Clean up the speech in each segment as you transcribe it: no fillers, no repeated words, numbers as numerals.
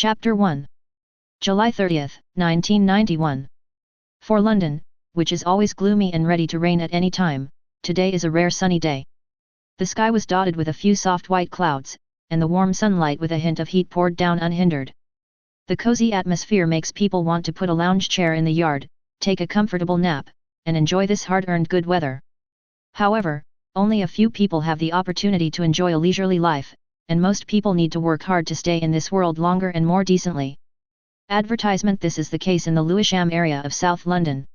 Chapter 1. July 30th, 1991. For London, which is always gloomy and ready to rain at any time, today is a rare sunny day. The sky was dotted with a few soft white clouds, and the warm sunlight with a hint of heat poured down unhindered. The cozy atmosphere makes people want to put a lounge chair in the yard, take a comfortable nap, and enjoy this hard-earned good weather. However, only a few people have the opportunity to enjoy a leisurely life, and most people need to work hard to stay in this world longer and more decently. Advertisement. This is the case in the Lewisham area of South London.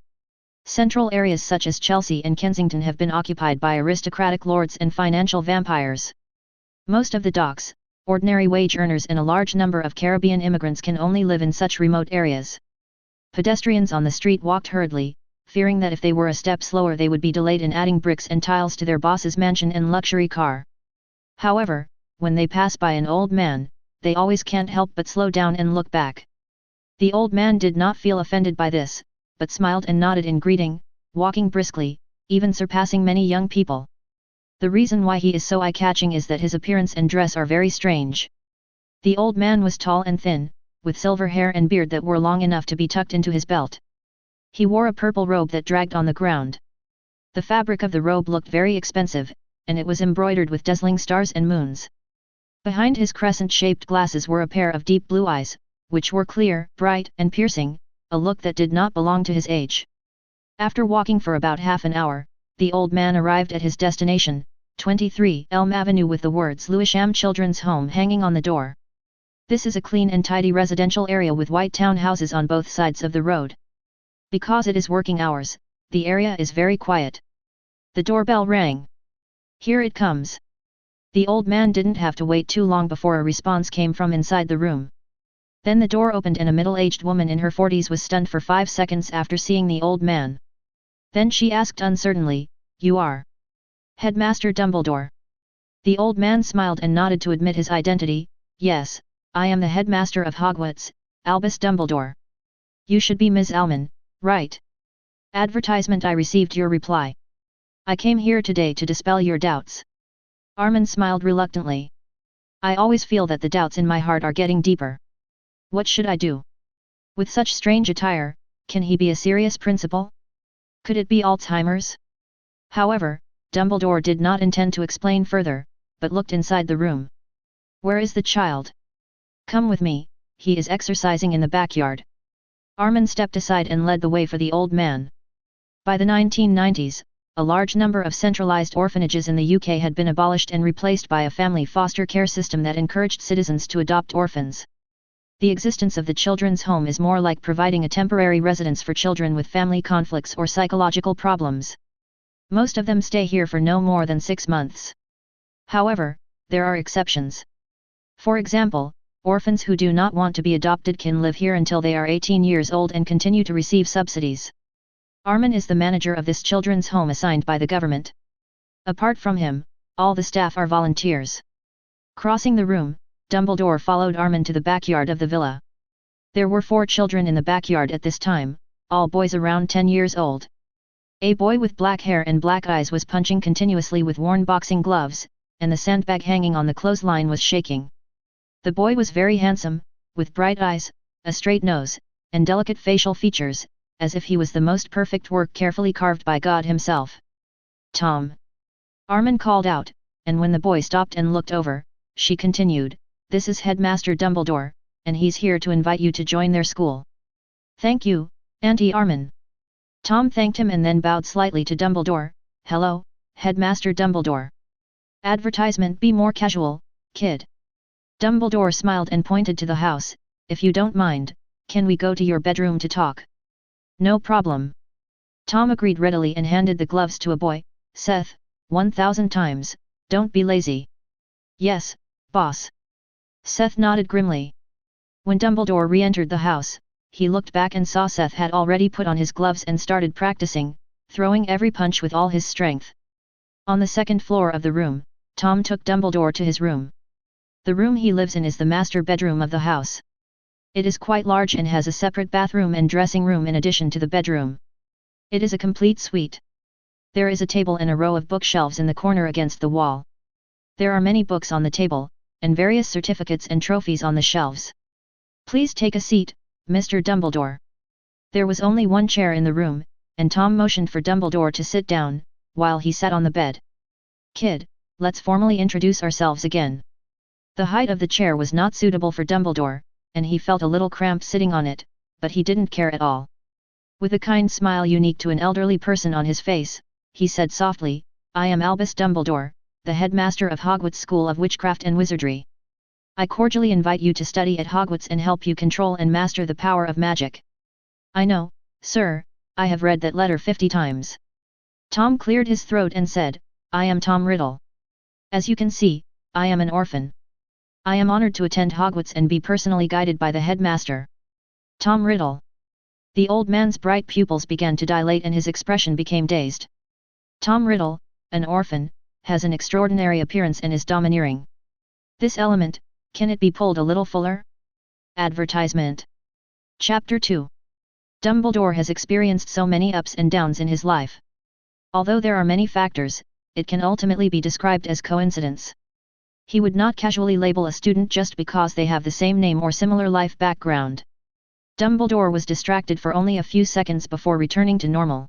Central areas such as Chelsea and Kensington have been occupied by aristocratic lords and financial vampires. Most of the docks, ordinary wage earners and a large number of Caribbean immigrants can only live in such remote areas. Pedestrians on the street walked hurriedly, fearing that if they were a step slower they would be delayed in adding bricks and tiles to their boss's mansion and luxury car. However, when they pass by an old man, they always can't help but slow down and look back. The old man did not feel offended by this, but smiled and nodded in greeting, walking briskly, even surpassing many young people. The reason why he is so eye-catching is that his appearance and dress are very strange. The old man was tall and thin, with silver hair and beard that were long enough to be tucked into his belt. He wore a purple robe that dragged on the ground. The fabric of the robe looked very expensive, and it was embroidered with dazzling stars and moons. Behind his crescent-shaped glasses were a pair of deep blue eyes, which were clear, bright, and piercing, a look that did not belong to his age. After walking for about half an hour, the old man arrived at his destination, 23 Elm Avenue, with the words Lewisham Children's Home hanging on the door. This is a clean and tidy residential area with white townhouses on both sides of the road. Because it is working hours, the area is very quiet. The doorbell rang. "Here it comes." The old man didn't have to wait too long before a response came from inside the room. Then the door opened and a middle-aged woman in her 40s was stunned for 5 seconds after seeing the old man. Then she asked uncertainly, "You are Headmaster Dumbledore?" The old man smiled and nodded to admit his identity. "Yes, I am the headmaster of Hogwarts, Albus Dumbledore. You should be Ms. Alman, right?" "Advertisement. I received your reply. I came here today to dispel your doubts." Armin smiled reluctantly. "I always feel that the doubts in my heart are getting deeper. What should I do? With such strange attire, can he be a serious principal? Could it be Alzheimer's?" However, Dumbledore did not intend to explain further, but looked inside the room. "Where is the child? Come with me, he is exercising in the backyard." Armin stepped aside and led the way for the old man. By the 1990s, a large number of centralized orphanages in the UK had been abolished and replaced by a family foster care system that encouraged citizens to adopt orphans. The existence of the children's home is more like providing a temporary residence for children with family conflicts or psychological problems. Most of them stay here for no more than 6 months. However, there are exceptions. For example, orphans who do not want to be adopted can live here until they are 18 years old and continue to receive subsidies. Armin is the manager of this children's home assigned by the government. Apart from him, all the staff are volunteers. Crossing the room, Dumbledore followed Armin to the backyard of the villa. There were 4 children in the backyard at this time, all boys around 10 years old. A boy with black hair and black eyes was punching continuously with worn boxing gloves, and the sandbag hanging on the clothesline was shaking. The boy was very handsome, with bright eyes, a straight nose, and delicate facial features, as if he was the most perfect work carefully carved by God himself. "Tom!" Armin called out, and when the boy stopped and looked over, she continued, "This is Headmaster Dumbledore, and he's here to invite you to join their school." "Thank you, Auntie Armin." Tom thanked him and then bowed slightly to Dumbledore. "Hello, Headmaster Dumbledore. Advertisement. Be more casual, kid." Dumbledore smiled and pointed to the house. "If you don't mind, can we go to your bedroom to talk?" "No problem." Tom agreed readily and handed the gloves to a boy. "Seth, 1000 times, don't be lazy." "Yes, boss." Seth nodded grimly. When Dumbledore re-entered the house, he looked back and saw Seth had already put on his gloves and started practicing, throwing every punch with all his strength. On the second floor of the room, Tom took Dumbledore to his room. The room he lives in is the master bedroom of the house. It is quite large and has a separate bathroom and dressing room in addition to the bedroom. It is a complete suite. There is a table and a row of bookshelves in the corner against the wall. There are many books on the table, and various certificates and trophies on the shelves. Please take a seat, Mr. Dumbledore. There was only one chair in the room, and Tom motioned for Dumbledore to sit down, while he sat on the bed. Kid, let's formally introduce ourselves again. The height of the chair was not suitable for Dumbledore, and he felt a little cramped sitting on it, but he didn't care at all. With a kind smile unique to an elderly person on his face, he said softly, I am Albus Dumbledore, the headmaster of Hogwarts School of Witchcraft and Wizardry. I cordially invite you to study at Hogwarts and help you control and master the power of magic. I know, sir, I have read that letter 50 times. Tom cleared his throat and said, I am Tom Riddle. As you can see, I am an orphan. I am honored to attend Hogwarts and be personally guided by the headmaster. Tom Riddle. The old man's bright pupils began to dilate and his expression became dazed. Tom Riddle, an orphan, has an extraordinary appearance and is domineering. This element, can it be pulled a little fuller? Advertisement. Chapter 2. Dumbledore has experienced so many ups and downs in his life. Although there are many factors, it can ultimately be described as coincidence. He would not casually label a student just because they have the same name or similar life background. Dumbledore was distracted for only a few seconds before returning to normal.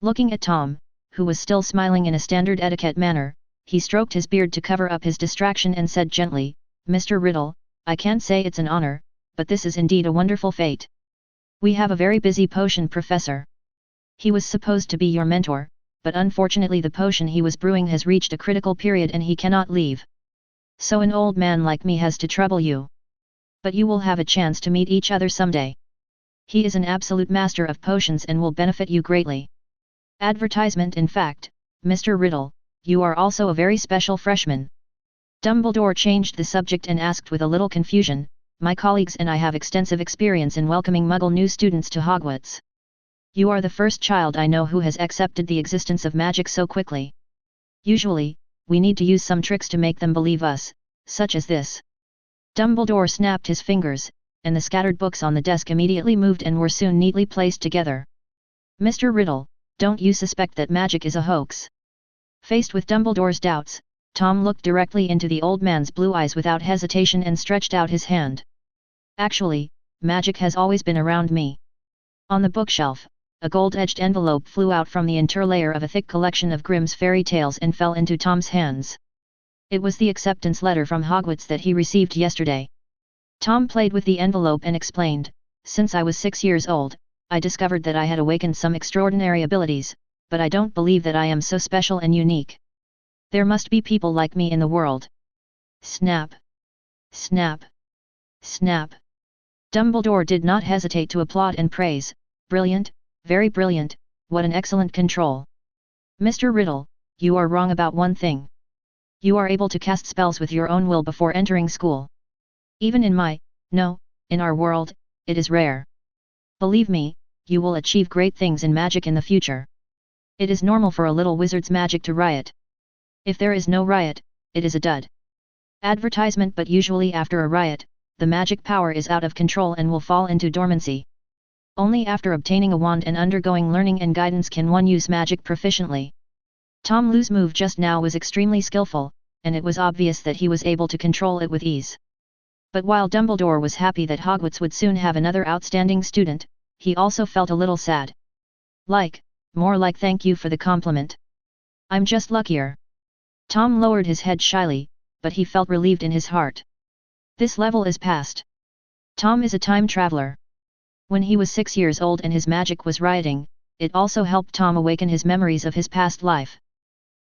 Looking at Tom, who was still smiling in a standard etiquette manner, he stroked his beard to cover up his distraction and said gently, Mr. Riddle, I can't say it's an honor, but this is indeed a wonderful fate. We have a very busy potion professor. He was supposed to be your mentor, but unfortunately the potion he was brewing has reached a critical period and he cannot leave. So an old man like me has to trouble you. But you will have a chance to meet each other someday. He is an absolute master of potions and will benefit you greatly. Advertisement. In fact, Mr. Riddle, you are also a very special freshman. Dumbledore changed the subject and asked with a little confusion, my colleagues and I have extensive experience in welcoming Muggle new students to Hogwarts. You are the first child I know who has accepted the existence of magic so quickly. Usually, we need to use some tricks to make them believe us, such as this. Dumbledore snapped his fingers, and the scattered books on the desk immediately moved and were soon neatly placed together. Mr. Riddle, don't you suspect that magic is a hoax? Faced with Dumbledore's doubts, Tom looked directly into the old man's blue eyes without hesitation and stretched out his hand. Actually, magic has always been around me. On the bookshelf, a gold-edged envelope flew out from the interlayer of a thick collection of Grimm's fairy tales and fell into Tom's hands. It was the acceptance letter from Hogwarts that he received yesterday. Tom played with the envelope and explained, since I was 6 years old, I discovered that I had awakened some extraordinary abilities, but I don't believe that I am so special and unique. There must be people like me in the world. Snap! Snap! Snap! Dumbledore did not hesitate to applaud and praise, brilliant, very brilliant, what an excellent control. Mr. Riddle, you are wrong about one thing. You are able to cast spells with your own will before entering school. Even in our world, it is rare. Believe me, you will achieve great things in magic in the future. It is normal for a little wizard's magic to riot. If there is no riot, it is a dud. Advertisement. But usually after a riot, the magic power is out of control and will fall into dormancy. Only after obtaining a wand and undergoing learning and guidance can one use magic proficiently. Tom Lu's move just now was extremely skillful, and it was obvious that he was able to control it with ease. But while Dumbledore was happy that Hogwarts would soon have another outstanding student, he also felt a little sad. More like thank you for the compliment. I'm just luckier. Tom lowered his head shyly, but he felt relieved in his heart. This level is past. Tom is a time traveler. When he was 6 years old and his magic was rioting, it also helped Tom awaken his memories of his past life.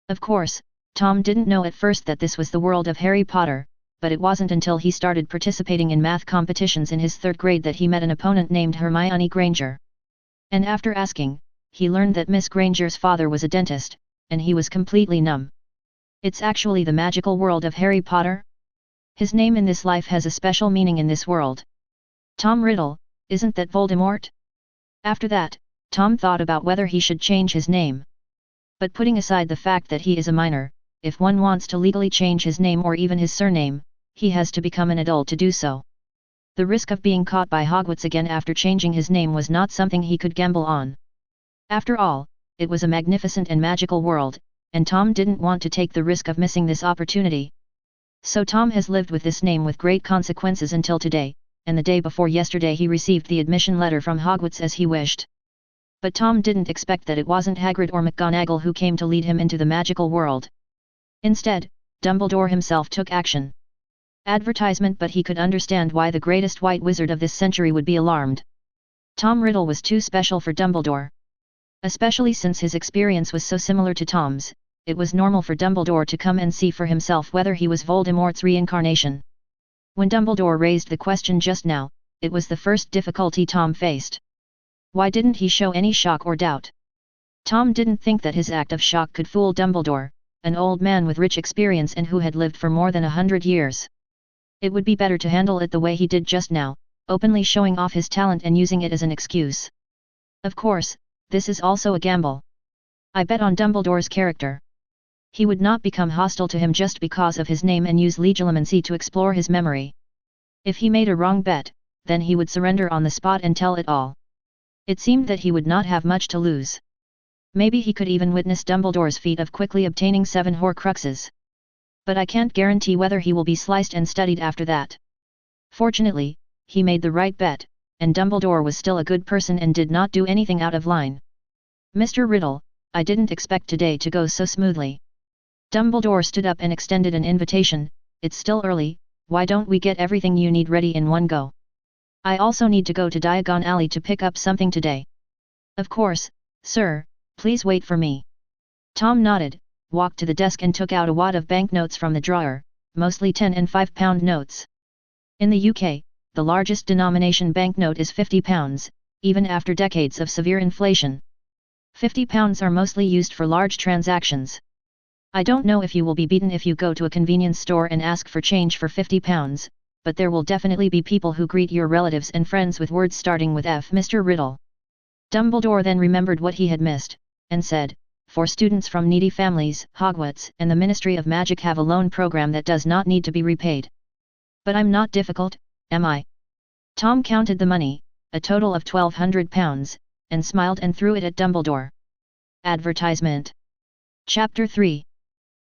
Of course, Tom didn't know at first that this was the world of Harry Potter, but it wasn't until he started participating in math competitions in his 3rd grade that he met an opponent named Hermione Granger. And after asking, he learned that Miss Granger's father was a dentist, and he was completely numb. It's actually the magical world of Harry Potter? His name in this life has a special meaning in this world. Tom Riddle, isn't that Voldemort? After that, Tom thought about whether he should change his name. But putting aside the fact that he is a minor, if one wants to legally change his name or even his surname, he has to become an adult to do so. The risk of being caught by Hogwarts again after changing his name was not something he could gamble on. After all, it was a magnificent and magical world, and Tom didn't want to take the risk of missing this opportunity. So Tom has lived with this name with great consequences until today, and the day before yesterday he received the admission letter from Hogwarts as he wished. But Tom didn't expect that it wasn't Hagrid or McGonagall who came to lead him into the magical world. Instead, Dumbledore himself took action. Advertisement, but he could understand why the greatest white wizard of this century would be alarmed. Tom Riddle was too special for Dumbledore. Especially since his experience was so similar to Tom's, it was normal for Dumbledore to come and see for himself whether he was Voldemort's reincarnation. When Dumbledore raised the question just now, it was the first difficulty Tom faced. Why didn't he show any shock or doubt? Tom didn't think that his act of shock could fool Dumbledore, an old man with rich experience and who had lived for more than 100 years. It would be better to handle it the way he did just now, openly showing off his talent and using it as an excuse. Of course, this is also a gamble. I bet on Dumbledore's character. He would not become hostile to him just because of his name and use legilimency to explore his memory. If he made a wrong bet, then he would surrender on the spot and tell it all. It seemed that he would not have much to lose. Maybe he could even witness Dumbledore's feat of quickly obtaining 7 Horcruxes. But I can't guarantee whether he will be sliced and studied after that. Fortunately, he made the right bet, and Dumbledore was still a good person and did not do anything out of line. Mr. Riddle, I didn't expect today to go so smoothly. Dumbledore stood up and extended an invitation. It's still early, why don't we get everything you need ready in one go? I also need to go to Diagon Alley to pick up something today. Of course, sir, please wait for me. Tom nodded, walked to the desk and took out a wad of banknotes from the drawer, mostly 10 and 5 pound notes. In the UK, the largest denomination banknote is £50, even after decades of severe inflation. £50 are mostly used for large transactions. I don't know if you will be beaten if you go to a convenience store and ask for change for £50, but there will definitely be people who greet your relatives and friends with words starting with F. Mr. Riddle. Dumbledore then remembered what he had missed, and said, for students from needy families, Hogwarts and the Ministry of Magic have a loan program that does not need to be repaid. But I'm not difficult, am I? Tom counted the money, a total of £1,200, and smiled and threw it at Dumbledore. Advertisement. Chapter 3.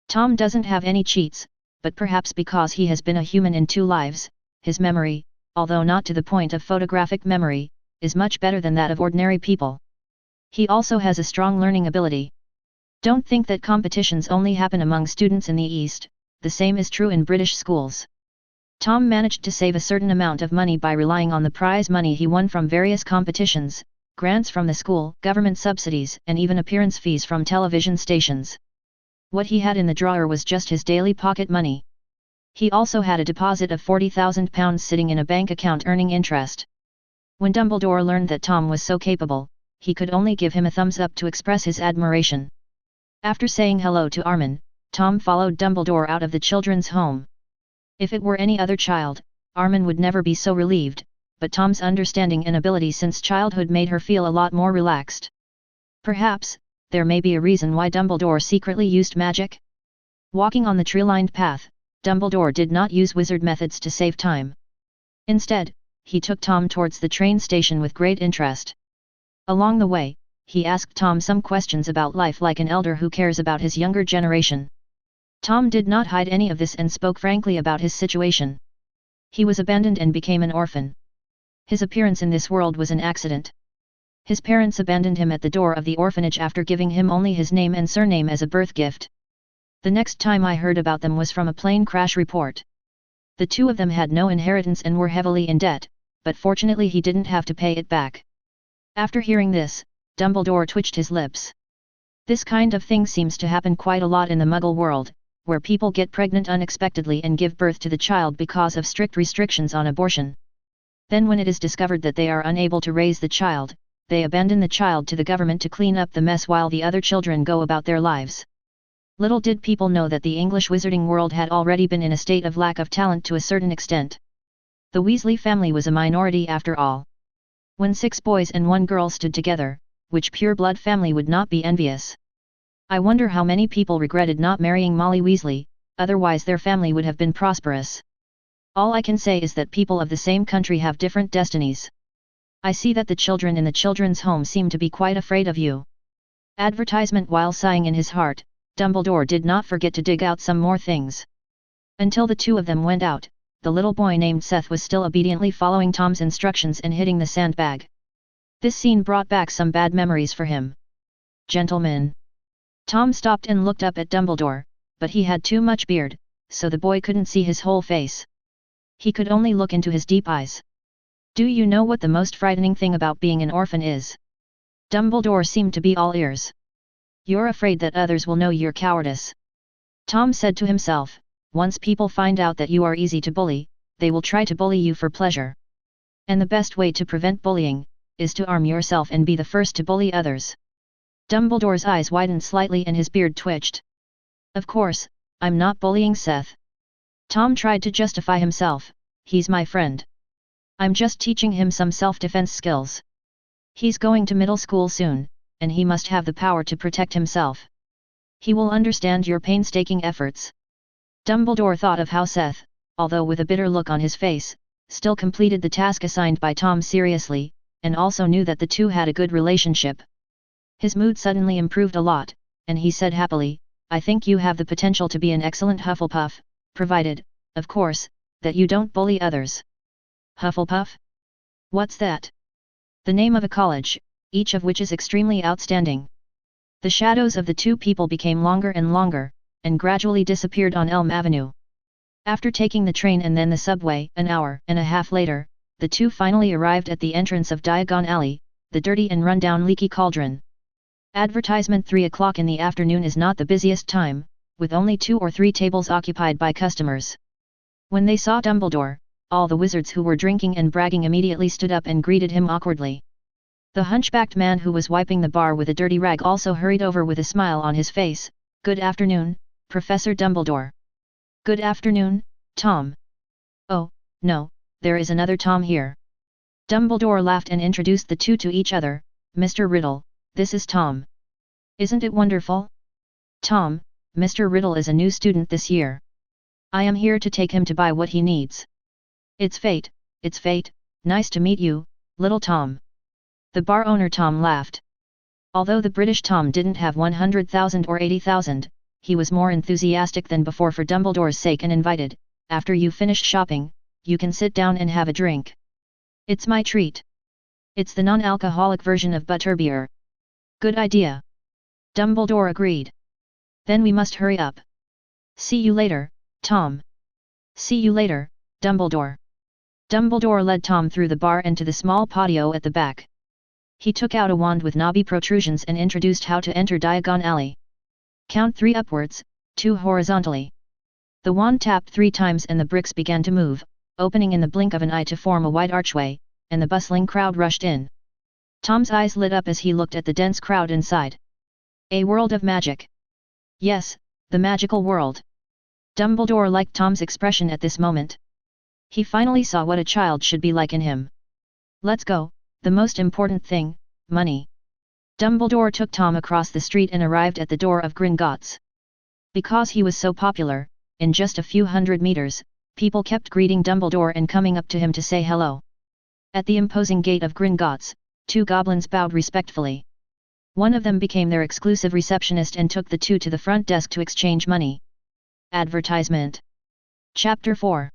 Tom doesn't have any cheats, but perhaps because he has been a human in 2 lives, his memory, although not to the point of photographic memory, is much better than that of ordinary people. He also has a strong learning ability. Don't think that competitions only happen among students in the East, the same is true in British schools. Tom managed to save a certain amount of money by relying on the prize money he won from various competitions, grants from the school, government subsidies, and even appearance fees from television stations. What he had in the drawer was just his daily pocket money. He also had a deposit of £40,000 sitting in a bank account earning interest. When Dumbledore learned that Tom was so capable, he could only give him a thumbs up to express his admiration. After saying hello to Armin, Tom followed Dumbledore out of the children's home. If it were any other child, Armin would never be so relieved, but Tom's understanding and ability since childhood made her feel a lot more relaxed. Perhaps, there may be a reason why Dumbledore secretly used magic? Walking on the tree-lined path, Dumbledore did not use wizard methods to save time. Instead, he took Tom towards the train station with great interest. Along the way, he asked Tom some questions about life like an elder who cares about his younger generation. Tom did not hide any of this and spoke frankly about his situation. He was abandoned and became an orphan. His appearance in this world was an accident. His parents abandoned him at the door of the orphanage after giving him only his name and surname as a birth gift. The next time I heard about them was from a plane crash report. The 2 of them had no inheritance and were heavily in debt, but fortunately he didn't have to pay it back. After hearing this, Dumbledore twitched his lips. This kind of thing seems to happen quite a lot in the Muggle world, where people get pregnant unexpectedly and give birth to the child because of strict restrictions on abortion. Then when it is discovered that they are unable to raise the child, they abandon the child to the government to clean up the mess while the other children go about their lives. Little did people know that the English wizarding world had already been in a state of lack of talent to a certain extent. The Weasley family was a minority after all. When 6 boys and 1 girl stood together, which Pureblood family would not be envious? I wonder how many people regretted not marrying Molly Weasley, otherwise their family would have been prosperous. All I can say is that people of the same country have different destinies. I see that the children in the children's home seem to be quite afraid of you. Advertisement. While sighing in his heart, Dumbledore did not forget to dig out some more things. Until the 2 of them went out, the little boy named Seth was still obediently following Tom's instructions and hitting the sandbag. This scene brought back some bad memories for him. Gentlemen. Tom stopped and looked up at Dumbledore, but he had too much beard, so the boy couldn't see his whole face. He could only look into his deep eyes. Do you know what the most frightening thing about being an orphan is? Dumbledore seemed to be all ears. You're afraid that others will know your cowardice. Tom said to himself, once people find out that you are easy to bully, they will try to bully you for pleasure. And the best way to prevent bullying, is to arm yourself and be the first to bully others. Dumbledore's eyes widened slightly and his beard twitched. Of course, I'm not bullying Seth. Tom tried to justify himself, he's my friend. I'm just teaching him some self-defense skills. He's going to middle school soon, and he must have the power to protect himself. He will understand your painstaking efforts. Dumbledore thought of how Seth, although with a bitter look on his face, still completed the task assigned by Tom seriously, and also knew that the two had a good relationship. His mood suddenly improved a lot, and he said happily, I think you have the potential to be an excellent Hufflepuff, provided, of course, that you don't bully others. Hufflepuff? What's that? The name of a college, each of which is extremely outstanding. The shadows of the two people became longer and longer, and gradually disappeared on Elm Avenue. After taking the train and then the subway, an hour and a half later, the two finally arrived at the entrance of Diagon Alley, the dirty and run-down leaky cauldron. Advertisement 3 o'clock in the afternoon is not the busiest time, with only 2 or 3 tables occupied by customers. When they saw Dumbledore, all the wizards who were drinking and bragging immediately stood up and greeted him awkwardly. The hunchbacked man who was wiping the bar with a dirty rag also hurried over with a smile on his face. Good afternoon, Professor Dumbledore. Good afternoon, Tom. Oh, no, there is another Tom here. Dumbledore laughed and introduced the two to each other. Mr. Riddle, this is Tom. Isn't it wonderful? Tom, Mr. Riddle is a new student this year. I am here to take him to buy what he needs. It's fate, nice to meet you, little Tom. The bar owner Tom laughed. Although the British Tom didn't have 100,000 or 80,000, he was more enthusiastic than before for Dumbledore's sake and invited, after you finish shopping, you can sit down and have a drink. It's my treat. It's the non-alcoholic version of butterbeer. Good idea. Dumbledore agreed. Then we must hurry up. See you later, Tom. See you later, Dumbledore. Dumbledore led Tom through the bar and to the small patio at the back. He took out a wand with knobby protrusions and introduced how to enter Diagon Alley. Count 3 upwards, 2 horizontally. The wand tapped 3 times and the bricks began to move, opening in the blink of an eye to form a wide archway, and the bustling crowd rushed in. Tom's eyes lit up as he looked at the dense crowd inside. A world of magic. Yes, the magical world. Dumbledore liked Tom's expression at this moment. He finally saw what a child should be like in him. Let's go, the most important thing, money. Dumbledore took Tom across the street and arrived at the door of Gringotts. Because he was so popular, in just a few hundred meters, people kept greeting Dumbledore and coming up to him to say hello. At the imposing gate of Gringotts, 2 goblins bowed respectfully. One of them became their exclusive receptionist and took the 2 to the front desk to exchange money. Advertisement. Chapter 4.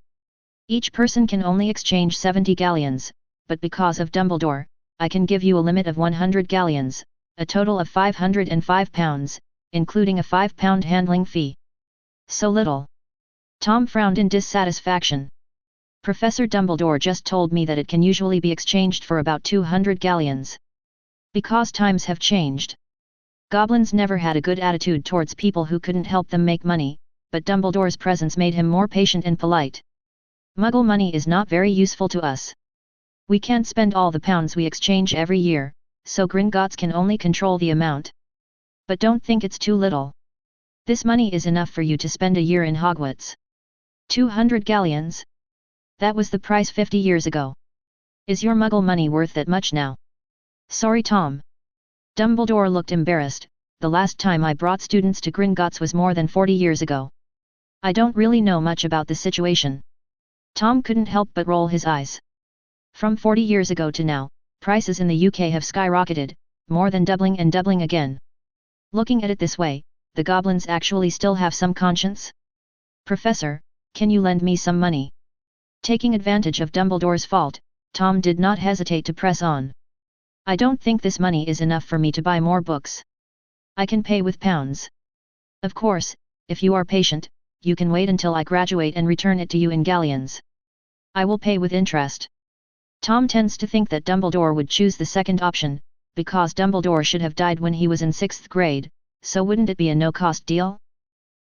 Each person can only exchange 70 galleons, but because of Dumbledore, I can give you a limit of 100 galleons, a total of 505 pounds, including a £5 handling fee. So little. Tom frowned in dissatisfaction. Professor Dumbledore just told me that it can usually be exchanged for about 200 galleons. Because times have changed. Goblins never had a good attitude towards people who couldn't help them make money, but Dumbledore's presence made him more patient and polite. Muggle money is not very useful to us. We can't spend all the pounds we exchange every year, so Gringotts can only control the amount. But don't think it's too little. This money is enough for you to spend a year in Hogwarts. 200 galleons? That was the price 50 years ago. Is your Muggle money worth that much now? Sorry, Tom. Dumbledore looked embarrassed. The last time I brought students to Gringotts was more than 40 years ago. I don't really know much about the situation. Tom couldn't help but roll his eyes. From 40 years ago to now, prices in the UK have skyrocketed, more than doubling and doubling again. Looking at it this way, the goblins actually still have some conscience? Professor, can you lend me some money? Taking advantage of Dumbledore's fault, Tom did not hesitate to press on. I don't think this money is enough for me to buy more books. I can pay with pounds. Of course, if you are patient, you can wait until I graduate and return it to you in galleons. I will pay with interest. Tom tends to think that Dumbledore would choose the second option, because Dumbledore should have died when he was in 6th grade, so wouldn't it be a no-cost deal?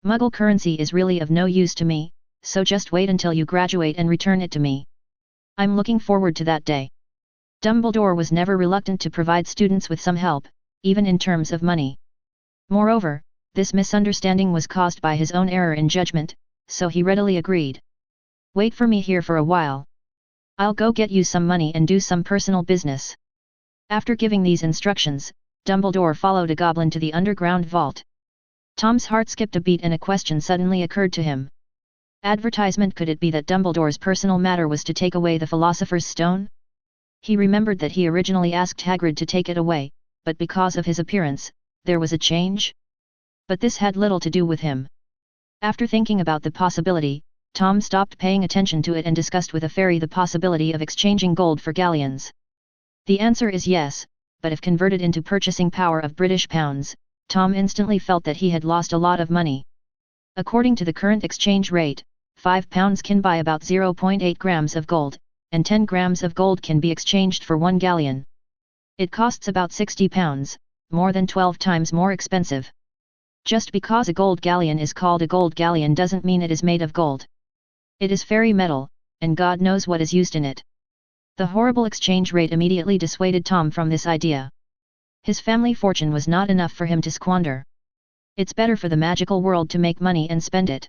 Muggle currency is really of no use to me, so just wait until you graduate and return it to me. I'm looking forward to that day. Dumbledore was never reluctant to provide students with some help, even in terms of money. Moreover, this misunderstanding was caused by his own error in judgment, so he readily agreed. Wait for me here for a while. I'll go get you some money and do some personal business. After giving these instructions, Dumbledore followed a goblin to the underground vault. Tom's heart skipped a beat and a question suddenly occurred to him. Advertisement. Could it be that Dumbledore's personal matter was to take away the Philosopher's Stone? He remembered that he originally asked Hagrid to take it away, but because of his appearance, there was a change? But this had little to do with him. After thinking about the possibility, Tom stopped paying attention to it and discussed with a fairy the possibility of exchanging gold for galleons. The answer is yes, but if converted into purchasing power of British pounds, Tom instantly felt that he had lost a lot of money. According to the current exchange rate, £5 can buy about 0.8 grams of gold, and 10 grams of gold can be exchanged for 1 galleon. It costs about £60, more than 12 times more expensive. Just because a gold galleon is called a gold galleon doesn't mean it is made of gold. It is fairy metal, and God knows what is used in it. The horrible exchange rate immediately dissuaded Tom from this idea. His family fortune was not enough for him to squander. It's better for the magical world to make money and spend it.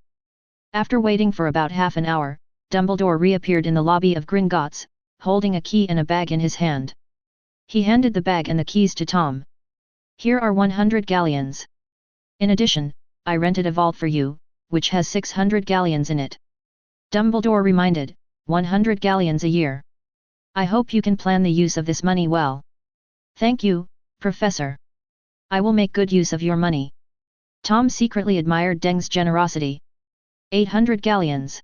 After waiting for about half an hour, Dumbledore reappeared in the lobby of Gringotts, holding a key and a bag in his hand. He handed the bag and the keys to Tom. Here are 100 galleons. In addition, I rented a vault for you, which has 600 galleons in it. Dumbledore reminded, 100 galleons a year. I hope you can plan the use of this money well. Thank you, Professor. I will make good use of your money. Tom secretly admired Deng's generosity. 800 galleons.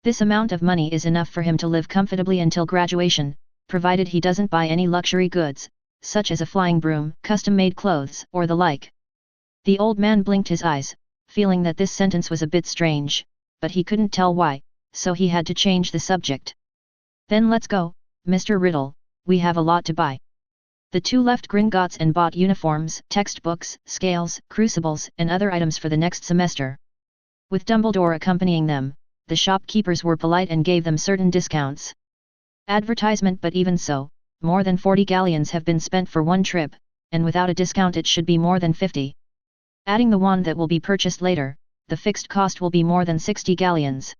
This amount of money is enough for him to live comfortably until graduation, provided he doesn't buy any luxury goods, such as a flying broom, custom-made clothes, or the like. The old man blinked his eyes, feeling that this sentence was a bit strange, but he couldn't tell why, so he had to change the subject. Then let's go, Mr. Riddle, we have a lot to buy. The two left Gringotts and bought uniforms, textbooks, scales, crucibles, and other items for the next semester. With Dumbledore accompanying them, the shopkeepers were polite and gave them certain discounts. Advertisement. But even so, more than 40 galleons have been spent for one trip, and without a discount it should be more than 50. Adding the wand that will be purchased later, the fixed cost will be more than 60 galleons.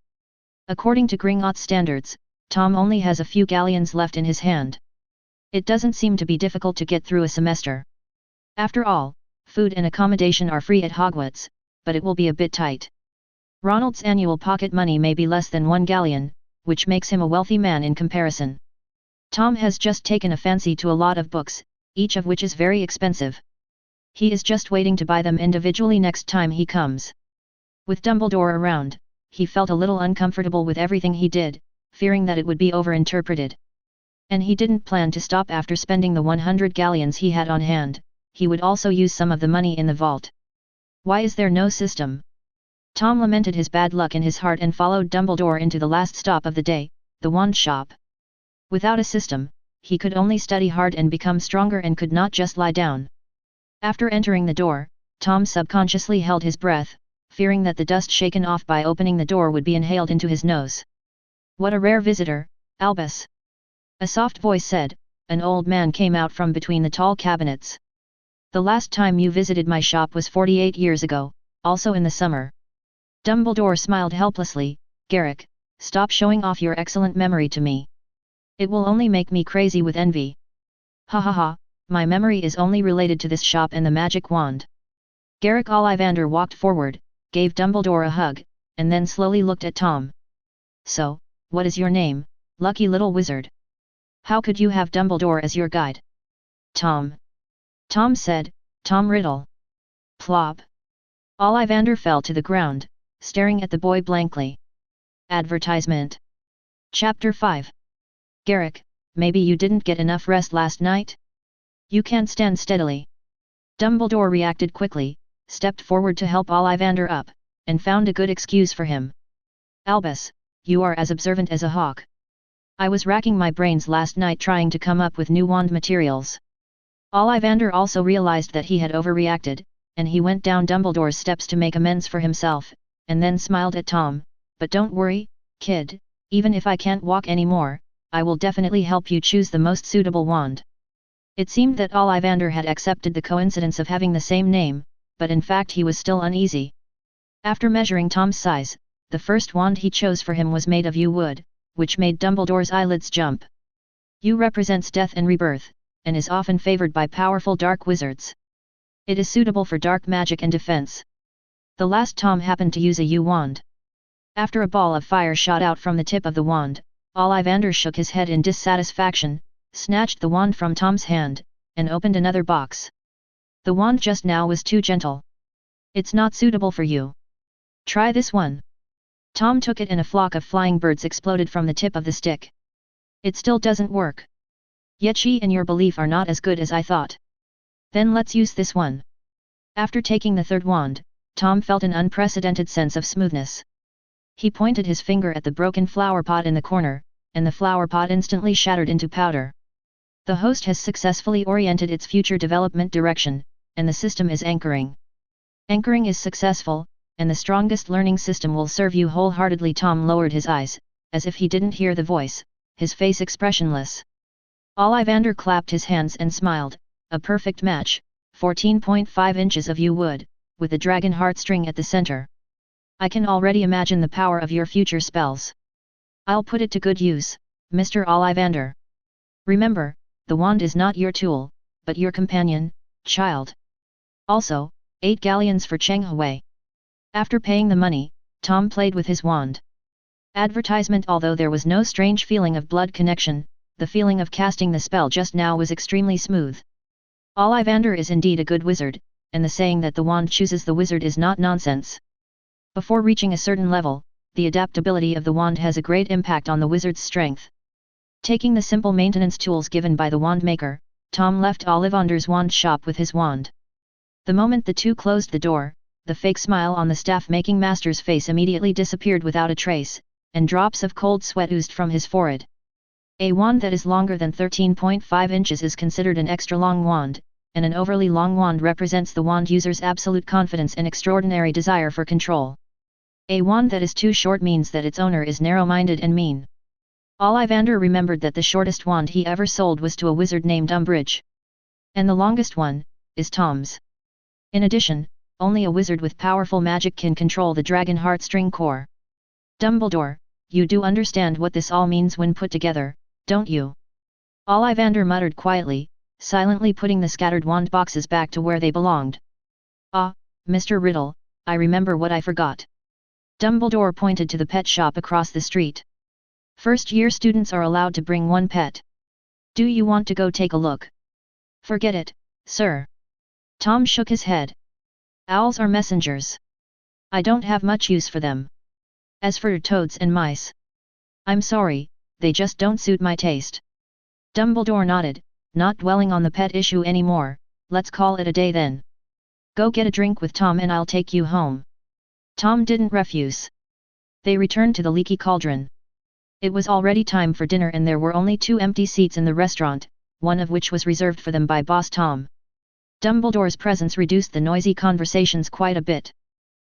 According to Gringotts standards, Tom only has a few galleons left in his hand. It doesn't seem to be difficult to get through a semester. After all, food and accommodation are free at Hogwarts, but it will be a bit tight. Ronald's annual pocket money may be less than 1 galleon, which makes him a wealthy man in comparison. Tom has just taken a fancy to a lot of books, each of which is very expensive. He is just waiting to buy them individually next time he comes. With Dumbledore around, he felt a little uncomfortable with everything he did, fearing that it would be overinterpreted. And he didn't plan to stop after spending the 100 galleons he had on hand. He would also use some of the money in the vault. Why is there no system? Tom lamented his bad luck in his heart and followed Dumbledore into the last stop of the day, the wand shop. Without a system, he could only study hard and become stronger and could not just lie down. After entering the door, Tom subconsciously held his breath, fearing that the dust shaken off by opening the door would be inhaled into his nose. What a rare visitor, Albus! A soft voice said. An old man came out from between the tall cabinets. The last time you visited my shop was 48 years ago, also in the summer. Dumbledore smiled helplessly. Garrick, stop showing off your excellent memory to me. It will only make me crazy with envy. Ha ha ha, my memory is only related to this shop and the magic wand. Garrick Ollivander walked forward, gave Dumbledore a hug, and then slowly looked at Tom. So, what is your name, lucky little wizard? How could you have Dumbledore as your guide? Tom. Tom said, Tom Riddle. Plop. Ollivander fell to the ground, staring at the boy blankly. Advertisement. Chapter 5. Garrick, maybe you didn't get enough rest last night? You can't stand steadily. Dumbledore reacted quickly, stepped forward to help Ollivander up, and found a good excuse for him. Albus, you are as observant as a hawk. I was racking my brains last night trying to come up with new wand materials. Ollivander also realized that he had overreacted, and he went down Dumbledore's steps to make amends for himself, and then smiled at Tom, but don't worry, kid, even if I can't walk anymore, I will definitely help you choose the most suitable wand. It seemed that Ollivander had accepted the coincidence of having the same name, but in fact he was still uneasy. After measuring Tom's size, the first wand he chose for him was made of yew wood, which made Dumbledore's eyelids jump. Yew represents death and rebirth, and is often favored by powerful dark wizards. It is suitable for dark magic and defense. The last Tom happened to use a yew wand. After a ball of fire shot out from the tip of the wand, Ollivander shook his head in dissatisfaction, snatched the wand from Tom's hand, and opened another box. The wand just now was too gentle. It's not suitable for you. Try this one. Tom took it and a flock of flying birds exploded from the tip of the stick. It still doesn't work. Yet she and your belief are not as good as I thought. Then let's use this one. After taking the third wand, Tom felt an unprecedented sense of smoothness. He pointed his finger at the broken flower pot in the corner, and the flower pot instantly shattered into powder. The host has successfully oriented its future development direction, and the system is anchoring. Anchoring is successful, and the strongest learning system will serve you wholeheartedly. Tom lowered his eyes, as if he didn't hear the voice, his face expressionless. Ollivander clapped his hands and smiled, a perfect match, 14.5 inches of yew wood, with a dragon heartstring at the center. I can already imagine the power of your future spells. I'll put it to good use, Mr. Ollivander. Remember, the wand is not your tool, but your companion, child. Also, 8 galleons for Chenghui. After paying the money, Tom played with his wand. Advertisement. Although there was no strange feeling of blood connection, the feeling of casting the spell just now was extremely smooth. Ollivander is indeed a good wizard, and the saying that the wand chooses the wizard is not nonsense. Before reaching a certain level, the adaptability of the wand has a great impact on the wizard's strength. Taking the simple maintenance tools given by the wand maker, Tom left Ollivander's wand shop with his wand. The moment the two closed the door, the fake smile on the staff-making master's face immediately disappeared without a trace, and drops of cold sweat oozed from his forehead. A wand that is longer than 13.5 inches is considered an extra-long wand, and an overly long wand represents the wand user's absolute confidence and extraordinary desire for control. A wand that is too short means that its owner is narrow-minded and mean. Ollivander remembered that the shortest wand he ever sold was to a wizard named Umbridge. And the longest one is Tom's. In addition, only a wizard with powerful magic can control the dragon heartstring core. Dumbledore, you do understand what this all means when put together, don't you? Ollivander muttered quietly, silently putting the scattered wand boxes back to where they belonged. Ah, Mr. Riddle, I remember what I forgot. Dumbledore pointed to the pet shop across the street. First-year students are allowed to bring one pet. Do you want to go take a look? Forget it, sir. Tom shook his head. Owls are messengers. I don't have much use for them. As for toads and mice, I'm sorry, they just don't suit my taste. Dumbledore nodded, not dwelling on the pet issue anymore. Let's call it a day then. Go get a drink with Tom and I'll take you home. Tom didn't refuse. They returned to the Leaky Cauldron. It was already time for dinner and there were only 2 empty seats in the restaurant, one of which was reserved for them by Boss Tom. Dumbledore's presence reduced the noisy conversations quite a bit.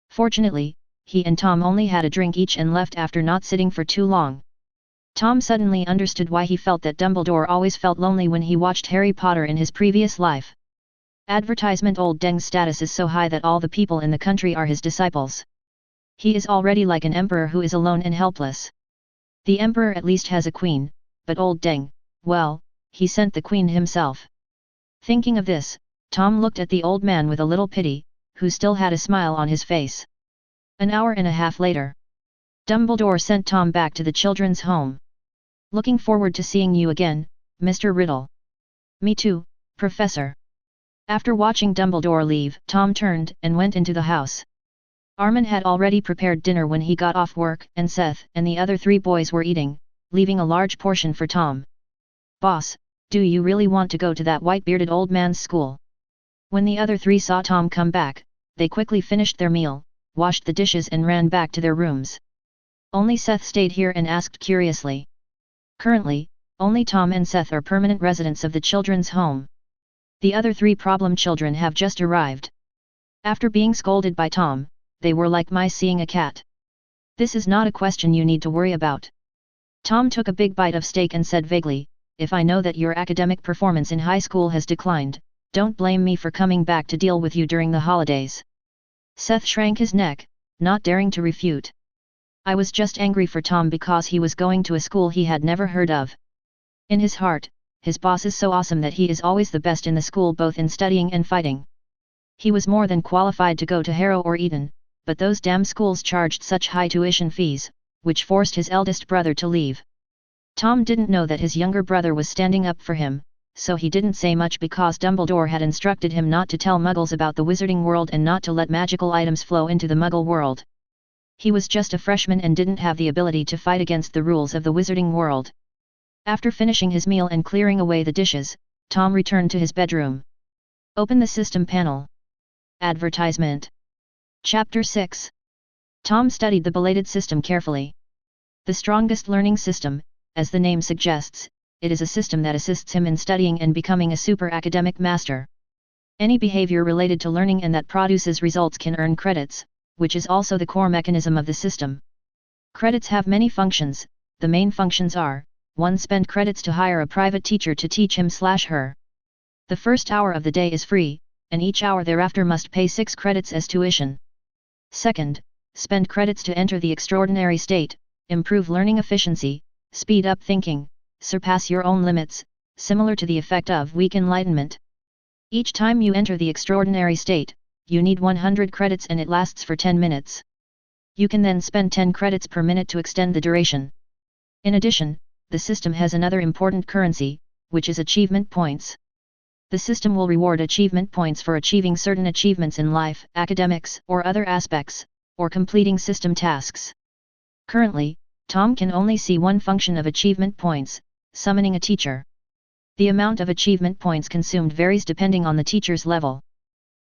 Fortunately, he and Tom only had a drink each and left after not sitting for too long. Tom suddenly understood why he felt that Dumbledore always felt lonely when he watched Harry Potter in his previous life. Advertisement. Old Deng's status is so high that all the people in the country are his disciples. He is already like an emperor who is alone and helpless. The emperor at least has a queen, but Old Deng, well, he sent the queen himself. Thinking of this, Tom looked at the old man with a little pity, who still had a smile on his face. An hour and a half later, Dumbledore sent Tom back to the children's home. Looking forward to seeing you again, Mr. Riddle. Me too, Professor. After watching Dumbledore leave, Tom turned and went into the house. Armin had already prepared dinner when he got off work, and Seth and the other 3 boys were eating, leaving a large portion for Tom. "Boss, do you really want to go to that white-bearded old man's school?" When the other three saw Tom come back, they quickly finished their meal, washed the dishes and ran back to their rooms. Only Seth stayed here and asked curiously. Currently, only Tom and Seth are permanent residents of the children's home. The other three problem children have just arrived. After being scolded by Tom, they were like mice seeing a cat. "This is not a question you need to worry about." Tom took a big bite of steak and said vaguely, "If I know that your academic performance in high school has declined, don't blame me for coming back to deal with you during the holidays." Seth shrank his neck, not daring to refute. "I was just angry for Tom because he was going to a school he had never heard of. In his heart, his boss is so awesome that he is always the best in the school both in studying and fighting. He was more than qualified to go to Harrow or Eton, but those damn schools charged such high tuition fees, which forced his eldest brother to leave." Tom didn't know that his younger brother was standing up for him, so he didn't say much because Dumbledore had instructed him not to tell Muggles about the wizarding world and not to let magical items flow into the Muggle world. He was just a freshman and didn't have the ability to fight against the rules of the wizarding world. After finishing his meal and clearing away the dishes, Tom returned to his bedroom. Open the system panel. Advertisement. Chapter 6. Tom studied the belated system carefully. The strongest learning system, as the name suggests, it is a system that assists him in studying and becoming a super academic master. Any behavior related to learning and that produces results can earn credits, which is also the core mechanism of the system. Credits have many functions. The main functions are: 1. Spend credits to hire a private teacher to teach him/her. The first hour of the day is free, and each hour thereafter must pay 6 credits as tuition. 2. Spend credits to enter the extraordinary state, improve learning efficiency, speed up thinking, surpass your own limits, similar to the effect of weak enlightenment. Each time you enter the extraordinary state, you need 100 credits and it lasts for 10 minutes. You can then spend 10 credits per minute to extend the duration. In addition, the system has another important currency, which is achievement points. The system will reward achievement points for achieving certain achievements in life, academics, or other aspects, or completing system tasks. Currently, Tom can only see one function of achievement points: summoning a teacher. The amount of achievement points consumed varies depending on the teacher's level.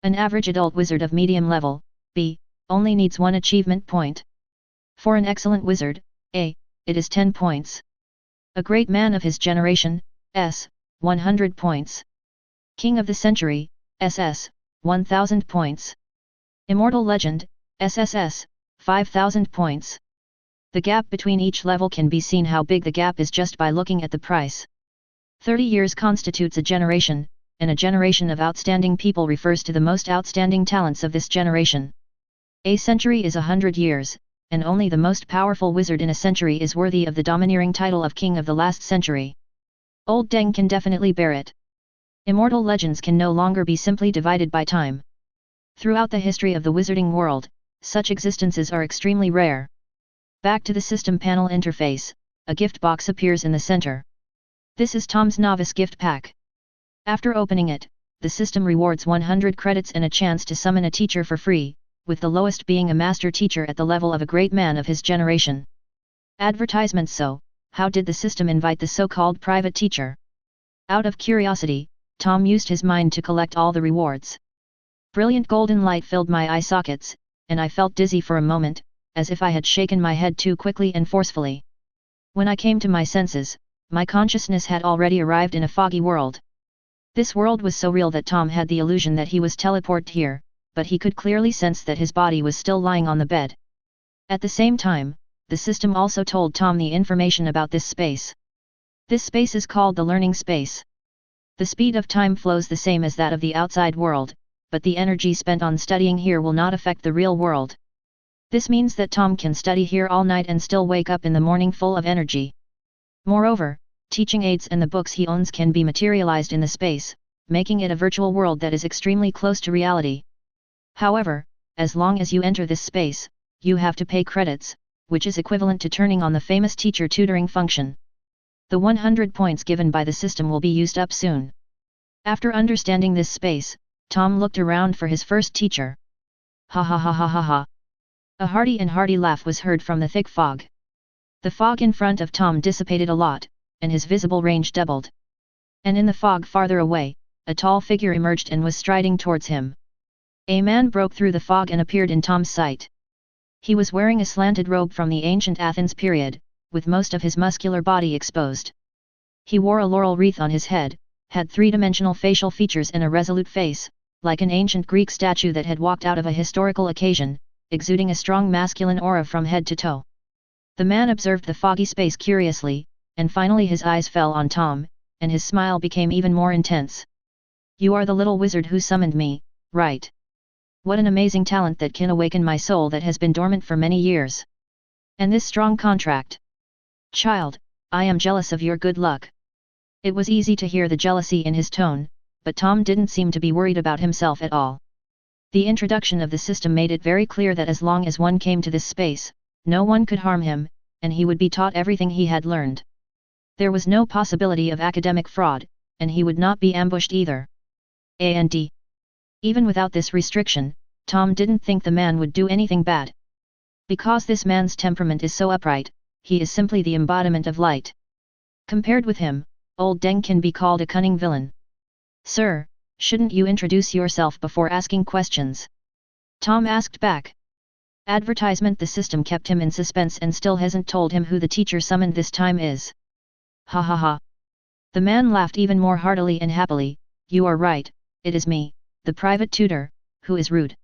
An average adult wizard of medium level, B, only needs 1 achievement point. For an excellent wizard, A, it is 10 points. A great man of his generation, S, 100 points. King of the century, SS, 1000 points. Immortal legend, SSS, 5000 points. The gap between each level can be seen how big the gap is just by looking at the price. 30 years constitutes a generation, and a generation of outstanding people refers to the most outstanding talents of this generation. A century is 100 years, and only the most powerful wizard in a century is worthy of the domineering title of King of the last century. Old Deng can definitely bear it. Immortal legends can no longer be simply divided by time. Throughout the history of the wizarding world, such existences are extremely rare. Back to the system panel interface, a gift box appears in the center. This is Tom's novice gift pack. After opening it, the system rewards 100 credits and a chance to summon a teacher for free, with the lowest being a master teacher at the level of a great man of his generation. Advertisement. So, how did the system invite the so-called private teacher? Out of curiosity, Tom used his mind to collect all the rewards. Brilliant golden light filled my eye sockets, and I felt dizzy for a moment, as if I had shaken my head too quickly and forcefully. When I came to my senses, my consciousness had already arrived in a foggy world. This world was so real that Tom had the illusion that he was teleported here, but he could clearly sense that his body was still lying on the bed. At the same time, the system also told Tom the information about this space. This space is called the learning space. The speed of time flows the same as that of the outside world, but the energy spent on studying here will not affect the real world. This means that Tom can study here all night and still wake up in the morning full of energy. Moreover, teaching aids and the books he owns can be materialized in the space, making it a virtual world that is extremely close to reality. However, as long as you enter this space, you have to pay credits, which is equivalent to turning on the famous teacher tutoring function. The 100 points given by the system will be used up soon. After understanding this space, Tom looked around for his first teacher. Ha ha ha ha ha ha. A hearty laugh was heard from the thick fog. The fog in front of Tom dissipated a lot, and his visible range doubled. And in the fog farther away, a tall figure emerged and was striding towards him. A man broke through the fog and appeared in Tom's sight. He was wearing a slanted robe from the ancient Athens period, with most of his muscular body exposed. He wore a laurel wreath on his head, had three-dimensional facial features and a resolute face, like an ancient Greek statue that had walked out of a historical occasion, exuding a strong masculine aura from head to toe. The man observed the foggy space curiously, and finally his eyes fell on Tom, and his smile became even more intense. "You are the little wizard who summoned me, right? What an amazing talent that can awaken my soul that has been dormant for many years. And this strong contract. Child, I am jealous of your good luck." It was easy to hear the jealousy in his tone, but Tom didn't seem to be worried about himself at all. The introduction of the system made it very clear that as long as one came to this space, no one could harm him, and he would be taught everything he had learned. There was no possibility of academic fraud, and he would not be ambushed either. And even without this restriction, Tom didn't think the man would do anything bad. Because this man's temperament is so upright, he is simply the embodiment of light. Compared with him, old Deng can be called a cunning villain. "Sir, shouldn't you introduce yourself before asking questions?" Tom asked back. Advertisement. The system kept him in suspense and still hasn't told him who the teacher summoned this time is. Ha ha ha. The man laughed even more heartily and happily. "You are right, it is me, the private tutor, who is rude.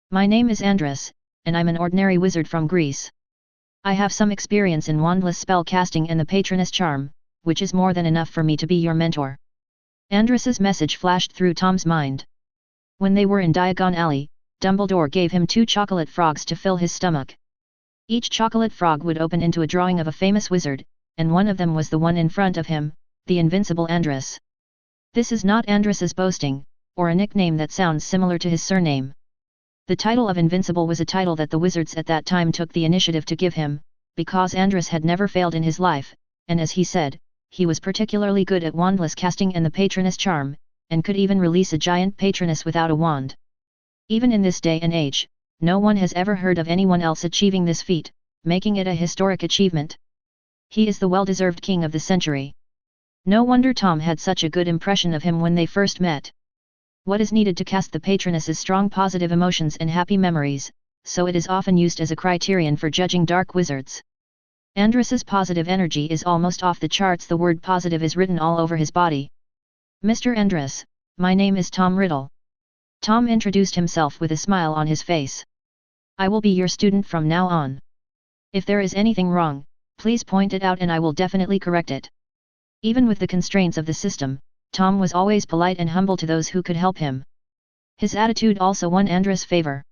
My name is Andres, and I'm an ordinary wizard from Greece. I have some experience in wandless spell casting and the patroness charm, which is more than enough for me to be your mentor." Andres's message flashed through Tom's mind. When they were in Diagon Alley, Dumbledore gave him 2 chocolate frogs to fill his stomach. Each chocolate frog would open into a drawing of a famous wizard, and one of them was the one in front of him, the invincible Andres. This is not Andres's boasting, or a nickname that sounds similar to his surname. The title of Invincible was a title that the wizards at that time took the initiative to give him, because Andres had never failed in his life, and as he said, he was particularly good at wandless casting and the patroness charm, and could even release a giant patroness without a wand. Even in this day and age, no one has ever heard of anyone else achieving this feat, making it a historic achievement. He is the well-deserved king of the century. No wonder Tom had such a good impression of him when they first met. What is needed to cast the patroness is strong positive emotions and happy memories, so it is often used as a criterion for judging dark wizards. Andres's positive energy is almost off the charts. The word positive is written all over his body. "Mr. Andres, my name is Tom Riddle." Tom introduced himself with a smile on his face. "I will be your student from now on. If there is anything wrong, please point it out and I will definitely correct it." Even with the constraints of the system, Tom was always polite and humble to those who could help him. His attitude also won Andres' favor.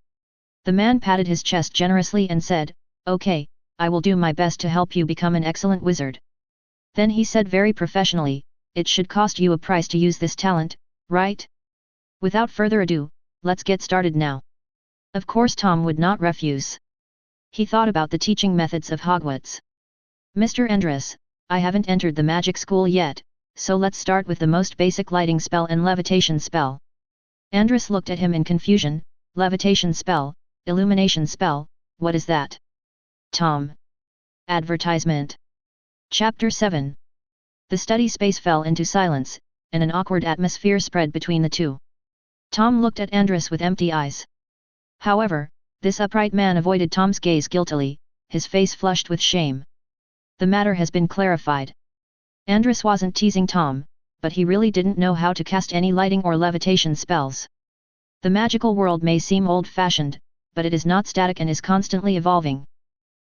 The man patted his chest generously and said, "Okay, I will do my best to help you become an excellent wizard." Then he said very professionally, "It should cost you a price to use this talent, right? Without further ado, let's get started now." Of course Tom would not refuse. He thought about the teaching methods of Hogwarts. "Mr. Andres, I haven't entered the magic school yet, so let's start with the most basic lighting spell and levitation spell." Andres looked at him in confusion. "Levitation spell, illumination spell, what is that?" Tom. Advertisement. Chapter 7. The study space fell into silence, and an awkward atmosphere spread between the two. Tom looked at Andres with empty eyes. However, this upright man avoided Tom's gaze guiltily, his face flushed with shame. "The matter has been clarified." Andres wasn't teasing Tom, but he really didn't know how to cast any lighting or levitation spells. The magical world may seem old-fashioned, but it is not static and is constantly evolving.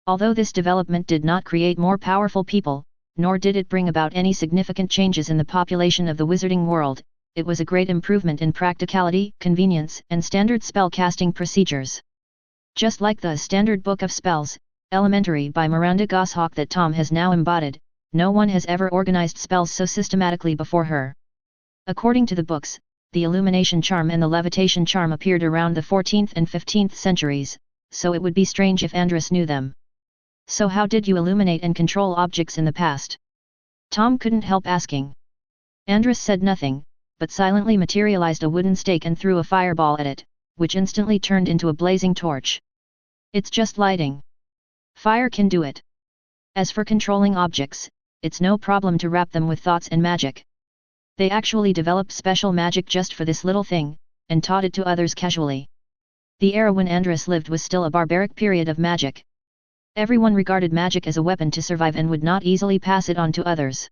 Although this development did not create more powerful people, nor did it bring about any significant changes in the population of the wizarding world, it was a great improvement in practicality, convenience, and standard spell casting procedures. Just like the Standard Book of Spells, Elementary by Miranda Goshawk that Tom has now embodied, no one has ever organized spells so systematically before her. According to the books, the illumination charm and the levitation charm appeared around the 14th and 15th centuries, so it would be strange if Andres knew them. "So how did you illuminate and control objects in the past?" Tom couldn't help asking. Andres said nothing, but silently materialized a wooden stake and threw a fireball at it, which instantly turned into a blazing torch. "It's just lighting. Fire can do it." As for controlling objects, it's no problem to wrap them with thoughts and magic. They actually developed special magic just for this little thing, and taught it to others casually. The era when Andrus lived was still a barbaric period of magic. Everyone regarded magic as a weapon to survive and would not easily pass it on to others.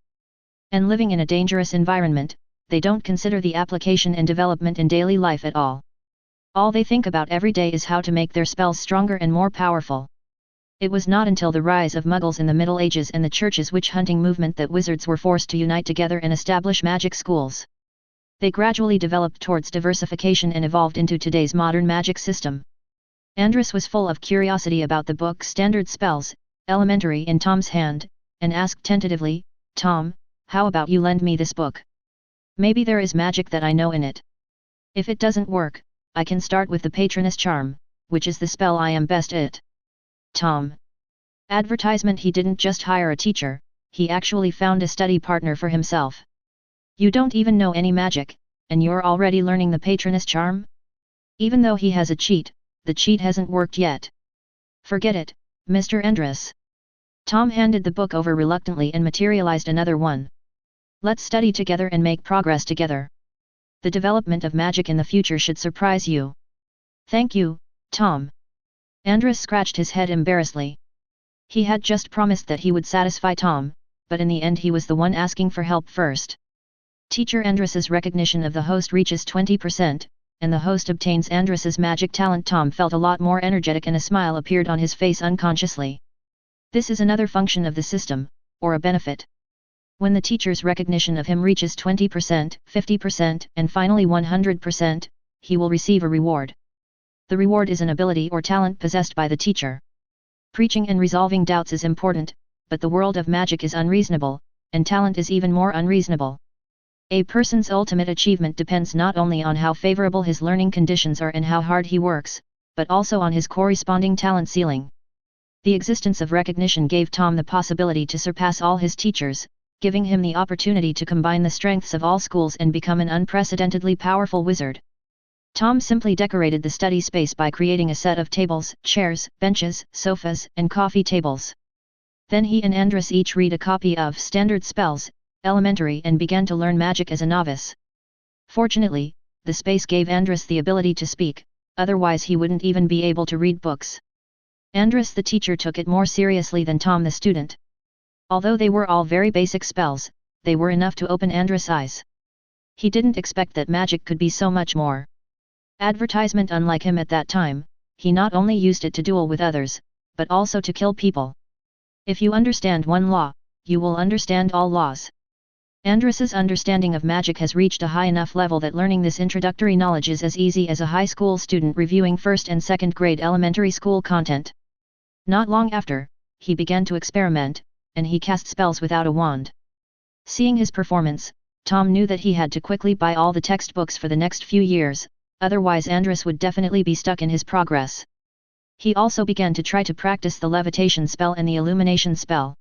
And living in a dangerous environment, they don't consider the application and development in daily life at all. All they think about every day is how to make their spells stronger and more powerful. It was not until the rise of Muggles in the Middle Ages and the Church's witch-hunting movement that wizards were forced to unite together and establish magic schools. They gradually developed towards diversification and evolved into today's modern magic system. Andrus was full of curiosity about the book Standard Spells, Elementary in Tom's hand, and asked tentatively, "Tom, how about you lend me this book? Maybe there is magic that I know in it. If it doesn't work, I can start with the Patronus Charm, which is the spell I am best at." Tom. Advertisement. He didn't just hire a teacher, he actually found a study partner for himself. You don't even know any magic, and you're already learning the Patronus Charm? Even though he has a cheat, the cheat hasn't worked yet. Forget it, Mr. Andrus. Tom handed the book over reluctantly and materialized another one. Let's study together and make progress together. The development of magic in the future should surprise you. Thank you, Tom. Andrus scratched his head embarrassedly. He had just promised that he would satisfy Tom, but in the end he was the one asking for help first. Teacher Andrus's recognition of the host reaches 20%, and the host obtains Andrus's magic talent. Tom felt a lot more energetic and a smile appeared on his face unconsciously. This is another function of the system, or a benefit. When the teacher's recognition of him reaches 20%, 50%, and finally 100%, he will receive a reward. The reward is an ability or talent possessed by the teacher. Preaching and resolving doubts is important, but the world of magic is unreasonable, and talent is even more unreasonable. A person's ultimate achievement depends not only on how favorable his learning conditions are and how hard he works, but also on his corresponding talent ceiling. The existence of recognition gave Tom the possibility to surpass all his teachers, giving him the opportunity to combine the strengths of all schools and become an unprecedentedly powerful wizard. Tom simply decorated the study space by creating a set of tables, chairs, benches, sofas, and coffee tables. Then he and Andrus each read a copy of Standard Spells, Elementary, and began to learn magic as a novice. Fortunately, the space gave Andrus the ability to speak, otherwise he wouldn't even be able to read books. Andrus the teacher took it more seriously than Tom the student. Although they were all very basic spells, they were enough to open Andrus' eyes. He didn't expect that magic could be so much more. Advertisement. Unlike him at that time, he not only used it to duel with others, but also to kill people. If you understand one law, you will understand all laws. Andrus's understanding of magic has reached a high enough level that learning this introductory knowledge is as easy as a high school student reviewing first and second grade elementary school content. Not long after, he began to experiment, and he cast spells without a wand. Seeing his performance, Tom knew that he had to quickly buy all the textbooks for the next few years, otherwise Andrus would definitely be stuck in his progress. He also began to try to practice the levitation spell and the illumination spell.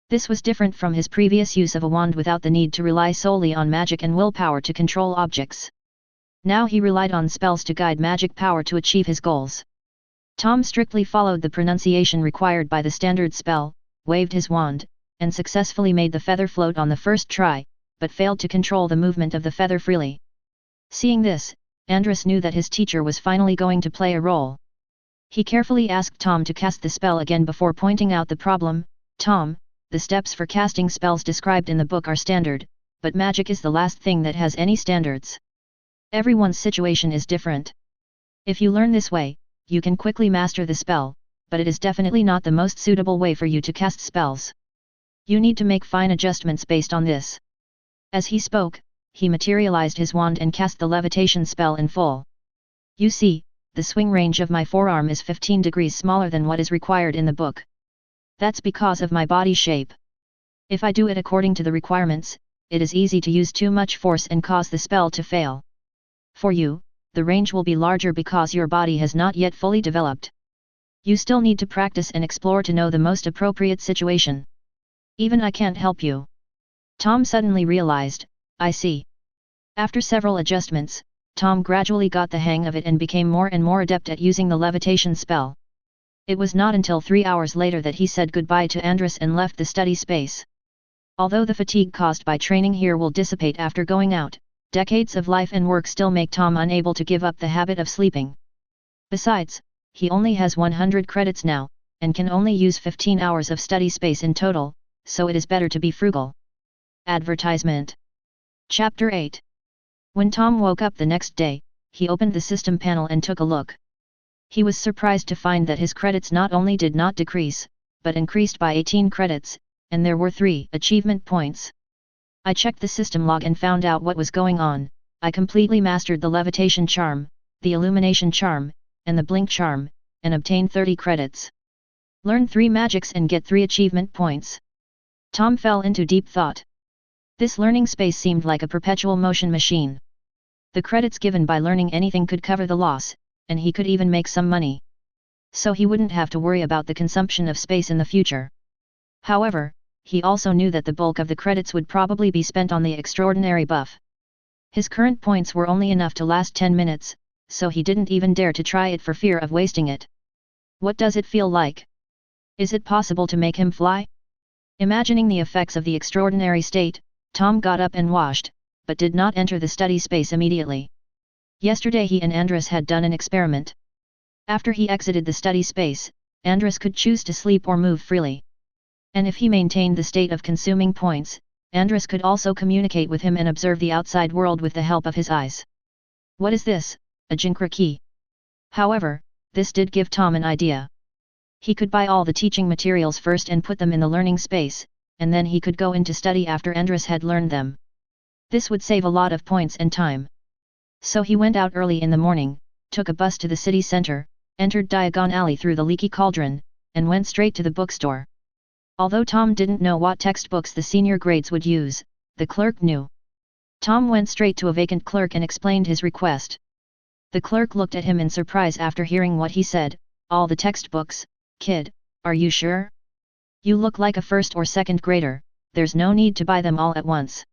This was different from his previous use of a wand without the need to rely solely on magic and willpower to control objects. Now he relied on spells to guide magic power to achieve his goals. Tom strictly followed the pronunciation required by the standard spell, waved his wand, and successfully made the feather float on the first try, but failed to control the movement of the feather freely. Seeing this, Andrus knew that his teacher was finally going to play a role. He carefully asked Tom to cast the spell again before pointing out the problem. "Tom, the steps for casting spells described in the book are standard, but magic is the last thing that has any standards. Everyone's situation is different. If you learn this way, you can quickly master the spell, but it is definitely not the most suitable way for you to cast spells. You need to make fine adjustments based on this." As he spoke, he materialized his wand and cast the levitation spell in full. "You see, the swing range of my forearm is 15 degrees smaller than what is required in the book. That's because of my body shape. If I do it according to the requirements, it is easy to use too much force and cause the spell to fail. For you, the range will be larger because your body has not yet fully developed. You still need to practice and explore to know the most appropriate situation. Even I can't help you." Tom suddenly realized, "I see." After several adjustments, Tom gradually got the hang of it and became more and more adept at using the levitation spell. It was not until 3 hours later that he said goodbye to Andres and left the study space. Although the fatigue caused by training here will dissipate after going out, decades of life and work still make Tom unable to give up the habit of sleeping. Besides, he only has 100 credits now, and can only use 15 hours of study space in total, so it is better to be frugal. Advertisement. Chapter 8. When Tom woke up the next day, he opened the system panel and took a look. He was surprised to find that his credits not only did not decrease, but increased by 18 credits, and there were 3 achievement points. I checked the system log and found out what was going on. I completely mastered the levitation charm, the illumination charm, and the blink charm, and obtained 30 credits. Learn 3 magics and get 3 achievement points. Tom fell into deep thought. This learning space seemed like a perpetual motion machine. The credits given by learning anything could cover the loss, and he could even make some money. So he wouldn't have to worry about the consumption of space in the future. However, he also knew that the bulk of the credits would probably be spent on the extraordinary buff. His current points were only enough to last 10 minutes, so he didn't even dare to try it for fear of wasting it. What does it feel like? Is it possible to make him fly? Imagining the effects of the extraordinary state, Tom got up and washed, but did not enter the study space immediately. Yesterday he and Andres had done an experiment. After he exited the study space, Andres could choose to sleep or move freely. And if he maintained the state of consuming points, Andres could also communicate with him and observe the outside world with the help of his eyes. What is this, a Jinkra key? However, this did give Tom an idea. He could buy all the teaching materials first and put them in the learning space, and then he could go into study after Andres had learned them. This would save a lot of points and time. So he went out early in the morning, took a bus to the city center, entered Diagon Alley through the leaky cauldron, and went straight to the bookstore. Although Tom didn't know what textbooks the senior grades would use, the clerk knew. Tom went straight to a vacant clerk and explained his request. The clerk looked at him in surprise after hearing what he said. All the textbooks, kid, are you sure? You look like a first or second grader, there's no need to buy them all at once.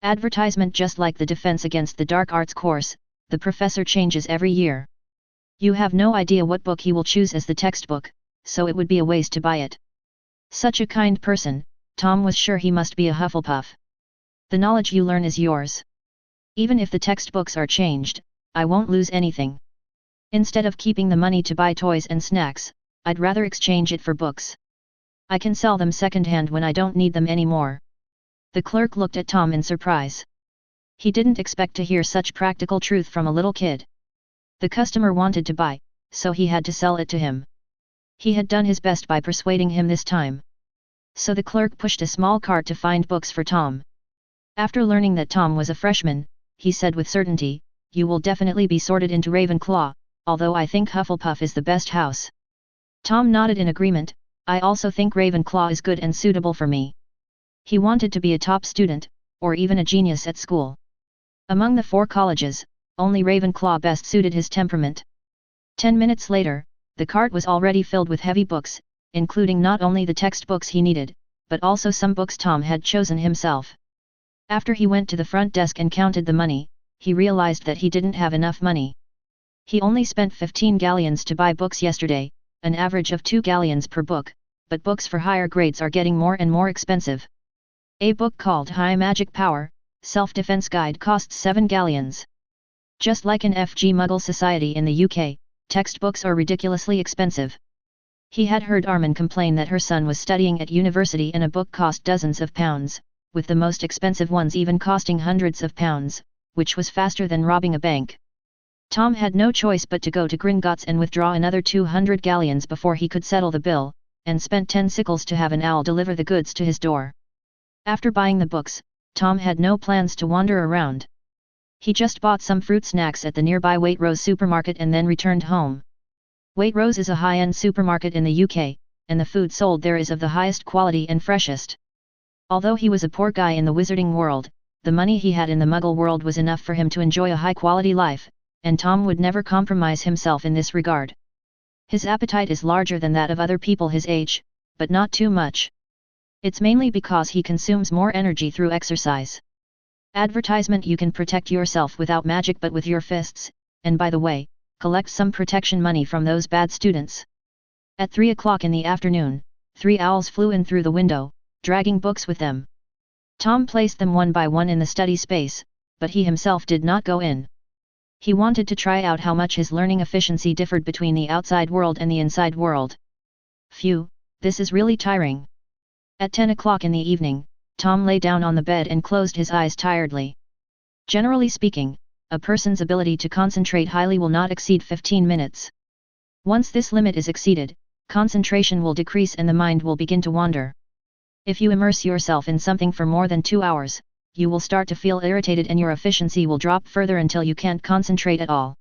Advertisement. Just like the Defense Against the Dark Arts course, the professor changes every year. You have no idea what book he will choose as the textbook, so it would be a waste to buy it. Such a kind person, Tom was sure he must be a Hufflepuff. The knowledge you learn is yours. Even if the textbooks are changed, I won't lose anything. Instead of keeping the money to buy toys and snacks, I'd rather exchange it for books. I can sell them secondhand when I don't need them anymore. The clerk looked at Tom in surprise. He didn't expect to hear such practical truth from a little kid. The customer wanted to buy, so he had to sell it to him. He had done his best by persuading him this time. So the clerk pushed a small cart to find books for Tom. After learning that Tom was a freshman, he said with certainty, "You will definitely be sorted into Ravenclaw, although I think Hufflepuff is the best house." Tom nodded in agreement. "I also think Ravenclaw is good and suitable for me." He wanted to be a top student, or even a genius at school. Among the 4 colleges, only Ravenclaw best suited his temperament. 10 minutes later, the cart was already filled with heavy books, including not only the textbooks he needed, but also some books Tom had chosen himself. After he went to the front desk and counted the money, he realized that he didn't have enough money. He only spent 15 galleons to buy books yesterday, an average of 2 galleons per book, but books for higher grades are getting more and more expensive. A book called High Magic Power, Self-Defense Guide costs 7 galleons. Just like in FG Muggle society in the UK, textbooks are ridiculously expensive. He had heard Armin complain that her son was studying at university and a book cost dozens of pounds, with the most expensive ones even costing hundreds of pounds, which was faster than robbing a bank. Tom had no choice but to go to Gringotts and withdraw another 200 galleons before he could settle the bill, and spent 10 sickles to have an owl deliver the goods to his door. After buying the books, Tom had no plans to wander around. He just bought some fruit snacks at the nearby Waitrose supermarket and then returned home. Waitrose is a high-end supermarket in the UK, and the food sold there is of the highest quality and freshest. Although he was a poor guy in the wizarding world, the money he had in the Muggle world was enough for him to enjoy a high-quality life, and Tom would never compromise himself in this regard. His appetite is larger than that of other people his age, but not too much. It's mainly because he consumes more energy through exercise. Advertisement. You can protect yourself without magic but with your fists, and by the way, collect some protection money from those bad students. At 3 o'clock in the afternoon, 3 owls flew in through the window, dragging books with them. Tom placed them one by one in the study space, but he himself did not go in. He wanted to try out how much his learning efficiency differed between the outside world and the inside world. Phew, this is really tiring. At 10 o'clock in the evening, Tom lay down on the bed and closed his eyes tiredly. Generally speaking, a person's ability to concentrate highly will not exceed 15 minutes. Once this limit is exceeded, concentration will decrease and the mind will begin to wander. If you immerse yourself in something for more than 2 hours, you will start to feel irritated and your efficiency will drop further until you can't concentrate at all.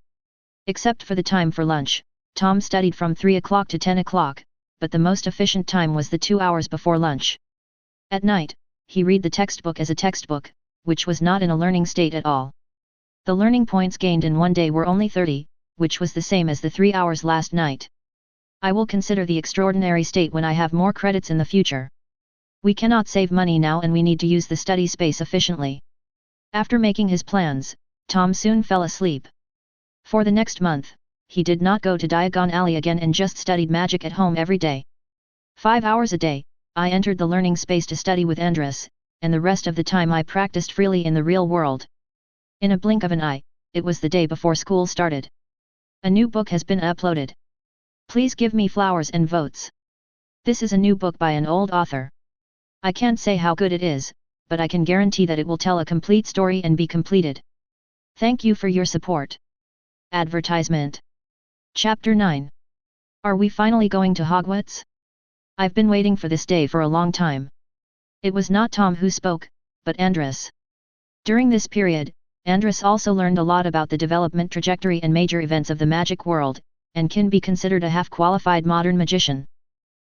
Except for the time for lunch, Tom studied from 3 o'clock to 10 o'clock, but the most efficient time was the 2 hours before lunch. At night, he read the textbook as a textbook, which was not in a learning state at all. The learning points gained in one day were only 30, which was the same as the 3 hours last night. I will consider the extraordinary state when I have more credits in the future. We cannot save money now and we need to use the study space efficiently. After making his plans, Tom soon fell asleep. For the next month, he did not go to Diagon Alley again and just studied magic at home every day. 5 hours a day, I entered the learning space to study with Andres, and the rest of the time I practiced freely in the real world. In a blink of an eye, it was the day before school started. A new book has been uploaded. Please give me flowers and votes. This is a new book by an old author. I can't say how good it is, but I can guarantee that it will tell a complete story and be completed. Thank you for your support. Advertisement. Chapter 9. Are we finally going to Hogwarts? I've been waiting for this day for a long time. It was not Tom who spoke, but Andres. During this period, Andres also learned a lot about the development trajectory and major events of the magic world, and can be considered a half-qualified modern magician.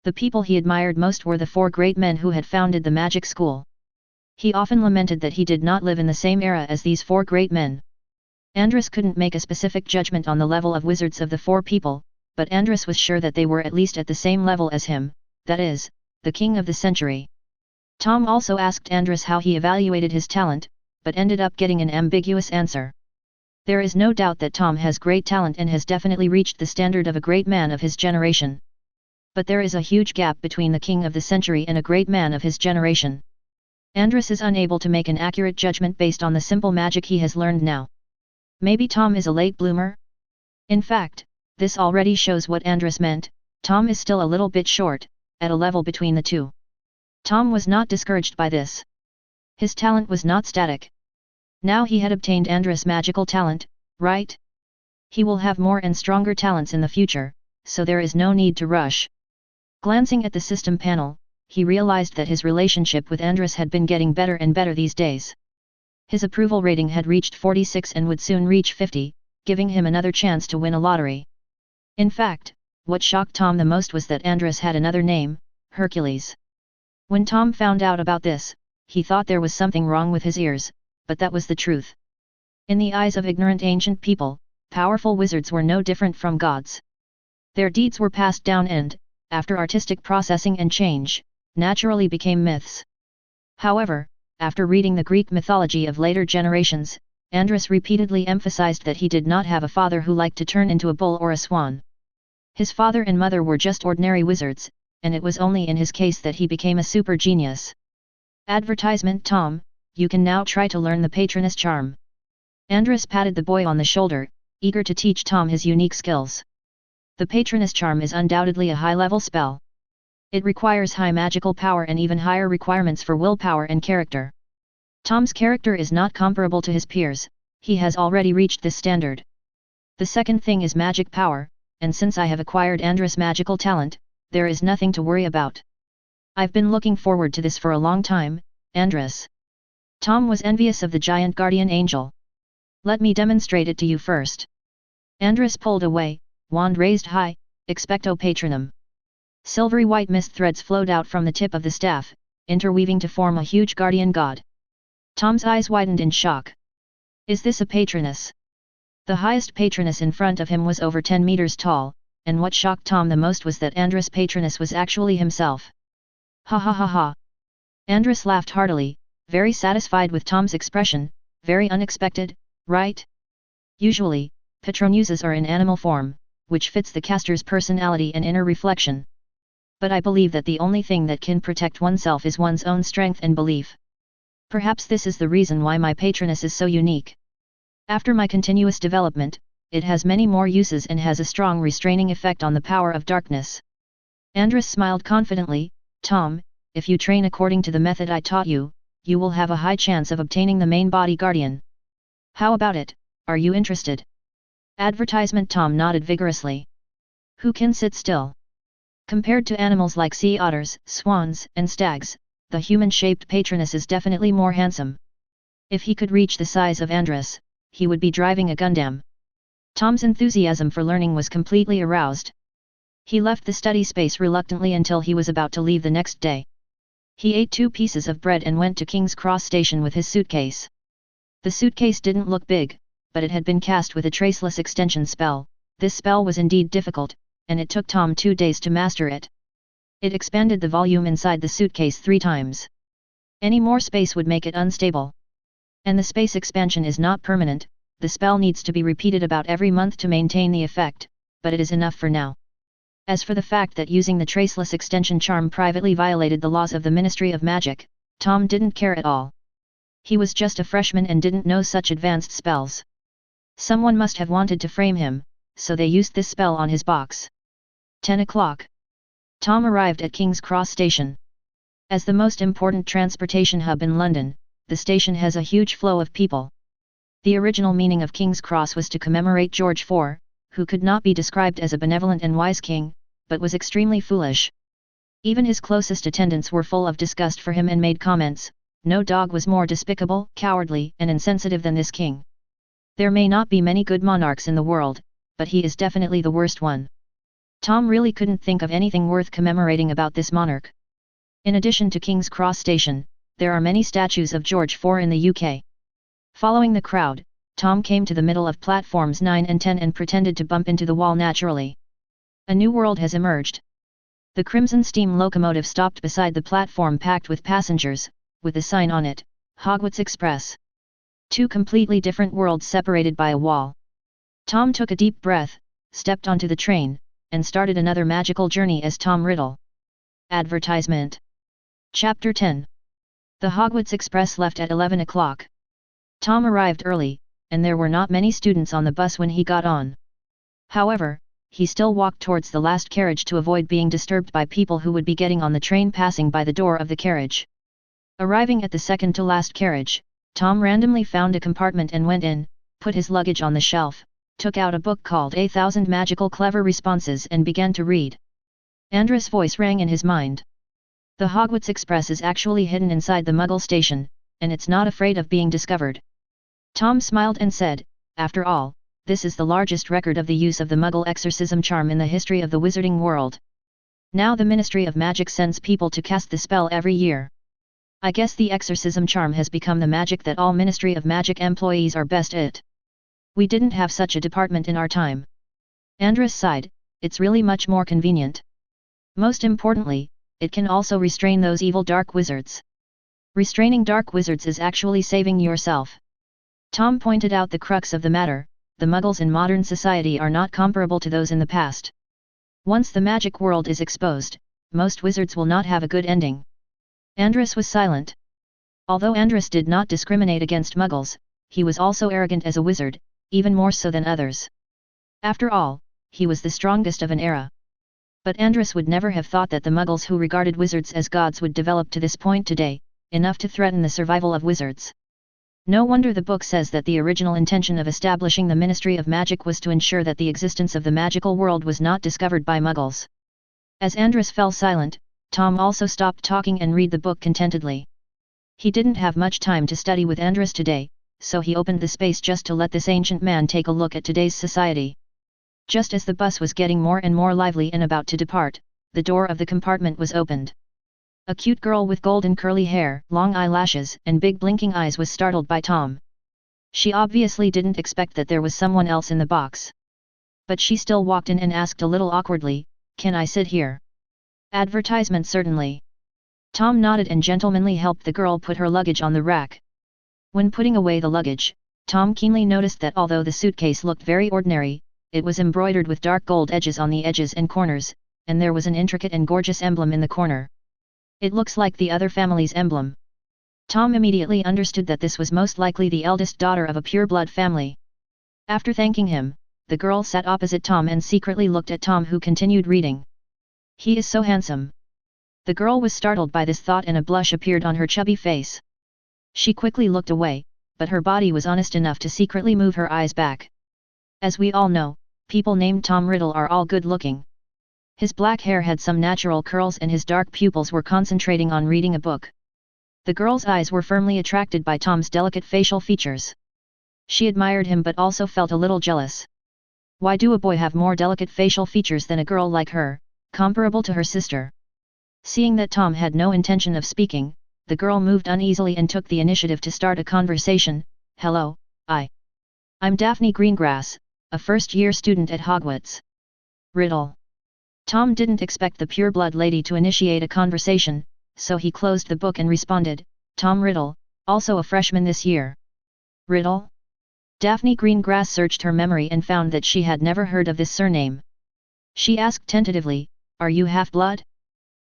The people he admired most were the 4 great men who had founded the magic school. He often lamented that he did not live in the same era as these 4 great men. Andres couldn't make a specific judgment on the level of wizards of the 4 people, but Andres was sure that they were at least at the same level as him, that is, the king of the century. Tom also asked Andres how he evaluated his talent, but ended up getting an ambiguous answer. There is no doubt that Tom has great talent and has definitely reached the standard of a great man of his generation. But there is a huge gap between the king of the century and a great man of his generation. Andres is unable to make an accurate judgment based on the simple magic he has learned now. Maybe Tom is a late bloomer? In fact, this already shows what Andres meant. Tom is still a little bit short, at a level between the two. Tom was not discouraged by this. His talent was not static. Now he had obtained Andres' magical talent, right? He will have more and stronger talents in the future, so there is no need to rush. Glancing at the system panel, he realized that his relationship with Andres had been getting better and better these days. His approval rating had reached 46 and would soon reach 50, giving him another chance to win a lottery. In fact, what shocked Tom the most was that Andres had another name, Hercules. When Tom found out about this, he thought there was something wrong with his ears, but that was the truth. In the eyes of ignorant ancient people, powerful wizards were no different from gods. Their deeds were passed down and, after artistic processing and change, naturally became myths. However, after reading the Greek mythology of later generations, Andres repeatedly emphasized that he did not have a father who liked to turn into a bull or a swan. His father and mother were just ordinary wizards, and it was only in his case that he became a super genius. Advertisement. Tom, you can now try to learn the Patronus charm. Andres patted the boy on the shoulder, eager to teach Tom his unique skills. The Patronus charm is undoubtedly a high-level spell. It requires high magical power and even higher requirements for willpower and character. Tom's character is not comparable to his peers, he has already reached this standard. The second thing is magic power, and since I have acquired Andres' magical talent, there is nothing to worry about. I've been looking forward to this for a long time, Andres. Tom was envious of the giant guardian angel. Let me demonstrate it to you first. Andres pulled away, wand raised high, expecto patronum. Silvery white mist threads flowed out from the tip of the staff, interweaving to form a huge guardian god. Tom's eyes widened in shock. Is this a patronus? The highest patronus in front of him was over 10 meters tall, and what shocked Tom the most was that Andres' patronus was actually himself. Ha ha ha ha. Andres laughed heartily, very satisfied with Tom's expression. Very unexpected, right? Usually, patronuses are in animal form, which fits the caster's personality and inner reflection. But I believe that the only thing that can protect oneself is one's own strength and belief. Perhaps this is the reason why my Patronus is so unique. After my continuous development, it has many more uses and has a strong restraining effect on the power of darkness. Andrus smiled confidently. Tom, if you train according to the method I taught you, you will have a high chance of obtaining the main body guardian. How about it, are you interested? Advertisement. Tom nodded vigorously. Who can sit still? Compared to animals like sea otters, swans, and stags, the human-shaped Patronus is definitely more handsome. If he could reach the size of Andrus, he would be driving a Gundam. Tom's enthusiasm for learning was completely aroused. He left the study space reluctantly until he was about to leave the next day. He ate 2 pieces of bread and went to King's Cross Station with his suitcase. The suitcase didn't look big, but it had been cast with a traceless extension spell. This spell was indeed difficult, and it took Tom 2 days to master it. It expanded the volume inside the suitcase 3 times. Any more space would make it unstable. And the space expansion is not permanent, the spell needs to be repeated about every month to maintain the effect, but it is enough for now. As for the fact that using the traceless extension charm privately violated the laws of the Ministry of Magic, Tom didn't care at all. He was just a freshman and didn't know such advanced spells. Someone must have wanted to frame him, so they used this spell on his box. 10 o'clock. Tom arrived at King's Cross Station. As the most important transportation hub in London, the station has a huge flow of people. The original meaning of King's Cross was to commemorate George IV, who could not be described as a benevolent and wise king, but was extremely foolish. Even his closest attendants were full of disgust for him and made comments, "No dog was more despicable, cowardly, and insensitive than this king. There may not be many good monarchs in the world, but he is definitely the worst one." Tom really couldn't think of anything worth commemorating about this monarch. In addition to King's Cross Station, there are many statues of George IV in the UK. Following the crowd, Tom came to the middle of platforms 9 and 10 and pretended to bump into the wall naturally. A new world has emerged. The Crimson Steam locomotive stopped beside the platform packed with passengers, with a sign on it, Hogwarts Express. 2 completely different worlds separated by a wall. Tom took a deep breath, stepped onto the train, and started another magical journey as Tom Riddle. Advertisement. Chapter 10. The Hogwarts Express left at 11 o'clock. Tom arrived early, and there were not many students on the bus when he got on. However, he still walked towards the last carriage to avoid being disturbed by people who would be getting on the train passing by the door of the carriage. Arriving at the second-to-last carriage, Tom randomly found a compartment and went in, put his luggage on the shelf, took out a book called A Thousand Magical Clever Responses and began to read. Andrus' voice rang in his mind. The Hogwarts Express is actually hidden inside the Muggle station, and it's not afraid of being discovered. Tom smiled and said, "After all, this is the largest record of the use of the Muggle exorcism charm in the history of the wizarding world. Now the Ministry of Magic sends people to cast the spell every year. I guess the exorcism charm has become the magic that all Ministry of Magic employees are best at. We didn't have such a department in our time." Andrus sighed, "It's really much more convenient. Most importantly, it can also restrain those evil dark wizards. Restraining dark wizards is actually saving yourself." Tom pointed out the crux of the matter: the Muggles in modern society are not comparable to those in the past. Once the magic world is exposed, most wizards will not have a good ending. Andrus was silent. Although Andrus did not discriminate against Muggles, he was also arrogant as a wizard, even more so than others. After all, he was the strongest of an era. But Andrus would never have thought that the Muggles who regarded wizards as gods would develop to this point today, enough to threaten the survival of wizards. No wonder the book says that the original intention of establishing the Ministry of Magic was to ensure that the existence of the magical world was not discovered by Muggles. As Andrus fell silent, Tom also stopped talking and read the book contentedly. He didn't have much time to study with Andrus today, so he opened the space just to let this ancient man take a look at today's society. Just as the bus was getting more and more lively and about to depart, the door of the compartment was opened. A cute girl with golden curly hair, long eyelashes, and big blinking eyes was startled by Tom. She obviously didn't expect that there was someone else in the box. But she still walked in and asked a little awkwardly, "Can I sit here?" Advertisement. Certainly. Tom nodded and gentlemanly helped the girl put her luggage on the rack. When putting away the luggage, Tom keenly noticed that although the suitcase looked very ordinary, it was embroidered with dark gold edges on the edges and corners, and there was an intricate and gorgeous emblem in the corner. It looks like the other family's emblem. Tom immediately understood that this was most likely the eldest daughter of a pureblood family. After thanking him, the girl sat opposite Tom and secretly looked at Tom, who continued reading. "He is so handsome." The girl was startled by this thought and a blush appeared on her chubby face. She quickly looked away, but her body was honest enough to secretly move her eyes back. As we all know, people named Tom Riddle are all good-looking. His black hair had some natural curls and his dark pupils were concentrating on reading a book. The girl's eyes were firmly attracted by Tom's delicate facial features. She admired him but also felt a little jealous. Why do a boy have more delicate facial features than a girl like her, comparable to her sister? Seeing that Tom had no intention of speaking, the girl moved uneasily and took the initiative to start a conversation. "Hello, I'm Daphne Greengrass, a first-year student at Hogwarts." "Riddle." Tom didn't expect the pureblood lady to initiate a conversation, so he closed the book and responded, "Tom Riddle, also a freshman this year." "Riddle?" Daphne Greengrass searched her memory and found that she had never heard of this surname. She asked tentatively, "Are you half-blood?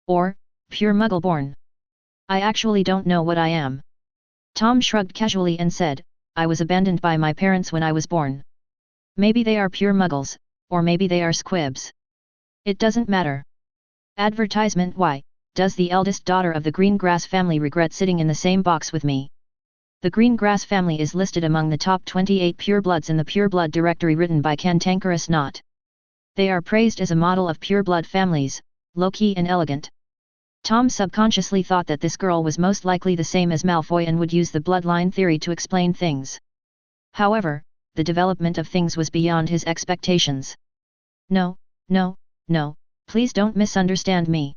Or, pure muggle-born?" "I actually don't know what I am." Tom shrugged casually and said, "I was abandoned by my parents when I was born. Maybe they are pure muggles, or maybe they are squibs. It doesn't matter." Advertisement. "Why, does the eldest daughter of the Greengrass family regret sitting in the same box with me?" The Greengrass family is listed among the top 28 purebloods in the Pureblood directory written by Cantankerous Knot. They are praised as a model of pureblood families, low-key and elegant. Tom subconsciously thought that this girl was most likely the same as Malfoy and would use the bloodline theory to explain things. However, the development of things was beyond his expectations. No, please don't misunderstand me."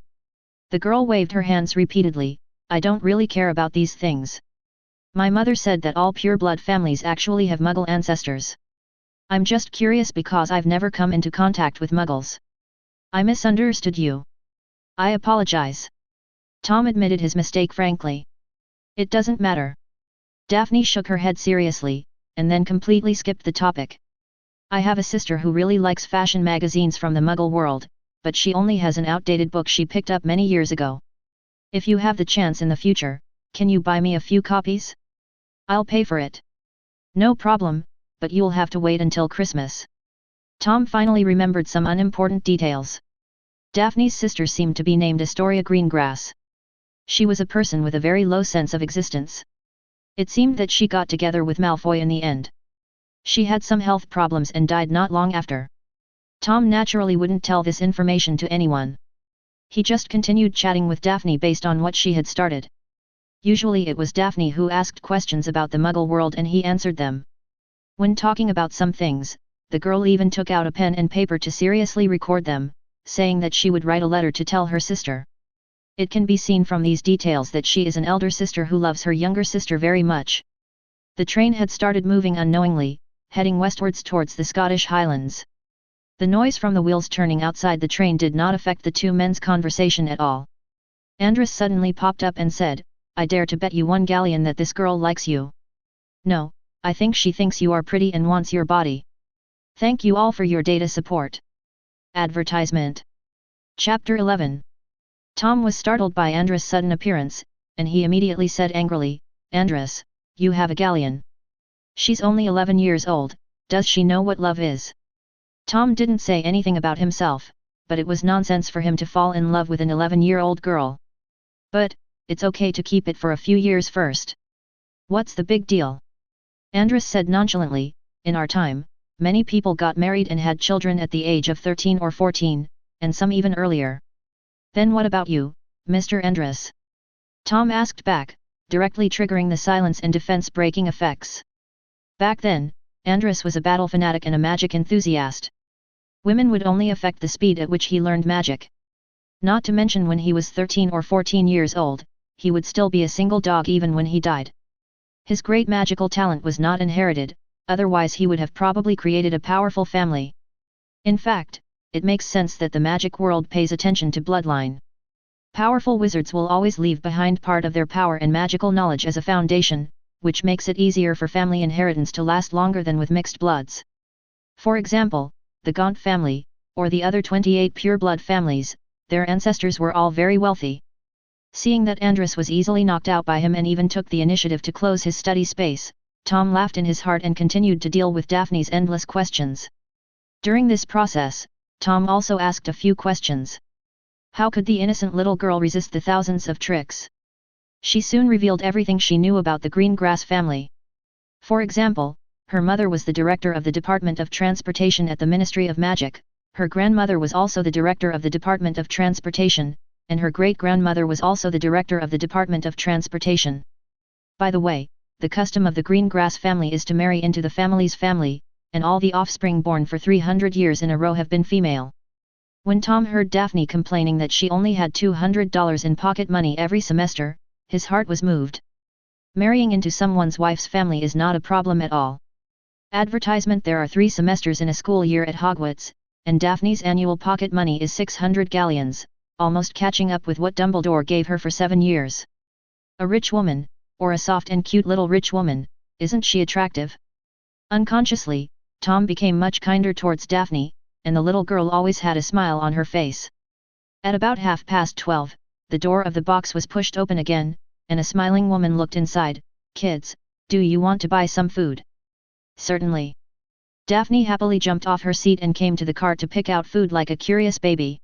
The girl waved her hands repeatedly, "I don't really care about these things. My mother said that all pureblood families actually have Muggle ancestors. I'm just curious because I've never come into contact with Muggles. I misunderstood you. I apologize." Tom admitted his mistake frankly. "It doesn't matter." Daphne shook her head seriously, and then completely skipped the topic. "I have a sister who really likes fashion magazines from the Muggle world, but she only has an outdated book she picked up many years ago. If you have the chance in the future, can you buy me a few copies? I'll pay for it." "No problem, but you'll have to wait until Christmas." Tom finally remembered some unimportant details. Daphne's sister seemed to be named Astoria Greengrass. She was a person with a very low sense of existence. It seemed that she got together with Malfoy in the end. She had some health problems and died not long after. Tom naturally wouldn't tell this information to anyone. He just continued chatting with Daphne based on what she had started. Usually it was Daphne who asked questions about the Muggle world and he answered them. When talking about some things, the girl even took out a pen and paper to seriously record them, saying that she would write a letter to tell her sister. It can be seen from these details that she is an elder sister who loves her younger sister very much. The train had started moving unknowingly, heading westwards towards the Scottish Highlands. The noise from the wheels turning outside the train did not affect the two men's conversation at all. Andrus suddenly popped up and said, "I dare to bet you 1 galleon that this girl likes you." "No, I think she thinks you are pretty and wants your body. Thank you all for your data support." Advertisement. Chapter 11. Tom was startled by Andrus' sudden appearance, and he immediately said angrily, "Andrus, you have a galleon. She's only 11 years old, does she know what love is?" Tom didn't say anything about himself, but it was nonsense for him to fall in love with an 11-year-old girl. "But, it's okay to keep it for a few years first. What's the big deal?" Andrus said nonchalantly, "In our time, many people got married and had children at the age of 13 or 14, and some even earlier." "Then what about you, Mr. Andrus?" Tom asked back, directly triggering the silence and defense-breaking effects. Back then, Andrus was a battle fanatic and a magic enthusiast. Women would only affect the speed at which he learned magic. Not to mention when he was 13 or 14 years old, he would still be a single dog even when he died. His great magical talent was not inherited, otherwise he would have probably created a powerful family. In fact, it makes sense that the magic world pays attention to bloodline. Powerful wizards will always leave behind part of their power and magical knowledge as a foundation, which makes it easier for family inheritance to last longer than with mixed bloods. For example, the Gaunt family, or the other 28 pureblood families, their ancestors were all very wealthy. Seeing that Andras was easily knocked out by him and even took the initiative to close his study space, Tom laughed in his heart and continued to deal with Daphne's endless questions. During this process, Tom also asked a few questions. How could the innocent little girl resist the thousands of tricks? She soon revealed everything she knew about the Greengrass family. For example, her mother was the director of the Department of Transportation at the Ministry of Magic, her grandmother was also the director of the Department of Transportation, and her great-grandmother was also the director of the Department of Transportation. By the way, the custom of the Greengrass family is to marry into the family's family, and all the offspring born for 300 years in a row have been female. When Tom heard Daphne complaining that she only had $200 in pocket money every semester, his heart was moved. Marrying into someone's wife's family is not a problem at all. Advertisement: there are 3 semesters in a school year at Hogwarts, and Daphne's annual pocket money is 600 galleons, almost catching up with what Dumbledore gave her for 7 years. A rich woman, or a soft and cute little rich woman, isn't she attractive? Unconsciously, Tom became much kinder towards Daphne, and the little girl always had a smile on her face. At about 12:30, the door of the box was pushed open again, and a smiling woman looked inside. Kids, do you want to buy some food? Certainly. Daphne happily jumped off her seat and came to the cart to pick out food like a curious baby.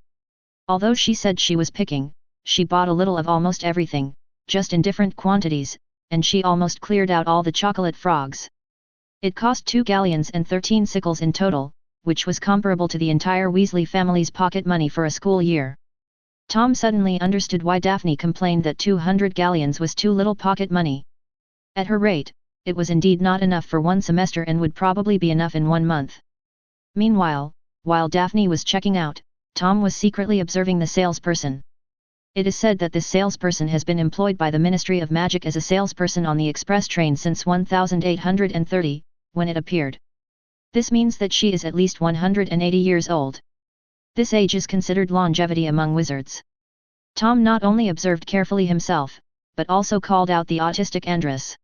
Although she said she was picking, she bought a little of almost everything, just in different quantities, and she almost cleared out all the chocolate frogs. It cost 2 galleons and 13 sickles in total, which was comparable to the entire Weasley family's pocket money for a school year. Tom suddenly understood why Daphne complained that 200 galleons was too little pocket money. At her rate, it was indeed not enough for 1 semester and would probably be enough in 1 month. Meanwhile, while Daphne was checking out, Tom was secretly observing the salesperson. It is said that this salesperson has been employed by the Ministry of Magic as a salesperson on the express train since 1830, when it appeared. This means that she is at least 180 years old. This age is considered longevity among wizards. Tom not only observed carefully himself, but also called out the autistic Andras.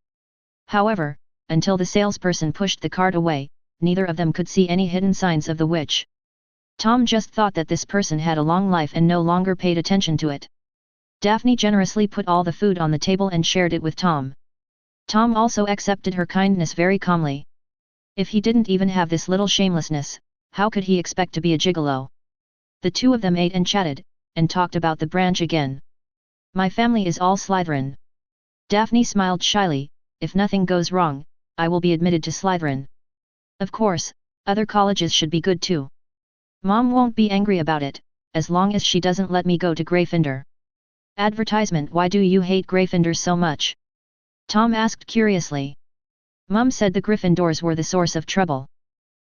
However, until the salesperson pushed the cart away, neither of them could see any hidden signs of the witch. Tom just thought that this person had a long life and no longer paid attention to it. Daphne generously put all the food on the table and shared it with Tom. Tom also accepted her kindness very calmly. If he didn't even have this little shamelessness, how could he expect to be a gigolo? The two of them ate and chatted, and talked about the branch again. My family is all Slytherin. Daphne smiled shyly. If nothing goes wrong, I will be admitted to Slytherin. Of course, other colleges should be good too. Mom won't be angry about it, as long as she doesn't let me go to Gryffindor. Advertisement: why do you hate Gryffindors so much? Tom asked curiously. Mum said the Gryffindors were the source of trouble.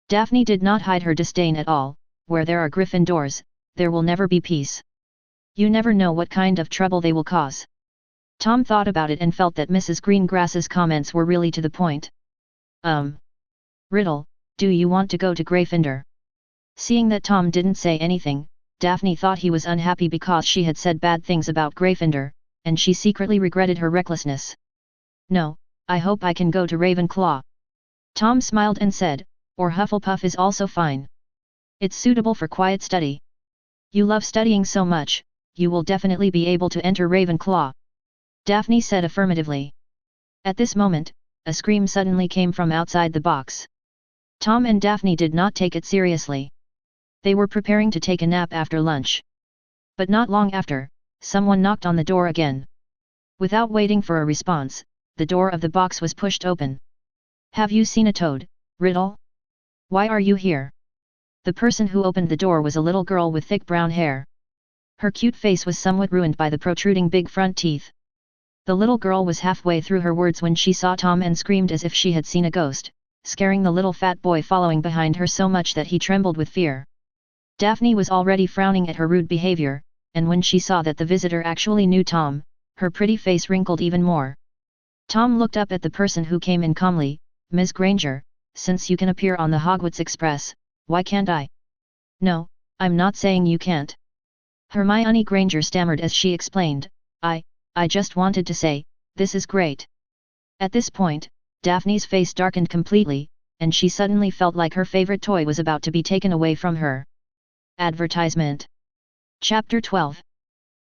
Daphne did not hide her disdain at all. Where there are Gryffindors, there will never be peace. You never know what kind of trouble they will cause. Tom thought about it and felt that Mrs. Greengrass's comments were really to the point. Riddle, do you want to go to Gryffindor? Seeing that Tom didn't say anything, Daphne thought he was unhappy because she had said bad things about Gryffindor, and she secretly regretted her recklessness. No, I hope I can go to Ravenclaw. Tom smiled and said, or Hufflepuff is also fine. It's suitable for quiet study. You love studying so much, you will definitely be able to enter Ravenclaw. Daphne said affirmatively. At this moment, a scream suddenly came from outside the box. Tom and Daphne did not take it seriously. They were preparing to take a nap after lunch. But not long after, someone knocked on the door again. Without waiting for a response, the door of the box was pushed open. Have you seen a toad, Riddle? Why are you here? The person who opened the door was a little girl with thick brown hair. Her cute face was somewhat ruined by the protruding big front teeth. The little girl was halfway through her words when she saw Tom and screamed as if she had seen a ghost, scaring the little fat boy following behind her so much that he trembled with fear. Daphne was already frowning at her rude behavior, and when she saw that the visitor actually knew Tom, her pretty face wrinkled even more. Tom looked up at the person who came in calmly. Ms. Granger, since you can appear on the Hogwarts Express, why can't I? No, I'm not saying you can't. Hermione Granger stammered as she explained, I just wanted to say, this is great. At this point, Daphne's face darkened completely, and she suddenly felt like her favorite toy was about to be taken away from her. Advertisement. Chapter 12.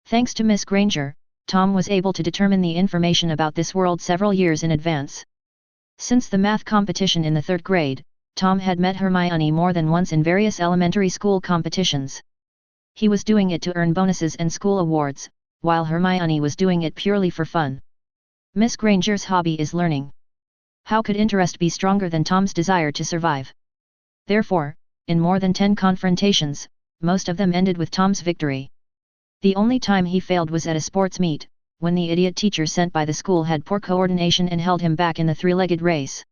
Thanks to Miss Granger, Tom was able to determine the information about this world several years in advance. Since the math competition in the 3rd grade, Tom had met Hermione more than once in various elementary school competitions. He was doing it to earn bonuses and school awards, while Hermione was doing it purely for fun. Miss Granger's hobby is learning. How could interest be stronger than Tom's desire to survive? Therefore, in more than 10 confrontations, most of them ended with Tom's victory. The only time he failed was at a sports meet, when the idiot teacher sent by the school had poor coordination and held him back in the 3-legged race.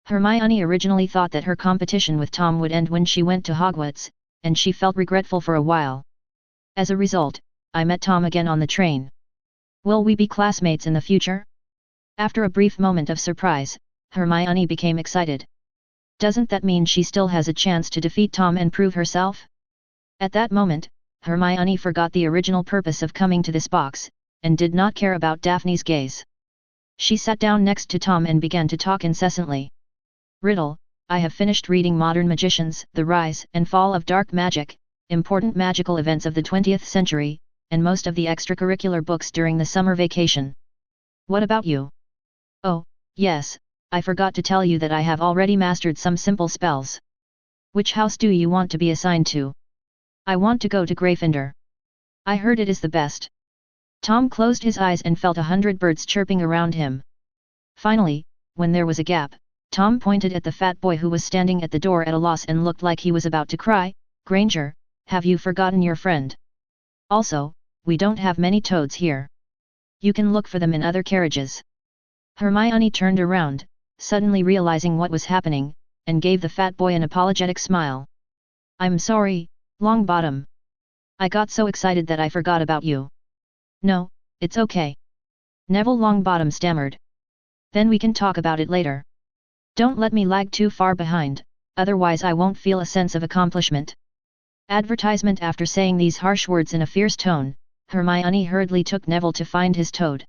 Hermione originally thought that her competition with Tom would end when she went to Hogwarts, and she felt regretful for a while. As a result, I met Tom again on the train. Will we be classmates in the future? After a brief moment of surprise, Hermione became excited. Doesn't that mean she still has a chance to defeat Tom and prove herself? At that moment, Hermione forgot the original purpose of coming to this box, and did not care about Daphne's gaze. She sat down next to Tom and began to talk incessantly. Riddle, I have finished reading Modern Magicians, The Rise and Fall of Dark Magic, Important Magical Events of the 20th Century, and most of the extracurricular books during the summer vacation. What about you? Oh, yes, I forgot to tell you that I have already mastered some simple spells. Which house do you want to be assigned to? I want to go to Gryffindor. I heard it is the best. Tom closed his eyes and felt 100 birds chirping around him. Finally, when there was a gap, Tom pointed at the fat boy who was standing at the door at a loss and looked like he was about to cry. Granger, have you forgotten your friend? Also, we don't have many toads here. You can look for them in other carriages. Hermione turned around, suddenly realizing what was happening, and gave the fat boy an apologetic smile. I'm sorry, Longbottom. I got so excited that I forgot about you. No, it's okay. Neville Longbottom stammered. Then we can talk about it later. Don't let me lag too far behind, otherwise I won't feel a sense of accomplishment. Advertisement. After saying these harsh words in a fierce tone, Hermione hurriedly took Neville to find his toad.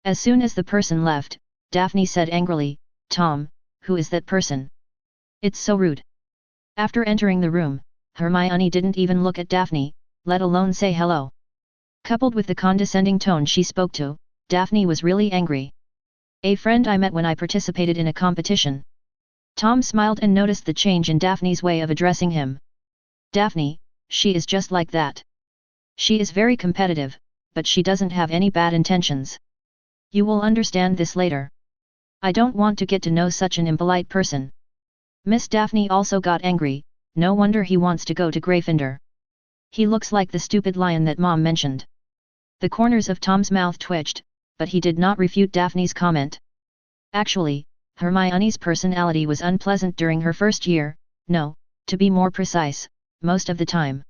As soon as the person left, Daphne said angrily, Tom, who is that person? It's so rude. After entering the room, Hermione didn't even look at Daphne, let alone say hello. Coupled with the condescending tone she spoke to, Daphne was really angry. A friend I met when I participated in a competition. Tom smiled and noticed the change in Daphne's way of addressing him. Daphne, she is just like that. She is very competitive, but she doesn't have any bad intentions. You will understand this later. I don't want to get to know such an impolite person. Miss Daphne also got angry. No wonder he wants to go to Gryffindor. He looks like the stupid lion that Mom mentioned. The corners of Tom's mouth twitched, but he did not refute Daphne's comment. Actually, Hermione's personality was unpleasant during her first year, no, to be more precise, most of the time.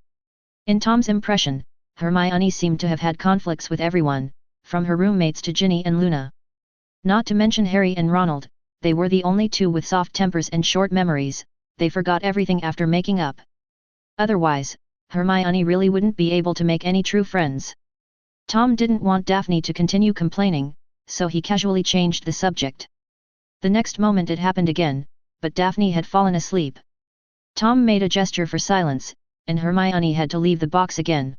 In Tom's impression, Hermione seemed to have had conflicts with everyone, from her roommates to Ginny and Luna. Not to mention Harry and Ronald, they were the only two with soft tempers and short memories, they forgot everything after making up. Otherwise, Hermione really wouldn't be able to make any true friends. Tom didn't want Daphne to continue complaining, so he casually changed the subject. The next moment it happened again, but Daphne had fallen asleep. Tom made a gesture for silence, and Hermione had to leave the box again.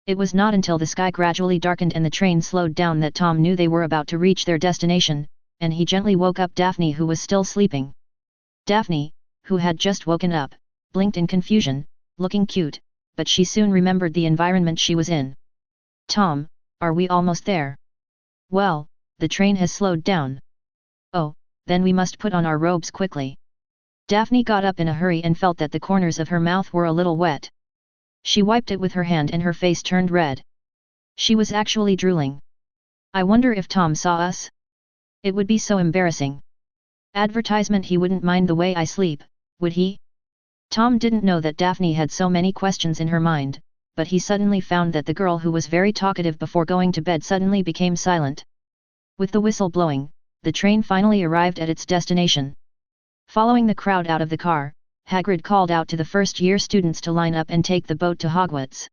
It was not until the sky gradually darkened and the train slowed down that Tom knew they were about to reach their destination, and he gently woke up Daphne, who was still sleeping. Daphne, who had just woken up, blinked in confusion, looking cute, but she soon remembered the environment she was in. Tom, are we almost there? Well, the train has slowed down. Oh, then we must put on our robes quickly. Daphne got up in a hurry and felt that the corners of her mouth were a little wet. She wiped it with her hand and her face turned red. She was actually drooling. I wonder if Tom saw us? It would be so embarrassing. Advertisement. He wouldn't mind the way I sleep, would he? Tom didn't know that Daphne had so many questions in her mind, but he suddenly found that the girl who was very talkative before going to bed suddenly became silent. With the whistle blowing, the train finally arrived at its destination. Following the crowd out of the car, Hagrid called out to the first-year students to line up and take the boat to Hogwarts.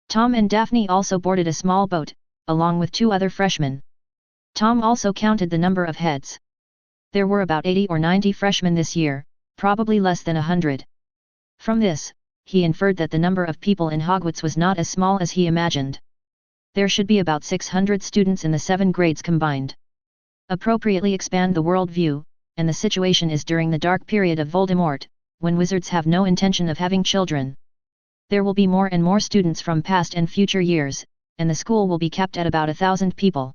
Tom and Daphne also boarded a small boat, along with 2 other freshmen. Tom also counted the number of heads. There were about 80 or 90 freshmen this year, probably less than 100. From this, he inferred that the number of people in Hogwarts was not as small as he imagined. There should be about 600 students in the 7 grades combined. Appropriately expand the world view, and the situation is during the dark period of Voldemort, when wizards have no intention of having children. There will be more and more students from past and future years, and the school will be kept at about 1,000 people.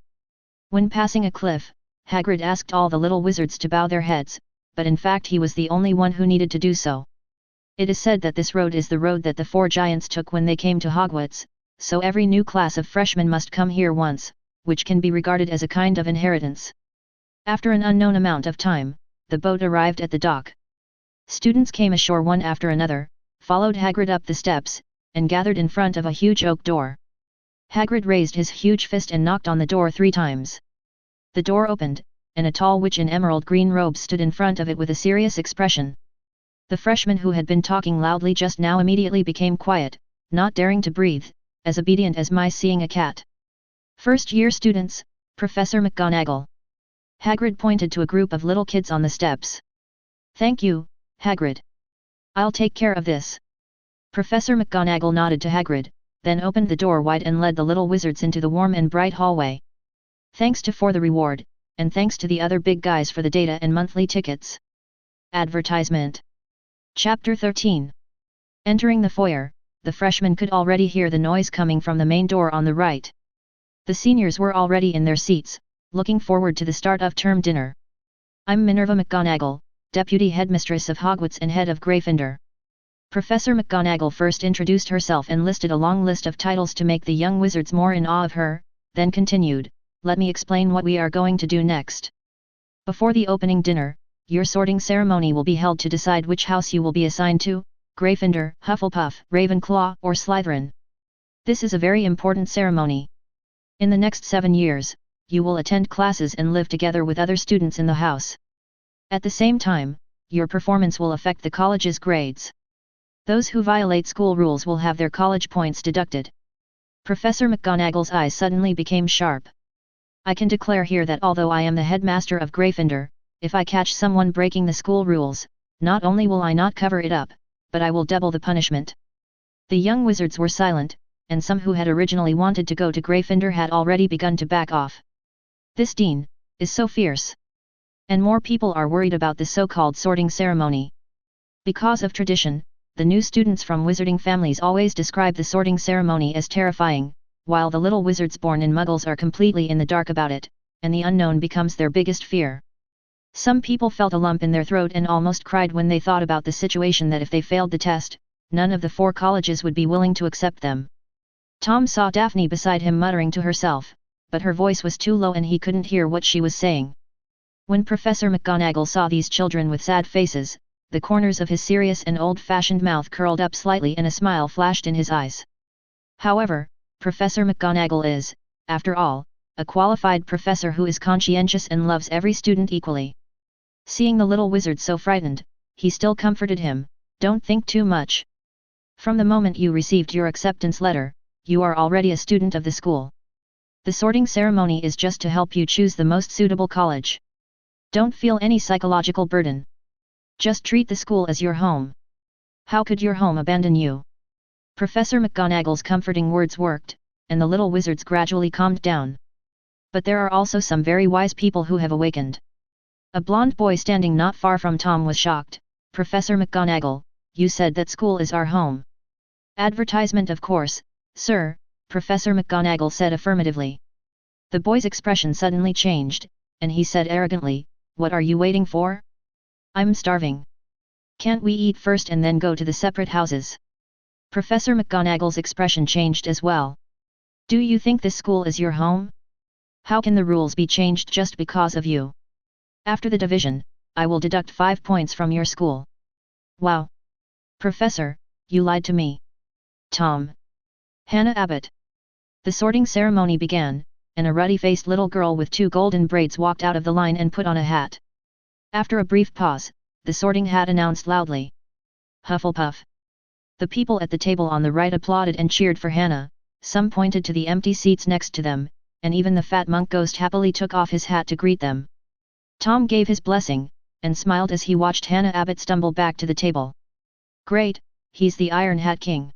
When passing a cliff, Hagrid asked all the little wizards to bow their heads, but in fact he was the only one who needed to do so. It is said that this road is the road that the 4 giants took when they came to Hogwarts, so every new class of freshmen must come here once, which can be regarded as a kind of inheritance. After an unknown amount of time, the boat arrived at the dock. Students came ashore one after another, followed Hagrid up the steps, and gathered in front of a huge oak door. Hagrid raised his huge fist and knocked on the door 3 times. The door opened, and a tall witch in emerald green robes stood in front of it with a serious expression. The freshman who had been talking loudly just now immediately became quiet, not daring to breathe, as obedient as mice seeing a cat. First-year students, Professor McGonagall. Hagrid pointed to a group of little kids on the steps. Thank you, Hagrid. I'll take care of this. Professor McGonagall nodded to Hagrid, then opened the door wide and led the little wizards into the warm and bright hallway. Thanks to for the reward, and thanks to the other big guys for the data and monthly tickets. Advertisement. Chapter 13. Entering the foyer, the freshmen could already hear the noise coming from the main door on the right. The seniors were already in their seats, looking forward to the start of term dinner. I'm Minerva McGonagall, Deputy Headmistress of Hogwarts and Head of Gryffindor. Professor McGonagall first introduced herself and listed a long list of titles to make the young wizards more in awe of her, then continued, let me explain what we are going to do next. Before the opening dinner, your sorting ceremony will be held to decide which house you will be assigned to, Gryffindor, Hufflepuff, Ravenclaw, or Slytherin. This is a very important ceremony. In the next 7 years, you will attend classes and live together with other students in the house. At the same time, your performance will affect the college's grades. Those who violate school rules will have their college points deducted. Professor McGonagall's eyes suddenly became sharp. I can declare here that although I am the headmaster of Gryffindor, if I catch someone breaking the school rules, not only will I not cover it up, but I will double the punishment. The young wizards were silent, and some who had originally wanted to go to Gryffindor had already begun to back off. This dean is so fierce. And more people are worried about the so-called sorting ceremony. Because of tradition, the new students from wizarding families always describe the sorting ceremony as terrifying, while the little wizards born in muggles are completely in the dark about it, and the unknown becomes their biggest fear. Some people felt a lump in their throat and almost cried when they thought about the situation that if they failed the test, none of the 4 colleges would be willing to accept them. Tom saw Daphne beside him muttering to herself, but her voice was too low and he couldn't hear what she was saying. When Professor McGonagall saw these children with sad faces, the corners of his serious and old-fashioned mouth curled up slightly and a smile flashed in his eyes. However, Professor McGonagall is, after all, a qualified professor who is conscientious and loves every student equally. Seeing the little wizard so frightened, he still comforted him, don't think too much. From the moment you received your acceptance letter, you are already a student of the school. The sorting ceremony is just to help you choose the most suitable college. Don't feel any psychological burden. Just treat the school as your home. How could your home abandon you? Professor McGonagall's comforting words worked, and the little wizards gradually calmed down. But there are also some very wise people who have awakened. A blond boy standing not far from Tom was shocked. Professor McGonagall, you said that school is our home. Advertisement of course, sir, Professor McGonagall said affirmatively. The boy's expression suddenly changed, and he said arrogantly, what are you waiting for? I'm starving. Can't we eat first and then go to the separate houses? Professor McGonagall's expression changed as well. Do you think this school is your home? How can the rules be changed just because of you? After the division, I will deduct 5 points from your school. Wow! Professor, you lied to me. Tom. Hannah Abbott. The sorting ceremony began, and a ruddy-faced little girl with 2 golden braids walked out of the line and put on a hat. After a brief pause, the sorting hat announced loudly. Hufflepuff. The people at the table on the right applauded and cheered for Hannah, some pointed to the empty seats next to them, and even the fat monk ghost happily took off his hat to greet them. Tom gave his blessing, and smiled as he watched Hannah Abbott stumble back to the table. Great, he's the Iron Hat King.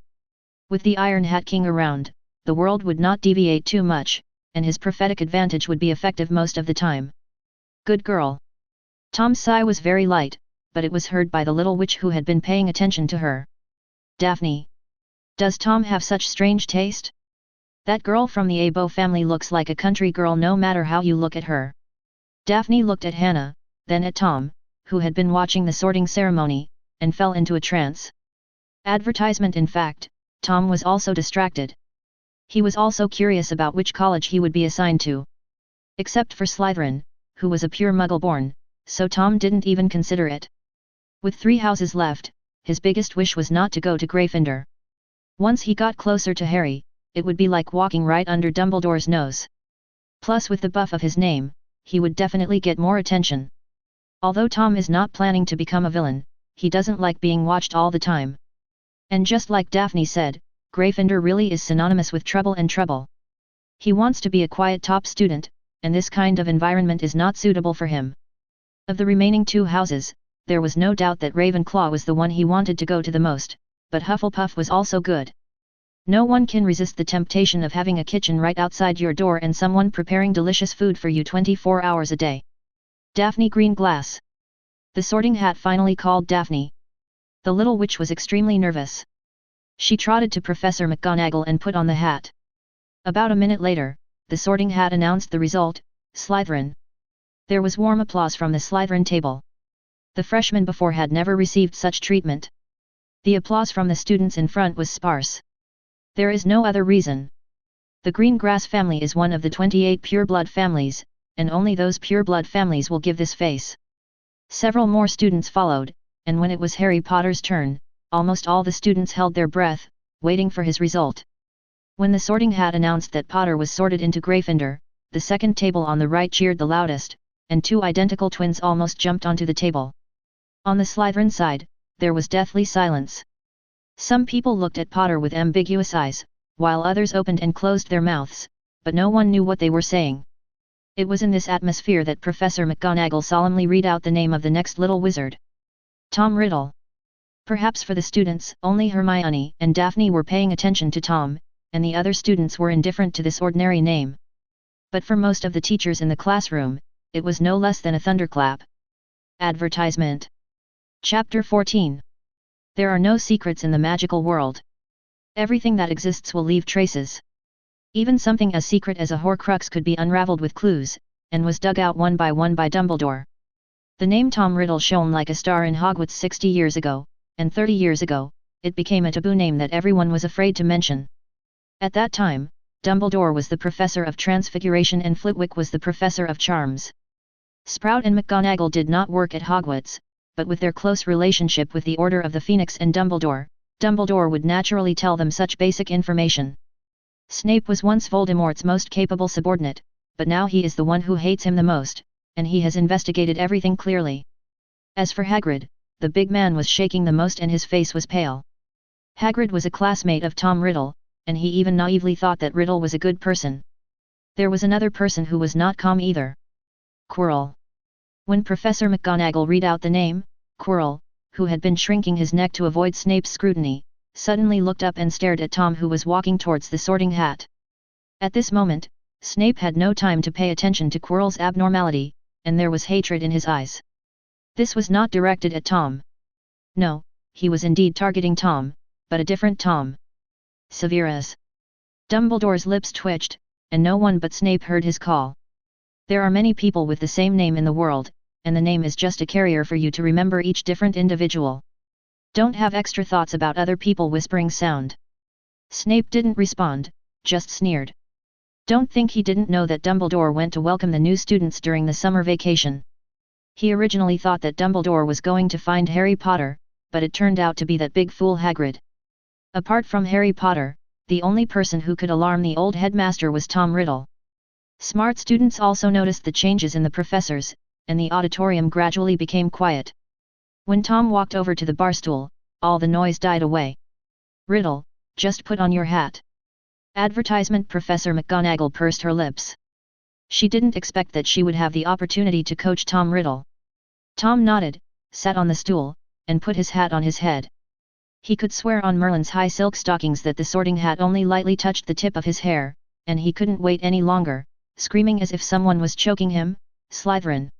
With the Iron Hat King around, the world would not deviate too much, and his prophetic advantage would be effective most of the time. Good girl. Tom's sigh was very light, but it was heard by the little witch who had been paying attention to her. Daphne. Does Tom have such strange taste? That girl from the Abo family looks like a country girl no matter how you look at her. Daphne looked at Hannah, then at Tom, who had been watching the sorting ceremony, and fell into a trance. Advertisement. In fact, Tom was also distracted. He was also curious about which college he would be assigned to. Except for Slytherin, who was a pure Muggle-born, so Tom didn't even consider it. With 3 houses left, his biggest wish was not to go to Gryffindor. Once he got closer to Harry, it would be like walking right under Dumbledore's nose. Plus with the buff of his name, he would definitely get more attention. Although Tom is not planning to become a villain, he doesn't like being watched all the time. And just like Daphne said, Gryffindor really is synonymous with trouble and trouble. He wants to be a quiet top student, and this kind of environment is not suitable for him. Of the remaining 2 houses, there was no doubt that Ravenclaw was the one he wanted to go to the most, but Hufflepuff was also good. No one can resist the temptation of having a kitchen right outside your door and someone preparing delicious food for you 24 hours a day. Daphne Greenglass. The Sorting Hat finally called Daphne. The little witch was extremely nervous. She trotted to Professor McGonagall and put on the hat. About a minute later, the Sorting Hat announced the result, Slytherin. There was warm applause from the Slytherin table. The freshmen before had never received such treatment. The applause from the students in front was sparse. There is no other reason. The Greengrass family is one of the 28 pureblood families, and only those pureblood families will give this face. Several more students followed, and when it was Harry Potter's turn, almost all the students held their breath, waiting for his result. When the Sorting Hat announced that Potter was sorted into Gryffindor, the second table on the right cheered the loudest, and 2 identical twins almost jumped onto the table. On the Slytherin side, there was deathly silence. Some people looked at Potter with ambiguous eyes, while others opened and closed their mouths, but no one knew what they were saying. It was in this atmosphere that Professor McGonagall solemnly read out the name of the next little wizard. Tom Riddle. Perhaps for the students, only Hermione and Daphne were paying attention to Tom, and the other students were indifferent to this ordinary name. But for most of the teachers in the classroom, it was no less than a thunderclap. Advertisement. Chapter 14. There are no secrets in the magical world. Everything that exists will leave traces. Even something as secret as a Horcrux could be unraveled with clues, and was dug out one by Dumbledore. The name Tom Riddle shone like a star in Hogwarts 60 years ago, and 30 years ago, it became a taboo name that everyone was afraid to mention. At that time, Dumbledore was the professor of transfiguration and Flitwick was the professor of charms. Sprout and McGonagall did not work at Hogwarts, but with their close relationship with the Order of the Phoenix and Dumbledore, Dumbledore would naturally tell them such basic information. Snape was once Voldemort's most capable subordinate, but now he is the one who hates him the most, and he has investigated everything clearly. As for Hagrid, the big man was shaking the most and his face was pale. Hagrid was a classmate of Tom Riddle, and he even naively thought that Riddle was a good person. There was another person who was not calm either. Quirrell. When Professor McGonagall read out the name, Quirrell, who had been shrinking his neck to avoid Snape's scrutiny, suddenly looked up and stared at Tom who was walking towards the Sorting Hat. At this moment, Snape had no time to pay attention to Quirrell's abnormality, and there was hatred in his eyes. This was not directed at Tom. No, he was indeed targeting Tom, but a different Tom. Severus. Dumbledore's lips twitched, and no one but Snape heard his call. There are many people with the same name in the world, and the name is just a carrier for you to remember each different individual. Don't have extra thoughts about other people whispering sound. Snape didn't respond, just sneered. Don't think he didn't know that Dumbledore went to welcome the new students during the summer vacation. He originally thought that Dumbledore was going to find Harry Potter, but it turned out to be that big fool Hagrid. Apart from Harry Potter, the only person who could alarm the old headmaster was Tom Riddle. Smart students also noticed the changes in the professors, and the auditorium gradually became quiet. When Tom walked over to the barstool, all the noise died away. Riddle, just put on your hat. Advertisement. Professor McGonagall pursed her lips. She didn't expect that she would have the opportunity to coach Tom Riddle. Tom nodded, sat on the stool, and put his hat on his head. He could swear on Merlin's high silk stockings that the sorting hat only lightly touched the tip of his hair, and he couldn't wait any longer, screaming as if someone was choking him, "Slytherin!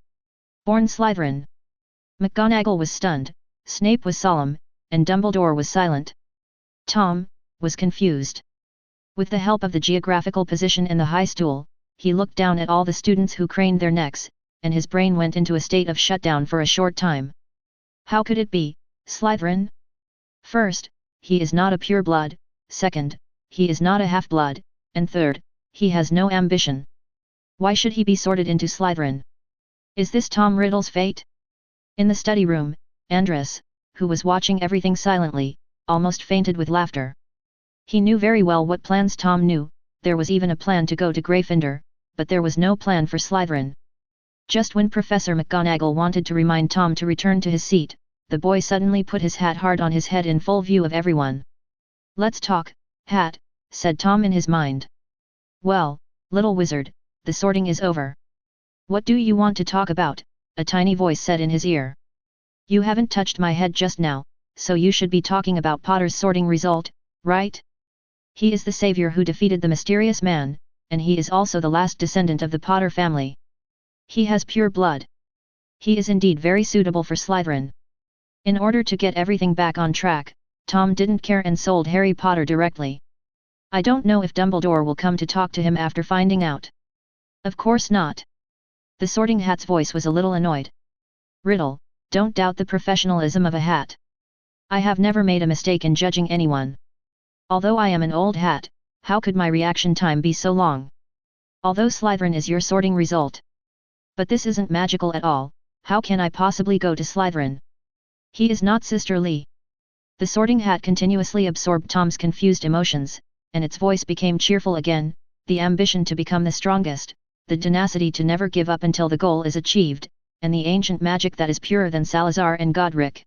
Born Slytherin!" McGonagall was stunned, Snape was solemn, and Dumbledore was silent. Tom was confused. With the help of the geographical position in the high stool, he looked down at all the students who craned their necks, and his brain went into a state of shutdown for a short time. How could it be, Slytherin? First, he is not a pureblood, second, he is not a half-blood, and third, he has no ambition. Why should he be sorted into Slytherin? Is this Tom Riddle's fate? In the study room, Andrus, who was watching everything silently, almost fainted with laughter. He knew very well what plans Tom knew, there was even a plan to go to Gryffindor, but there was no plan for Slytherin. Just when Professor McGonagall wanted to remind Tom to return to his seat, the boy suddenly put his hat hard on his head in full view of everyone. "Let's talk, Hat," said Tom in his mind. "Well, little wizard, the sorting is over. What do you want to talk about?" a tiny voice said in his ear. "You haven't touched my head just now, so you should be talking about Potter's sorting result, right? He is the savior who defeated the mysterious man, and he is also the last descendant of the Potter family. He has pure blood. He is indeed very suitable for Slytherin." In order to get everything back on track, Tom didn't care and sold Harry Potter directly. "I don't know if Dumbledore will come to talk to him after finding out." "Of course not." The Sorting Hat's voice was a little annoyed. "Riddle, don't doubt the professionalism of a hat. I have never made a mistake in judging anyone. Although I am an old hat, how could my reaction time be so long? Although Slytherin is your sorting result. But this isn't magical at all, how can I possibly go to Slytherin? He is not sisterly." The Sorting Hat continuously absorbed Tom's confused emotions, and its voice became cheerful again, the ambition to become the strongest, the tenacity to never give up until the goal is achieved, and the ancient magic that is purer than Salazar and Godric.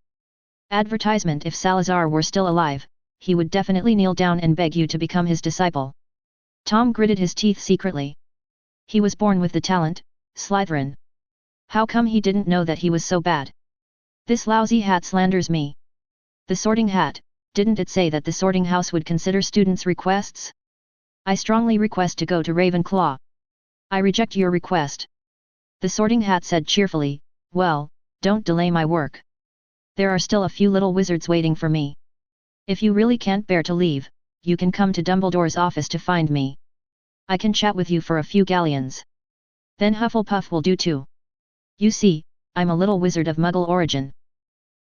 Advertisement: if Salazar were still alive, he would definitely kneel down and beg you to become his disciple. Tom gritted his teeth secretly. He was born with the talent, Slytherin. How come he didn't know that he was so bad? This lousy hat slanders me. The Sorting Hat, didn't it say that the sorting house would consider students' requests? I strongly request to go to Ravenclaw. I reject your request. The Sorting Hat said cheerfully, "Well, don't delay my work. There are still a few little wizards waiting for me. If you really can't bear to leave, you can come to Dumbledore's office to find me. I can chat with you for a few galleons. Then Hufflepuff will do too. You see, I'm a little wizard of Muggle origin.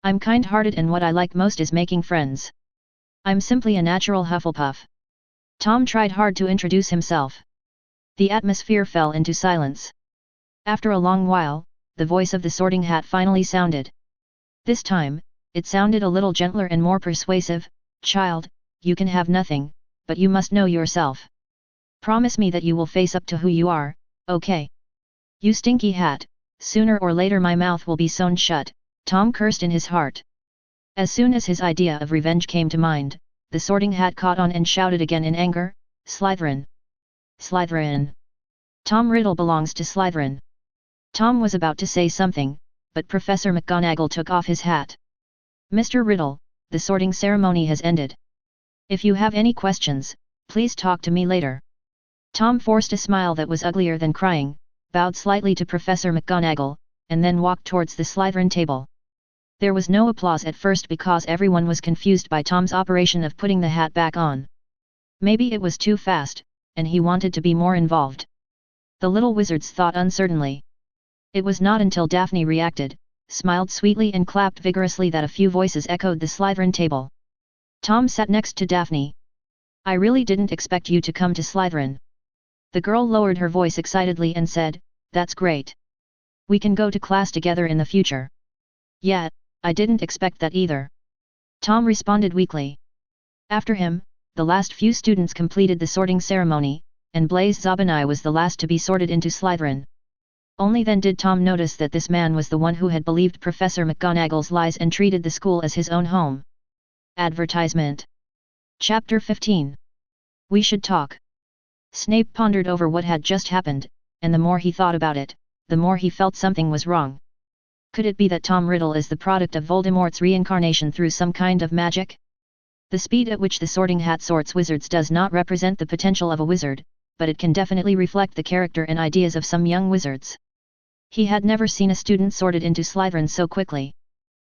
I'm kind-hearted and what I like most is making friends. I'm simply a natural Hufflepuff." Tom tried hard to introduce himself. The atmosphere fell into silence. After a long while, the voice of the Sorting Hat finally sounded. This time, it sounded a little gentler and more persuasive. "Child, you can have nothing, but you must know yourself. Promise me that you will face up to who you are, okay? You stinky hat, sooner or later my mouth will be sewn shut," Tom cursed in his heart. As soon as his idea of revenge came to mind, the Sorting Hat caught on and shouted again in anger, "Slytherin! Slytherin! Tom Riddle belongs to Slytherin." Tom was about to say something, but Professor McGonagall took off his hat. "Mr. Riddle, the sorting ceremony has ended. If you have any questions, please talk to me later." Tom forced a smile that was uglier than crying, bowed slightly to Professor McGonagall, and then walked towards the Slytherin table. There was no applause at first because everyone was confused by Tom's operation of putting the hat back on. Maybe it was too fast, and he wanted to be more involved. The little wizards thought uncertainly. It was not until Daphne reacted, smiled sweetly and clapped vigorously that a few voices echoed the Slytherin table. Tom sat next to Daphne. "I really didn't expect you to come to Slytherin." The girl lowered her voice excitedly and said, "That's great. We can go to class together in the future." "Yeah, I didn't expect that either." Tom responded weakly. After him, the last few students completed the sorting ceremony, and Blaise Zabinai was the last to be sorted into Slytherin. Only then did Tom notice that this man was the one who had believed Professor McGonagall's lies and treated the school as his own home. Advertisement. Chapter 15. We should talk. Snape pondered over what had just happened, and the more he thought about it, the more he felt something was wrong. Could it be that Tom Riddle is the product of Voldemort's reincarnation through some kind of magic? The speed at which the Sorting Hat sorts wizards does not represent the potential of a wizard, but it can definitely reflect the character and ideas of some young wizards. He had never seen a student sorted into Slytherin so quickly.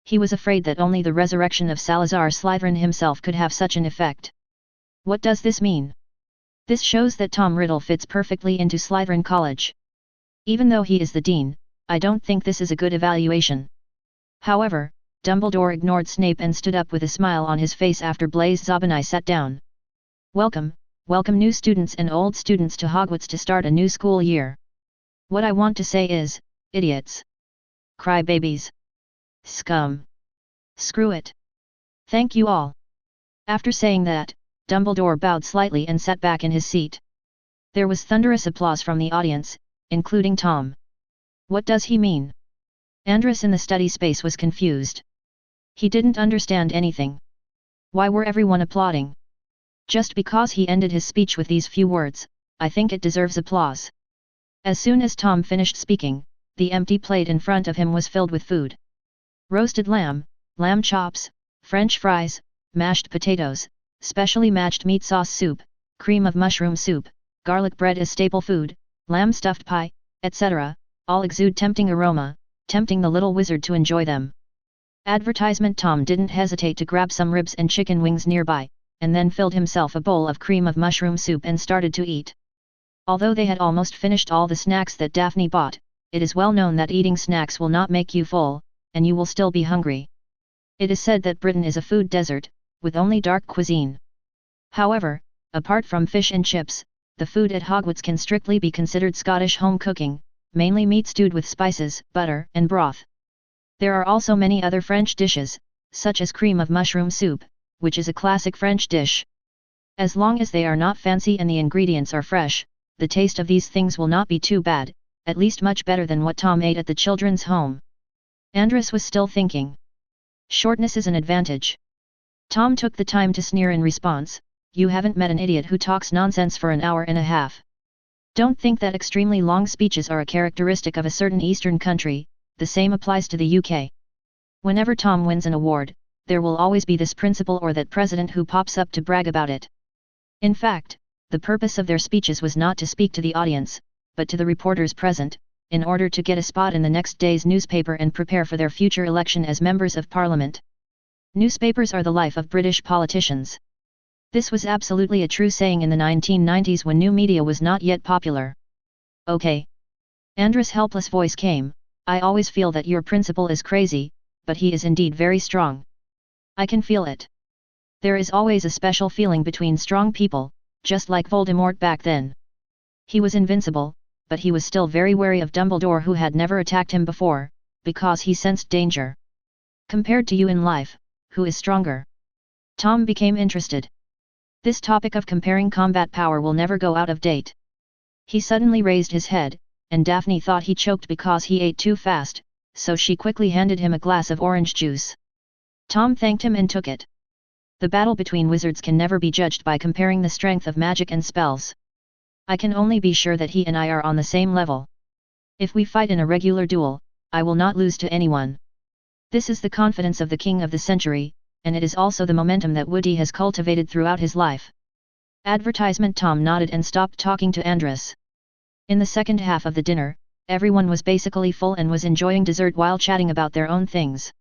He was afraid that only the resurrection of Salazar Slytherin himself could have such an effect. What does this mean? This shows that Tom Riddle fits perfectly into Slytherin College. Even though he is the dean, I don't think this is a good evaluation. However, Dumbledore ignored Snape and stood up with a smile on his face after Blaise Zabini sat down. Welcome new students and old students to Hogwarts to start a new school year. What I want to say is, idiots. Crybabies. Scum. Screw it. Thank you all. After saying that, Dumbledore bowed slightly and sat back in his seat. There was thunderous applause from the audience, including Tom. What does he mean? Andras in the study space was confused. He didn't understand anything. Why were everyone applauding? Just because he ended his speech with these few words, I think it deserves applause. As soon as Tom finished speaking, the empty plate in front of him was filled with food. Roasted lamb, lamb chops, French fries, mashed potatoes, specially matched meat sauce soup, cream of mushroom soup, garlic bread as staple food, lamb stuffed pie, etc., all exude tempting aroma, tempting the little wizard to enjoy them. Advertisement. Tom didn't hesitate to grab some ribs and chicken wings nearby, and then filled himself a bowl of cream of mushroom soup and started to eat. Although they had almost finished all the snacks that Daphne bought, it is well known that eating snacks will not make you full, and you will still be hungry. It is said that Britain is a food desert, with only dark cuisine. However, apart from fish and chips, the food at Hogwarts can strictly be considered Scottish home cooking, mainly meat stewed with spices, butter, and broth. There are also many other French dishes, such as cream of mushroom soup, which is a classic French dish. As long as they are not fancy and the ingredients are fresh, the taste of these things will not be too bad, at least much better than what Tom ate at the children's home. Andras was still thinking. Shortness is an advantage. Tom took the time to sneer in response, you haven't met an idiot who talks nonsense for an hour and a half. Don't think that extremely long speeches are a characteristic of a certain Eastern country, the same applies to the UK. Whenever Tom wins an award, there will always be this principal or that president who pops up to brag about it. In fact, the purpose of their speeches was not to speak to the audience, but to the reporters present, in order to get a spot in the next day's newspaper and prepare for their future election as members of parliament. Newspapers are the life of British politicians. This was absolutely a true saying in the 1990s when new media was not yet popular. Okay. Andras' helpless voice came, I always feel that your principal is crazy, but he is indeed very strong. I can feel it. There is always a special feeling between strong people, just like Voldemort back then. He was invincible, but he was still very wary of Dumbledore who had never attacked him before, because he sensed danger. Compared to you in life, who is stronger? Tom became interested. This topic of comparing combat power will never go out of date. He suddenly raised his head, and Daphne thought he choked because he ate too fast, so she quickly handed him a glass of orange juice. Tom thanked him and took it. The battle between wizards can never be judged by comparing the strength of magic and spells. I can only be sure that he and I are on the same level. If we fight in a regular duel, I will not lose to anyone. This is the confidence of the king of the century, and it is also the momentum that Woody has cultivated throughout his life. Advertisement. Tom nodded and stopped talking to Andras. In the second half of the dinner, everyone was basically full and was enjoying dessert while chatting about their own things.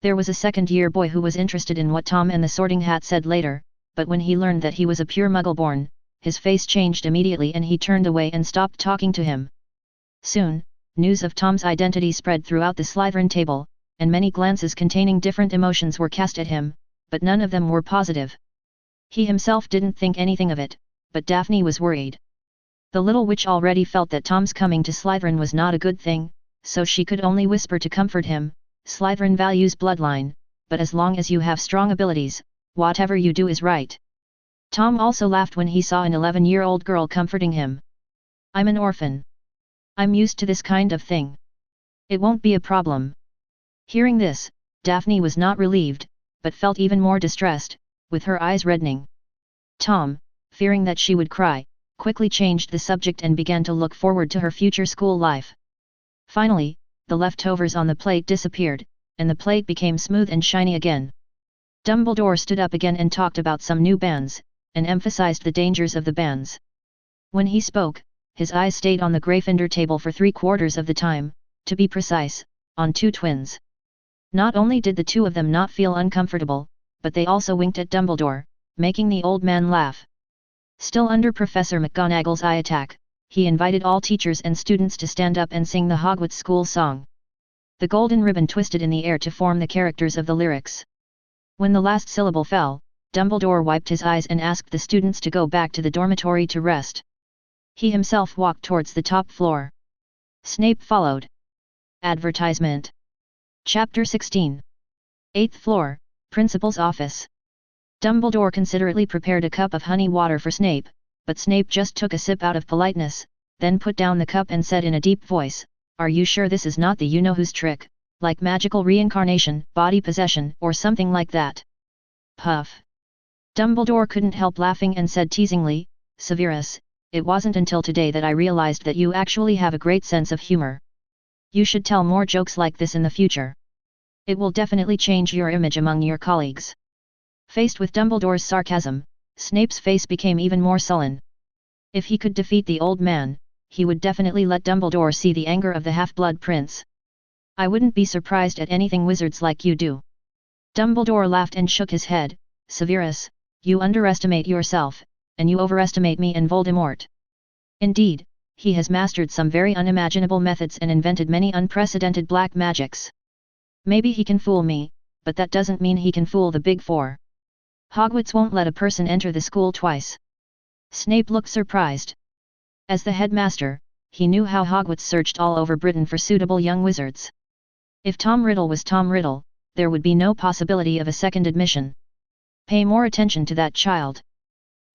There was a second-year boy who was interested in what Tom and the Sorting Hat said later, but when he learned that he was a pure Muggle-born, his face changed immediately and he turned away and stopped talking to him. Soon, news of Tom's identity spread throughout the Slytherin table, and many glances containing different emotions were cast at him, but none of them were positive. He himself didn't think anything of it, but Daphne was worried. The little witch already felt that Tom's coming to Slytherin was not a good thing, so she could only whisper to comfort him, Slytherin values bloodline, but as long as you have strong abilities, whatever you do is right. Tom also laughed when he saw an 11-year-old girl comforting him. I'm an orphan. I'm used to this kind of thing. It won't be a problem. Hearing this, Daphne was not relieved, but felt even more distressed, with her eyes reddening. Tom, fearing that she would cry, quickly changed the subject and began to look forward to her future school life. Finally, the leftovers on the plate disappeared, and the plate became smooth and shiny again. Dumbledore stood up again and talked about some new bands, and emphasized the dangers of the bands. When he spoke, his eyes stayed on the Gryffindor table for 3/4 of the time, to be precise, on two twins. Not only did the two of them not feel uncomfortable, but they also winked at Dumbledore, making the old man laugh. Still under Professor McGonagall's eye attack, he invited all teachers and students to stand up and sing the Hogwarts school song. The golden ribbon twisted in the air to form the characters of the lyrics. When the last syllable fell, Dumbledore wiped his eyes and asked the students to go back to the dormitory to rest. He himself walked towards the top floor. Snape followed. Advertisement. Chapter 16. 8th floor, Principal's office. Dumbledore considerately prepared a cup of honey water for Snape, but Snape just took a sip out of politeness, then put down the cup and said in a deep voice, "Are you sure this is not the you-know-who's trick, like magical reincarnation, body possession, or something like that?" Puff. Dumbledore couldn't help laughing and said teasingly, "Severus, it wasn't until today that I realized that you actually have a great sense of humor. You should tell more jokes like this in the future. It will definitely change your image among your colleagues." Faced with Dumbledore's sarcasm, Snape's face became even more sullen. If he could defeat the old man, he would definitely let Dumbledore see the anger of the Half-Blood Prince. "I wouldn't be surprised at anything wizards like you do." Dumbledore laughed and shook his head. "Severus, you underestimate yourself, and you overestimate me and Voldemort. Indeed, he has mastered some very unimaginable methods and invented many unprecedented black magics. Maybe he can fool me, but that doesn't mean he can fool the Big Four. Hogwarts won't let a person enter the school twice." Snape looked surprised. As the headmaster, he knew how Hogwarts searched all over Britain for suitable young wizards. If Tom Riddle was Tom Riddle, there would be no possibility of a second admission. "Pay more attention to that child,"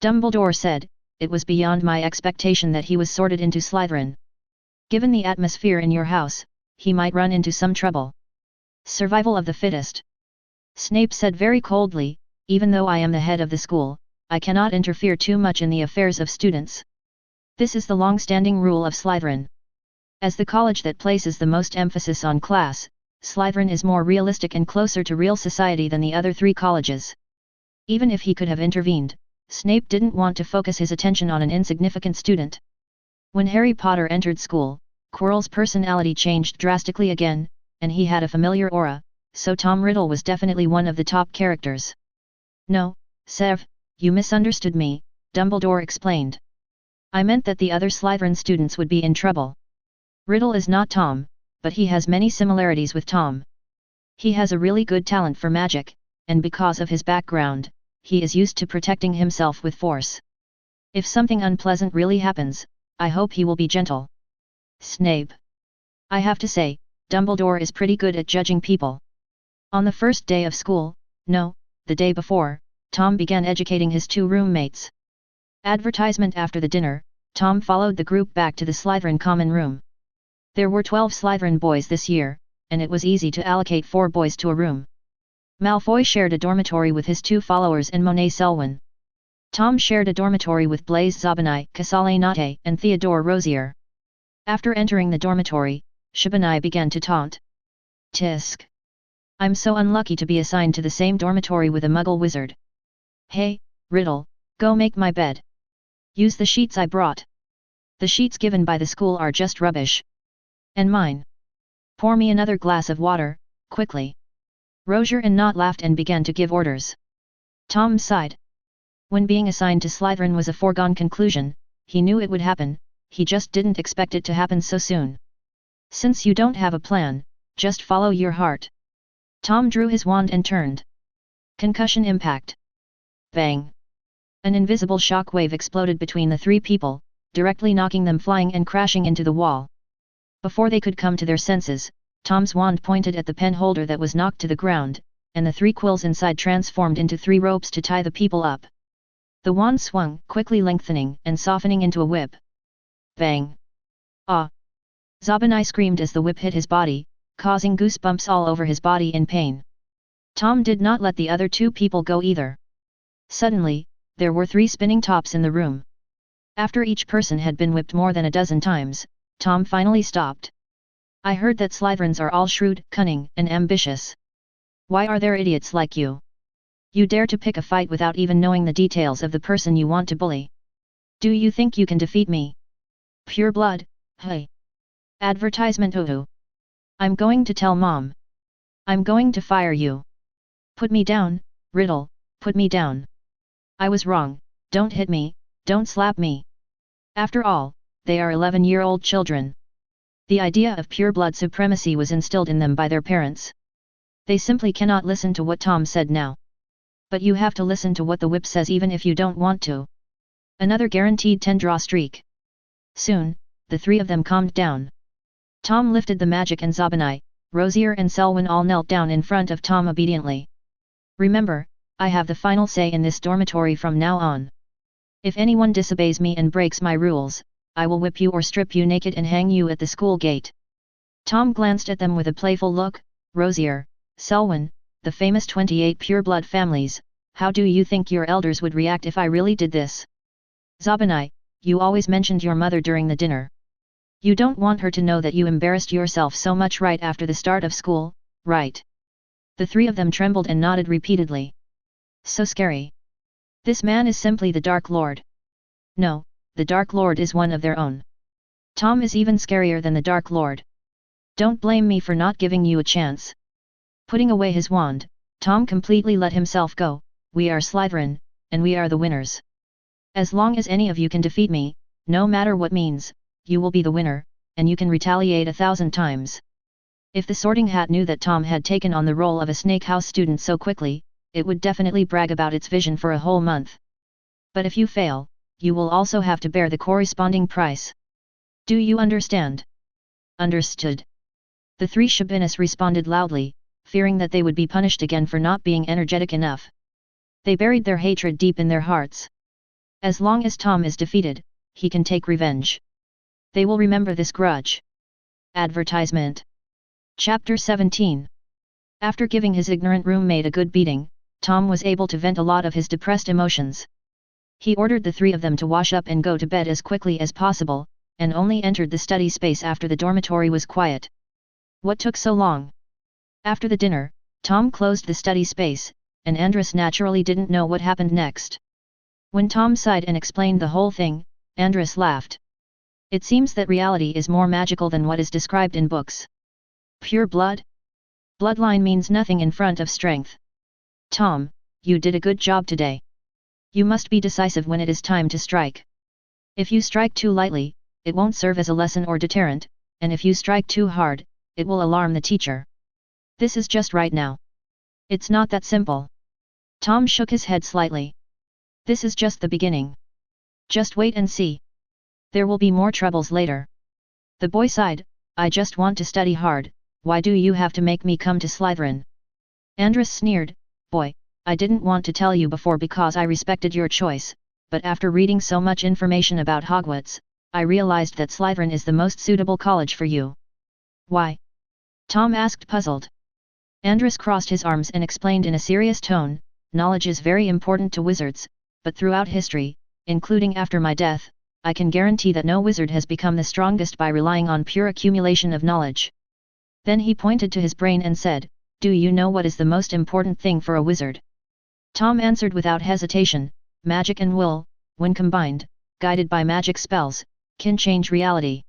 Dumbledore said. "It was beyond my expectation that he was sorted into Slytherin. Given the atmosphere in your house, he might run into some trouble." "Survival of the fittest," Snape said very coldly. "Even though I am the head of the school, I cannot interfere too much in the affairs of students. This is the long-standing rule of Slytherin. As the college that places the most emphasis on class, Slytherin is more realistic and closer to real society than the other three colleges." Even if he could have intervened, Snape didn't want to focus his attention on an insignificant student. When Harry Potter entered school, Quirrell's personality changed drastically again, and he had a familiar aura, so Tom Riddle was definitely one of the top characters. "No, Sev, you misunderstood me," Dumbledore explained. "I meant that the other Slytherin students would be in trouble. Riddle is not Tom, but he has many similarities with Tom. He has a really good talent for magic, and because of his background, he is used to protecting himself with force. If something unpleasant really happens, I hope he will be gentle." Snape. "I have to say, Dumbledore is pretty good at judging people." On the first day of school, no, the day before, Tom began educating his two roommates. Advertisement. After the dinner, Tom followed the group back to the Slytherin common room. There were 12 Slytherin boys this year, and it was easy to allocate 4 boys to a room. Malfoy shared a dormitory with his 2 followers and Monet Selwyn. Tom shared a dormitory with Blaise Zabinai, Casale Nate, and Theodore Rosier. After entering the dormitory, Shabinai began to taunt. "Tisk! I'm so unlucky to be assigned to the same dormitory with a Muggle wizard. Hey, Riddle, go make my bed. Use the sheets I brought. The sheets given by the school are just rubbish. And mine. Pour me another glass of water, quickly." Rosier and Knott laughed and began to give orders. Tom sighed. When being assigned to Slytherin was a foregone conclusion, he knew it would happen, he just didn't expect it to happen so soon. "Since you don't have a plan, just follow your heart." Tom drew his wand and turned. Concussion impact. Bang! An invisible shock wave exploded between the 3 people, directly knocking them flying and crashing into the wall. Before they could come to their senses, Tom's wand pointed at the pen holder that was knocked to the ground, and the 3 quills inside transformed into 3 ropes to tie the people up. The wand swung, quickly lengthening and softening into a whip. Bang! Ah! Zabinai screamed as the whip hit his body, causing goosebumps all over his body in pain. Tom did not let the other 2 people go either. Suddenly, there were 3 spinning tops in the room. After each person had been whipped more than a dozen times, Tom finally stopped. I heard that Slytherins are all shrewd, cunning, and ambitious. Why are there idiots like you? You dare to pick a fight without even knowing the details of the person you want to bully. Do you think you can defeat me? Pureblood, hey. Advertisement ooh. I'm going to tell Mom. I'm going to fire you. Put me down, Riddle, put me down. I was wrong, don't hit me, don't slap me. After all, they are 11-year-old children. The idea of pureblood supremacy was instilled in them by their parents. They simply cannot listen to what Tom said now. But you have to listen to what the whip says even if you don't want to. Another guaranteed 10-draw streak. Soon, the three of them calmed down. Tom lifted the magic and Zabinai, Rosier and Selwyn all knelt down in front of Tom obediently. Remember, I have the final say in this dormitory from now on. If anyone disobeys me and breaks my rules, I will whip you or strip you naked and hang you at the school gate. Tom glanced at them with a playful look. Rosier, Selwyn, the famous 28 pureblood families, how do you think your elders would react if I really did this? Zabinai, you always mentioned your mother during the dinner. You don't want her to know that you embarrassed yourself so much right after the start of school, right? The three of them trembled and nodded repeatedly. So scary. This man is simply the Dark Lord. No, the Dark Lord is one of their own. Tom is even scarier than the Dark Lord. Don't blame me for not giving you a chance. Putting away his wand, Tom completely let himself go. We are Slytherin, and we are the winners. As long as any of you can defeat me, no matter what means, you will be the winner, and you can retaliate 1,000 times. If the Sorting Hat knew that Tom had taken on the role of a Snake House student so quickly, it would definitely brag about its vision for a whole month. But if you fail, you will also have to bear the corresponding price. Do you understand? Understood. The three Shabinis responded loudly, fearing that they would be punished again for not being energetic enough. They buried their hatred deep in their hearts. As long as Tom is defeated, he can take revenge. They will remember this grudge. Advertisement. Chapter 17. After giving his ignorant roommate a good beating, Tom was able to vent a lot of his depressed emotions. He ordered the three of them to wash up and go to bed as quickly as possible, and only entered the study space after the dormitory was quiet. What took so long? After the dinner, Tom closed the study space, and Andrus naturally didn't know what happened next. When Tom sighed and explained the whole thing, Andrus laughed. It seems that reality is more magical than what is described in books. Pure blood? Bloodline means nothing in front of strength. Tom, you did a good job today. You must be decisive when it is time to strike. If you strike too lightly, it won't serve as a lesson or deterrent, and if you strike too hard, it will alarm the teacher. This is just right now. It's not that simple. Tom shook his head slightly. This is just the beginning. Just wait and see. There will be more troubles later. The boy sighed, I just want to study hard, why do you have to make me come to Slytherin? Andrus sneered, boy, I didn't want to tell you before because I respected your choice, but after reading so much information about Hogwarts, I realized that Slytherin is the most suitable college for you. Why? Tom asked puzzled. Andrus crossed his arms and explained in a serious tone, knowledge is very important to wizards, but throughout history, including after my death, I can guarantee that no wizard has become the strongest by relying on pure accumulation of knowledge. Then he pointed to his brain and said, do you know what is the most important thing for a wizard? Tom answered without hesitation, magic and will, when combined, guided by magic spells, can change reality.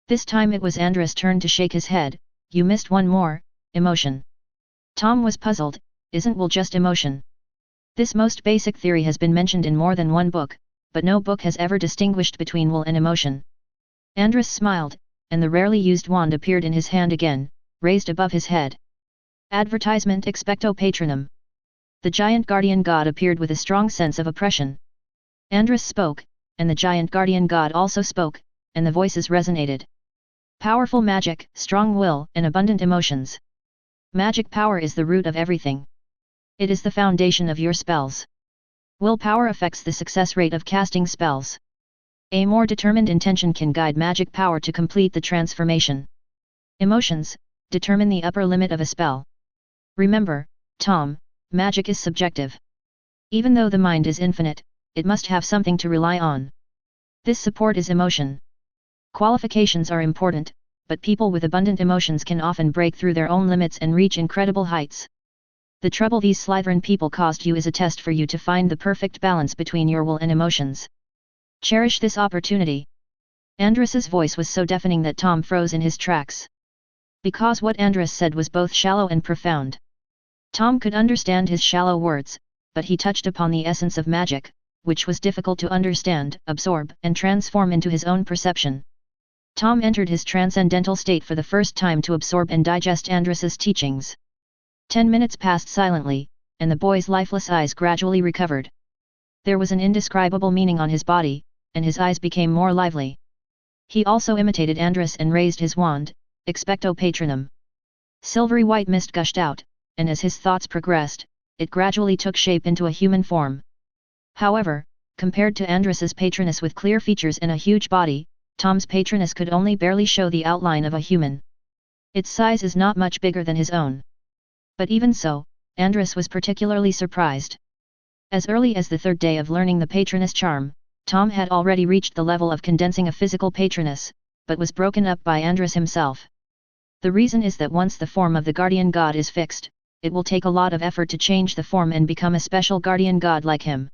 This time it was Andrus' turn to shake his head, you missed one more, emotion. Tom was puzzled, isn't will just emotion? This most basic theory has been mentioned in more than one book, but no book has ever distinguished between will and emotion. Andrus smiled, and the rarely used wand appeared in his hand again, raised above his head. Advertisement expecto patronum. The giant guardian god appeared with a strong sense of oppression. Andrus spoke, and the giant guardian god also spoke, and the voices resonated. Powerful magic, strong will, and abundant emotions. Magic power is the root of everything. It is the foundation of your spells. Willpower affects the success rate of casting spells. A more determined intention can guide magic power to complete the transformation. Emotions determine the upper limit of a spell. Remember, Tom, magic is subjective. Even though the mind is infinite, it must have something to rely on. This support is emotion. Qualifications are important, but people with abundant emotions can often break through their own limits and reach incredible heights. The trouble these Slytherin people caused you is a test for you to find the perfect balance between your will and emotions. Cherish this opportunity. Andrus's voice was so deafening that Tom froze in his tracks. Because what Andrus said was both shallow and profound. Tom could understand his shallow words, but he touched upon the essence of magic, which was difficult to understand, absorb, and transform into his own perception. Tom entered his transcendental state for the first time to absorb and digest Andrus's teachings. 10 minutes passed silently, and the boy's lifeless eyes gradually recovered. There was an indescribable meaning on his body, and his eyes became more lively. He also imitated Andrus and raised his wand, expecto patronum. Silvery white mist gushed out, and as his thoughts progressed, it gradually took shape into a human form. However, compared to Andrus's patroness with clear features and a huge body, Tom's patroness could only barely show the outline of a human. Its size is not much bigger than his own. But even so, Andrus was particularly surprised. As early as the third day of learning the patroness charm, Tom had already reached the level of condensing a physical patroness, but was broken up by Andrus himself. The reason is that once the form of the guardian god is fixed, it will take a lot of effort to change the form and become a special guardian god like him.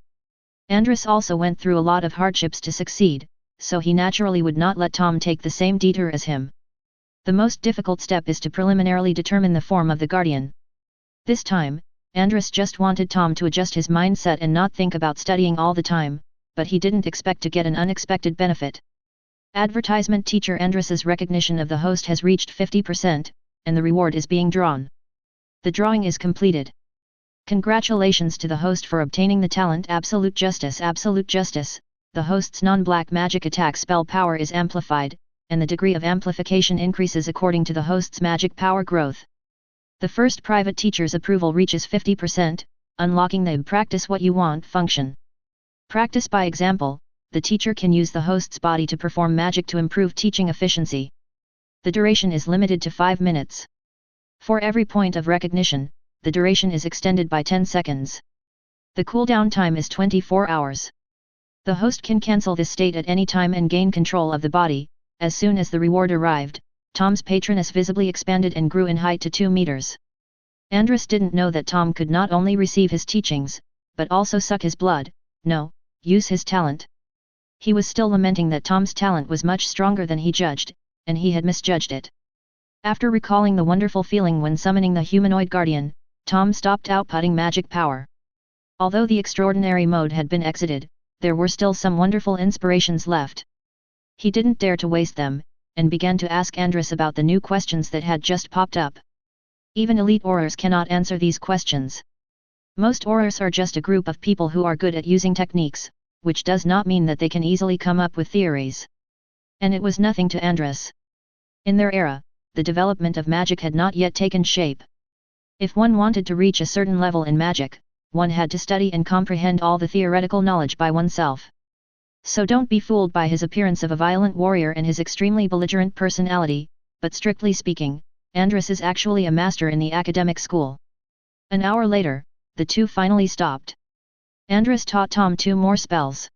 Andrus also went through a lot of hardships to succeed, so he naturally would not let Tom take the same detour as him. The most difficult step is to preliminarily determine the form of the guardian. This time, Andrus just wanted Tom to adjust his mindset and not think about studying all the time, but he didn't expect to get an unexpected benefit. Advertisement teacher Andrus's recognition of the host has reached 50%, and the reward is being drawn. The drawing is completed. Congratulations to the host for obtaining the talent Absolute Justice. Absolute Justice, the host's non-black magic attack spell power is amplified, and the degree of amplification increases according to the host's magic power growth. The first private teacher's approval reaches 50%, unlocking the practice what you want function. Practice by example, the teacher can use the host's body to perform magic to improve teaching efficiency. The duration is limited to 5 minutes. For every point of recognition, the duration is extended by 10 seconds. The cooldown time is 24 hours. The host can cancel this state at any time and gain control of the body. As soon as the reward arrived, Tom's patroness visibly expanded and grew in height to 2 meters. Andrus didn't know that Tom could not only receive his teachings, but also suck his blood, use his talent. He was still lamenting that Tom's talent was much stronger than he judged, and he had misjudged it. After recalling the wonderful feeling when summoning the humanoid guardian, Tom stopped outputting magic power. Although the extraordinary mode had been exited, there were still some wonderful inspirations left. He didn't dare to waste them, and began to ask Andrus about the new questions that had just popped up. Even elite aurors cannot answer these questions. Most aurors are just a group of people who are good at using techniques, which does not mean that they can easily come up with theories. And it was nothing to Andrus. In their era, the development of magic had not yet taken shape. If one wanted to reach a certain level in magic, one had to study and comprehend all the theoretical knowledge by oneself. So don't be fooled by his appearance of a violent warrior and his extremely belligerent personality, but strictly speaking, Andrus is actually a master in the academic school. An hour later, the two finally stopped. Andrus taught Tom 2 more spells.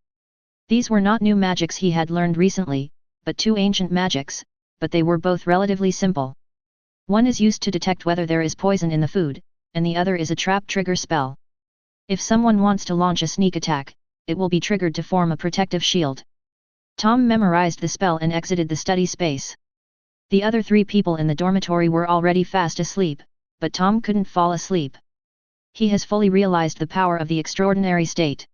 These were not new magics he had learned recently, but 2 ancient magics, but they were both relatively simple. One is used to detect whether there is poison in the food, and the other is a trap trigger spell. If someone wants to launch a sneak attack, it will be triggered to form a protective shield. Tom memorized the spell and exited the study space. The other 3 people in the dormitory were already fast asleep, but Tom couldn't fall asleep. He has fully realized the power of the extraordinary state.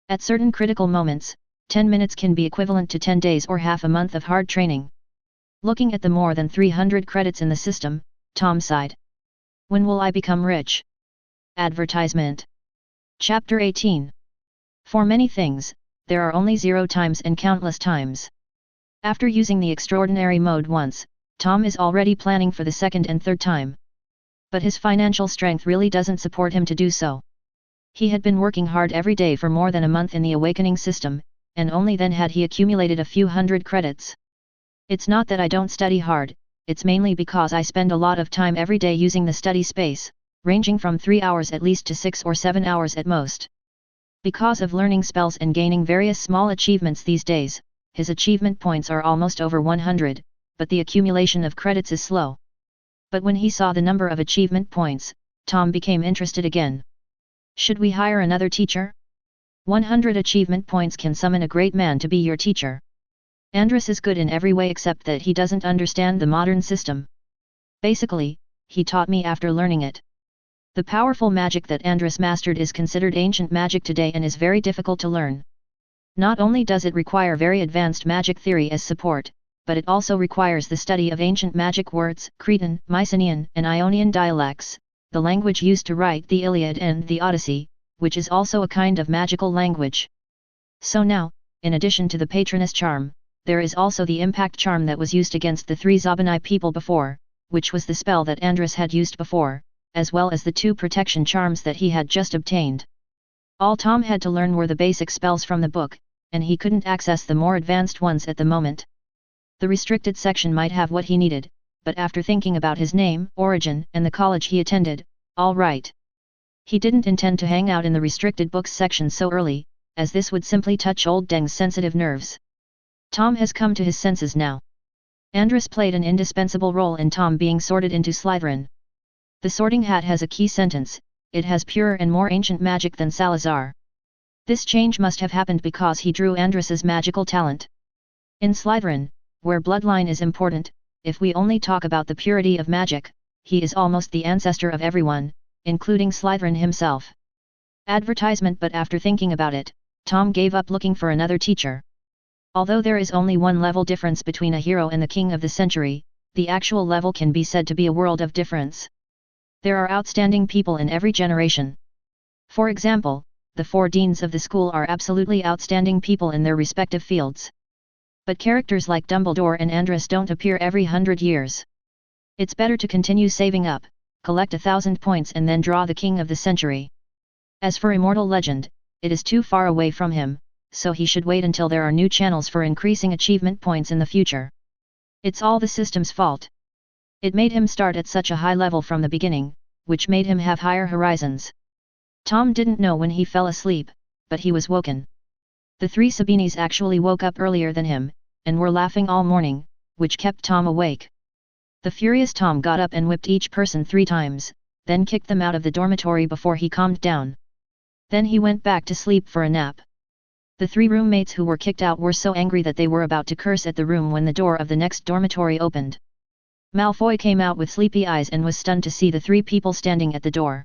At certain critical moments, 10 minutes can be equivalent to 10 days or half a month of hard training. Looking at the more than 300 credits in the system, Tom sighed. When will I become rich? Advertisement. Chapter 18. For many things, there are only 0 times and countless times. After using the extraordinary mode once, Tom is already planning for the second and third time. But his financial strength really doesn't support him to do so. He had been working hard every day for more than a month in the awakening system, and only then had he accumulated a few hundred credits. It's not that I don't study hard, it's mainly because I spend a lot of time every day using the study space, ranging from 3 hours at least to 6 or 7 hours at most. Because of learning spells and gaining various small achievements these days, his achievement points are almost over 100, but the accumulation of credits is slow. But when he saw the number of achievement points, Tom became interested again. Should we hire another teacher? 100 achievement points can summon a great man to be your teacher. Andres is good in every way except that he doesn't understand the modern system. Basically, he taught me after learning it. The powerful magic that Andres mastered is considered ancient magic today and is very difficult to learn. Not only does it require very advanced magic theory as support, but it also requires the study of ancient magic words, Cretan, Mycenaean, and Ionian dialects, the language used to write the Iliad and the Odyssey, which is also a kind of magical language. So now, in addition to the Patronus charm, there is also the impact charm that was used against the 3 Zabanai people before, which was the spell that Andres had used before, as well as the 2 protection charms that he had just obtained. All Tom had to learn were the basic spells from the book, and he couldn't access the more advanced ones at the moment. The restricted section might have what he needed, but after thinking about his name, origin, and the college he attended, all right. He didn't intend to hang out in the restricted books section so early, as this would simply touch old Deng's sensitive nerves. Tom has come to his senses now. Andres played an indispensable role in Tom being sorted into Slytherin. The Sorting Hat has a key sentence, it has purer and more ancient magic than Salazar. This change must have happened because he drew Andres's magical talent. In Slytherin, where bloodline is important, if we only talk about the purity of magic, he is almost the ancestor of everyone, including Slytherin himself. Advertisement. But after thinking about it, Tom gave up looking for another teacher. Although there is only one level difference between a hero and the king of the century, the actual level can be said to be a world of difference. There are outstanding people in every generation. For example, the 4 deans of the school are absolutely outstanding people in their respective fields. But characters like Dumbledore and Andres don't appear every 100 years. It's better to continue saving up, collect 1,000 points and then draw the king of the century. As for Immortal Legend, it is too far away from him, so he should wait until there are new channels for increasing achievement points in the future. It's all the system's fault. It made him start at such a high level from the beginning, which made him have higher horizons. Tom didn't know when he fell asleep, but he was woken. The 3 Sabinis actually woke up earlier than him, and were laughing all morning, which kept Tom awake. The furious Tom got up and whipped each person 3 times, then kicked them out of the dormitory before he calmed down. Then he went back to sleep for a nap. The 3 roommates who were kicked out were so angry that they were about to curse at the room when the door of the next dormitory opened. Malfoy came out with sleepy eyes and was stunned to see the 3 people standing at the door.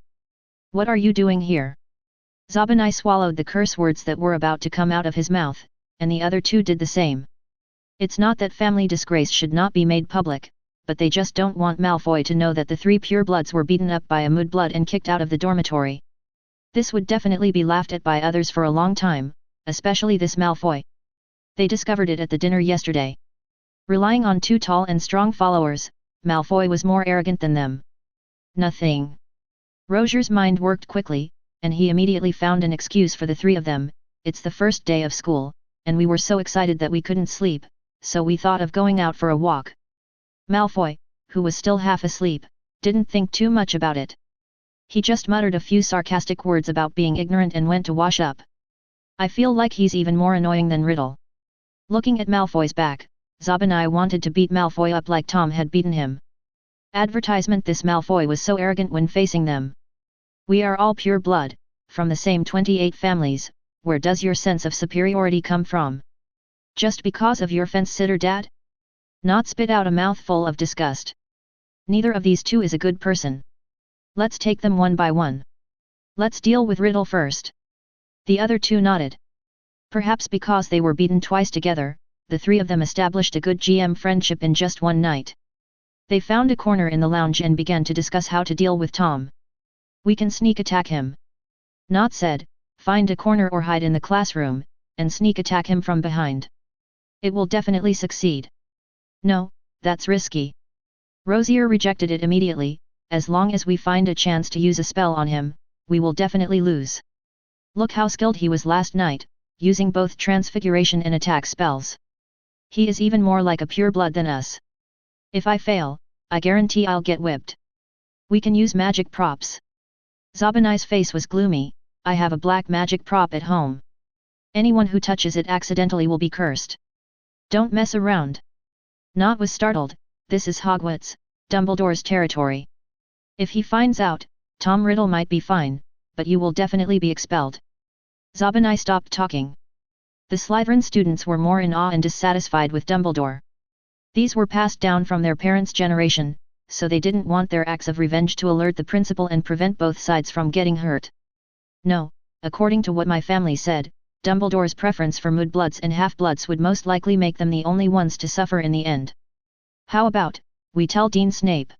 "What are you doing here?" Zabanai swallowed the curse words that were about to come out of his mouth, and the other 2 did the same. It's not that family disgrace should not be made public, but they just don't want Malfoy to know that the 3 purebloods were beaten up by a mudblood and kicked out of the dormitory. This would definitely be laughed at by others for a long time, especially this Malfoy. They discovered it at the dinner yesterday. Relying on 2 tall and strong followers, Malfoy was more arrogant than them. Nothing. Roger's mind worked quickly, and he immediately found an excuse for the 3 of them. It's the first day of school, and we were so excited that we couldn't sleep, so we thought of going out for a walk. Malfoy, who was still half asleep, didn't think too much about it. He just muttered a few sarcastic words about being ignorant and went to wash up. I feel like he's even more annoying than Riddle. Looking at Malfoy's back, Zabanai wanted to beat Malfoy up like Tom had beaten him. Advertisement. This Malfoy was so arrogant when facing them. We are all pure blood, from the same 28 families, where does your sense of superiority come from? Just because of your fence-sitter dad? Not spit out a mouthful of disgust. Neither of these 2 is a good person. Let's take them one by one. Let's deal with Riddle first. The other 2 nodded. Perhaps because they were beaten twice together, the 3 of them established a good GM friendship in just one night. They found a corner in the lounge and began to discuss how to deal with Tom. We can sneak attack him. Not said, find a corner or hide in the classroom, and sneak attack him from behind. It will definitely succeed. No, that's risky. Rosier rejected it immediately. As long as we find a chance to use a spell on him, we will definitely lose. Look how skilled he was last night, using both transfiguration and attack spells. He is even more like a pureblood than us. If I fail, I guarantee I'll get whipped. We can use magic props. Zabanai's face was gloomy. I have a black magic prop at home. Anyone who touches it accidentally will be cursed. Don't mess around. Nott was startled. This is Hogwarts, Dumbledore's territory. If he finds out, Tom Riddle might be fine, but you will definitely be expelled. Zob and I stopped talking. The Slytherin students were more in awe and dissatisfied with Dumbledore. These were passed down from their parents' generation, so they didn't want their acts of revenge to alert the principal and prevent both sides from getting hurt. No, according to what my family said, Dumbledore's preference for mudbloods and half-bloods would most likely make them the only ones to suffer in the end. How about, we tell Dean Snape?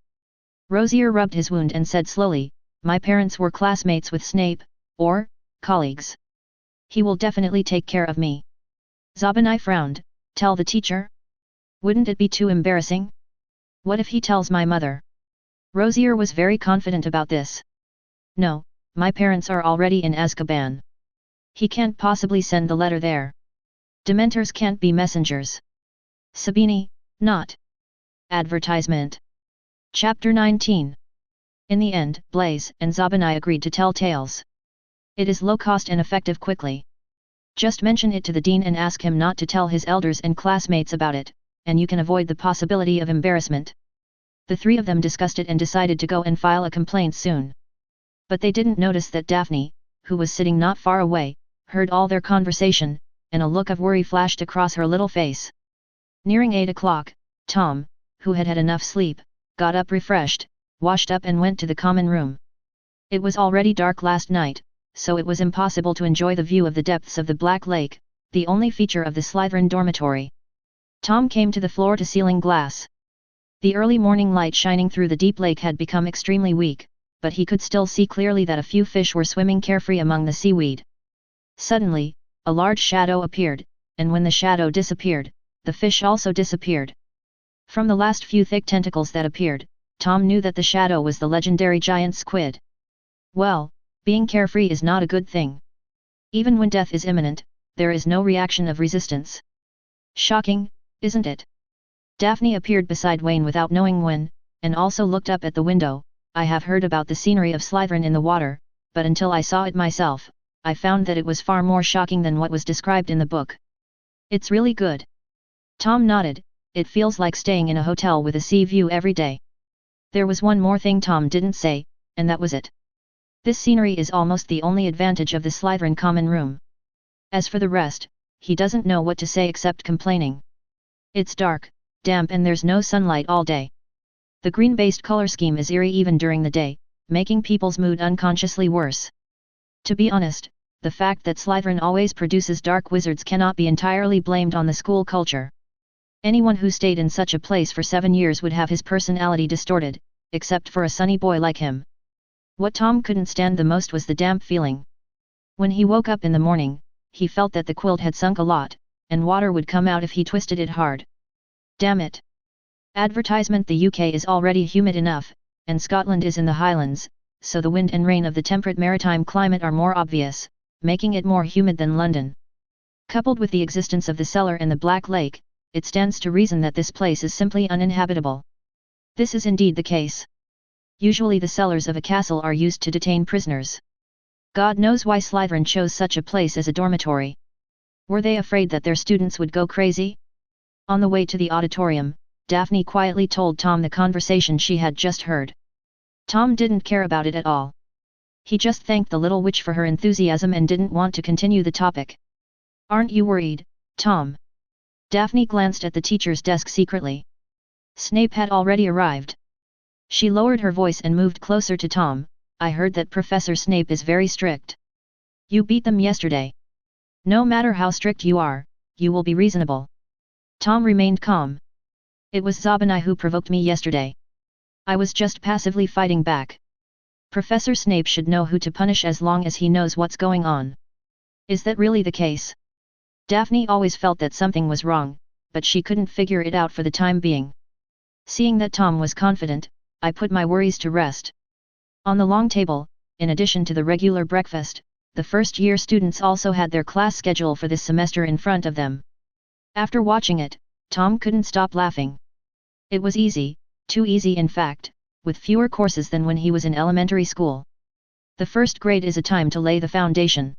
Rosier rubbed his wound and said slowly, my parents were classmates with Snape, or, colleagues. He will definitely take care of me. Zob and I frowned. Tell the teacher? Wouldn't it be too embarrassing? What if he tells my mother? Rosier was very confident about this. No, my parents are already in Azkaban. He can't possibly send the letter there. Dementors can't be messengers. Sabini, not. Advertisement. Chapter 19. In the end, Blaise and Zob and I agreed to tell tales. It is low cost and effective quickly. Just mention it to the dean and ask him not to tell his elders and classmates about it, and you can avoid the possibility of embarrassment. The three of them discussed it and decided to go and file a complaint soon. But they didn't notice that Daphne, who was sitting not far away, heard all their conversation, and a look of worry flashed across her little face. Nearing 8 o'clock, Tom, who had had enough sleep, got up refreshed, washed up and went to the common room. It was already dark last night, so it was impossible to enjoy the view of the depths of the Black Lake, the only feature of the Slytherin dormitory. Tom came to the floor-to-ceiling glass. The early morning light shining through the deep lake had become extremely weak, but he could still see clearly that a few fish were swimming carefree among the seaweed. Suddenly, a large shadow appeared, and when the shadow disappeared, the fish also disappeared. From the last few thick tentacles that appeared, Tom knew that the shadow was the legendary giant squid. Well, being carefree is not a good thing. Even when death is imminent, there is no reaction of resistance. Shocking, isn't it? Daphne appeared beside Wayne without knowing when, and also looked up at the window. I have heard about the scenery of Slytherin in the water, but until I saw it myself, I found that it was far more shocking than what was described in the book. It's really good. Tom nodded. It feels like staying in a hotel with a sea view every day. There was one more thing Tom didn't say, and that was it. This scenery is almost the only advantage of the Slytherin common room. As for the rest, he doesn't know what to say except complaining. It's dark, damp and there's no sunlight all day. The green-based color scheme is eerie even during the day, making people's mood unconsciously worse. To be honest, the fact that Slytherin always produces dark wizards cannot be entirely blamed on the school culture. Anyone who stayed in such a place for 7 years would have his personality distorted, except for a sunny boy like him. What Tom couldn't stand the most was the damp feeling. When he woke up in the morning, he felt that the quilt had sunk a lot, and water would come out if he twisted it hard. Damn it! Advertisement: the UK is already humid enough, and Scotland is in the Highlands, so the wind and rain of the temperate maritime climate are more obvious, making it more humid than London. Coupled with the existence of the cellar and the Black Lake, it stands to reason that this place is simply uninhabitable. This is indeed the case. Usually the cellars of a castle are used to detain prisoners. God knows why Slytherin chose such a place as a dormitory. Were they afraid that their students would go crazy? On the way to the auditorium, Daphne quietly told Tom the conversation she had just heard. Tom didn't care about it at all. He just thanked the little witch for her enthusiasm and didn't want to continue the topic. Aren't you worried, Tom? Daphne glanced at the teacher's desk secretly. Snape had already arrived. She lowered her voice and moved closer to Tom. I heard that Professor Snape is very strict. You beat them yesterday. No matter how strict you are, you will be reasonable. Tom remained calm. It was Zob and I who provoked me yesterday. I was just passively fighting back. Professor Snape should know who to punish as long as he knows what's going on. Is that really the case? Daphne always felt that something was wrong, but she couldn't figure it out for the time being. Seeing that Tom was confident, I put my worries to rest. On the long table, in addition to the regular breakfast, the first-year students also had their class schedule for this semester in front of them. After watching it, Tom couldn't stop laughing. It was easy, too easy in fact, with fewer courses than when he was in elementary school. The first grade is a time to lay the foundation.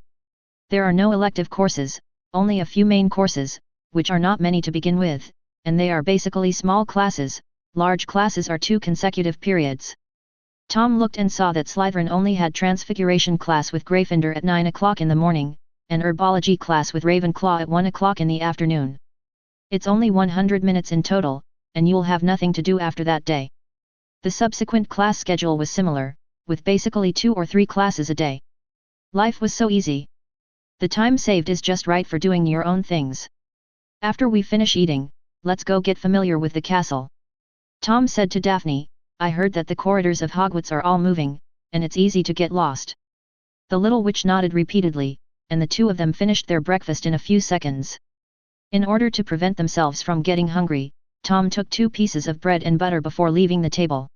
There are no elective courses, only a few main courses, which are not many to begin with, and they are basically small classes. Large classes are 2 consecutive periods. Tom looked and saw that Slytherin only had Transfiguration class with Gryffindor at 9 o'clock in the morning, and Herbology class with Ravenclaw at 1 o'clock in the afternoon. It's only 100 minutes in total, and you'll have nothing to do after that day. The subsequent class schedule was similar, with basically 2 or 3 classes a day. Life was so easy. The time saved is just right for doing your own things. After we finish eating, let's go get familiar with the castle. Tom said to Daphne, I heard that the corridors of Hogwarts are all moving, and it's easy to get lost. The little witch nodded repeatedly, and the 2 of them finished their breakfast in a few seconds. In order to prevent themselves from getting hungry, Tom took 2 pieces of bread and butter before leaving the table.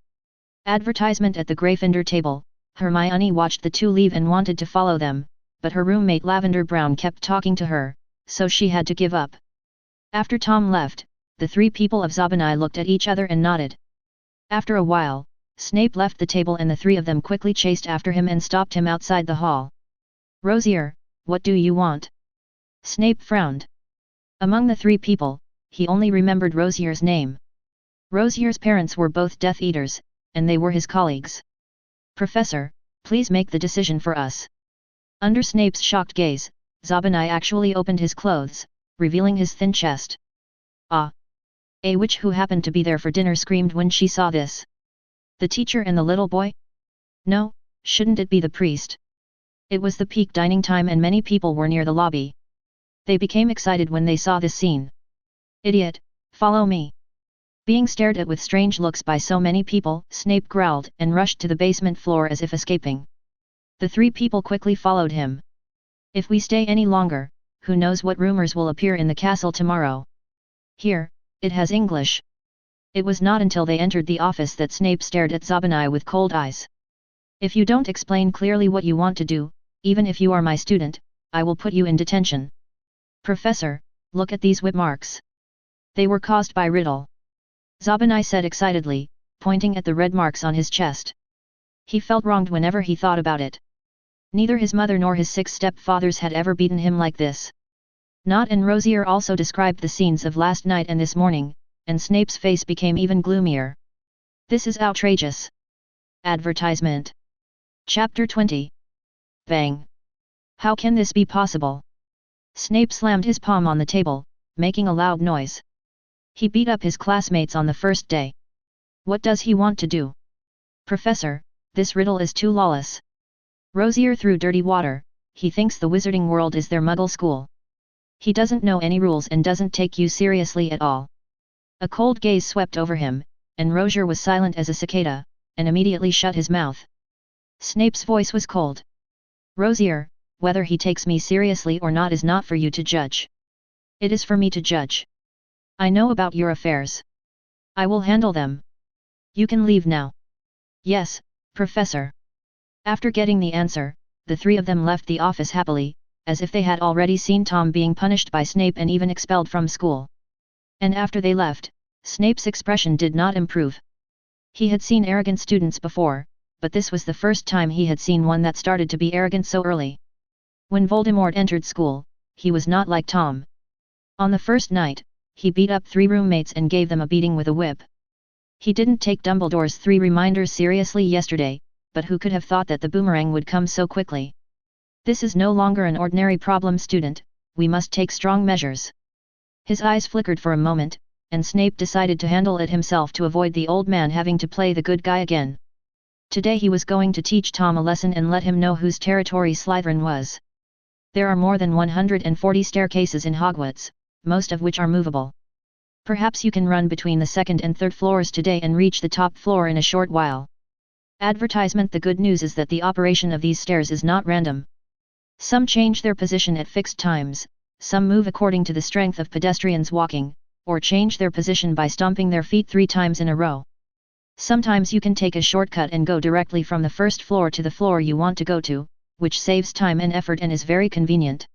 Advertisement at the Gryffindor table. Hermione watched the 2 leave and wanted to follow them, but her roommate Lavender Brown kept talking to her, so she had to give up. After Tom left, the 3 people of Zabani looked at each other and nodded. After a while, Snape left the table and the 3 of them quickly chased after him and stopped him outside the hall. Rosier, what do you want? Snape frowned. Among the 3 people, he only remembered Rosier's name. Rosier's parents were both Death Eaters, and they were his colleagues. Professor, please make the decision for us. Under Snape's shocked gaze, Zabani actually opened his clothes, revealing his thin chest. Ah! A witch who happened to be there for dinner screamed when she saw this. The teacher and the little boy? No, shouldn't it be the priest? It was the peak dining time and many people were near the lobby. They became excited when they saw this scene. Idiot, follow me. Being stared at with strange looks by so many people, Snape growled and rushed to the basement floor as if escaping. The 3 people quickly followed him. If we stay any longer, who knows what rumors will appear in the castle tomorrow. Here, it has English. It was not until they entered the office that Snape stared at Zabani with cold eyes. If you don't explain clearly what you want to do, even if you are my student, I will put you in detention. Professor, look at these whip marks. They were caused by Riddle. Zabani said excitedly, pointing at the red marks on his chest. He felt wronged whenever he thought about it. Neither his mother nor his 6 stepfathers had ever beaten him like this. Not and Rosier also described the scenes of last night and this morning, and Snape's face became even gloomier. This is outrageous. Advertisement. Chapter 20. Bang! How can this be possible? Snape slammed his palm on the table, making a loud noise. He beat up his classmates on the first day. What does he want to do? Professor, this Riddle is too lawless. Rosier threw dirty water. He thinks the wizarding world is their muggle school. He doesn't know any rules and doesn't take you seriously at all. A cold gaze swept over him, and Rosier was silent as a cicada, and immediately shut his mouth. Snape's voice was cold. Rosier, whether he takes me seriously or not is not for you to judge. It is for me to judge. I know about your affairs. I will handle them. You can leave now. Yes, Professor. After getting the answer, the 3 of them left the office happily, as if they had already seen Tom being punished by Snape and even expelled from school. And after they left, Snape's expression did not improve. He had seen arrogant students before, but this was the first time he had seen one that started to be arrogant so early. When Voldemort entered school, he was not like Tom. On the first night, he beat up 3 roommates and gave them a beating with a whip. He didn't take Dumbledore's 3 reminders seriously yesterday, but who could have thought that the boomerang would come so quickly? This is no longer an ordinary problem student, we must take strong measures. His eyes flickered for a moment, and Snape decided to handle it himself to avoid the old man having to play the good guy again. Today he was going to teach Tom a lesson and let him know whose territory Slytherin was. There are more than 140 staircases in Hogwarts, most of which are movable. Perhaps you can run between the 2nd and 3rd floors today and reach the top floor in a short while. Advertisement. The good news is that the operation of these stairs is not random. Some change their position at fixed times, some move according to the strength of pedestrians walking, or change their position by stomping their feet 3 times in a row. Sometimes you can take a shortcut and go directly from the 1st floor to the floor you want to go to, which saves time and effort and is very convenient.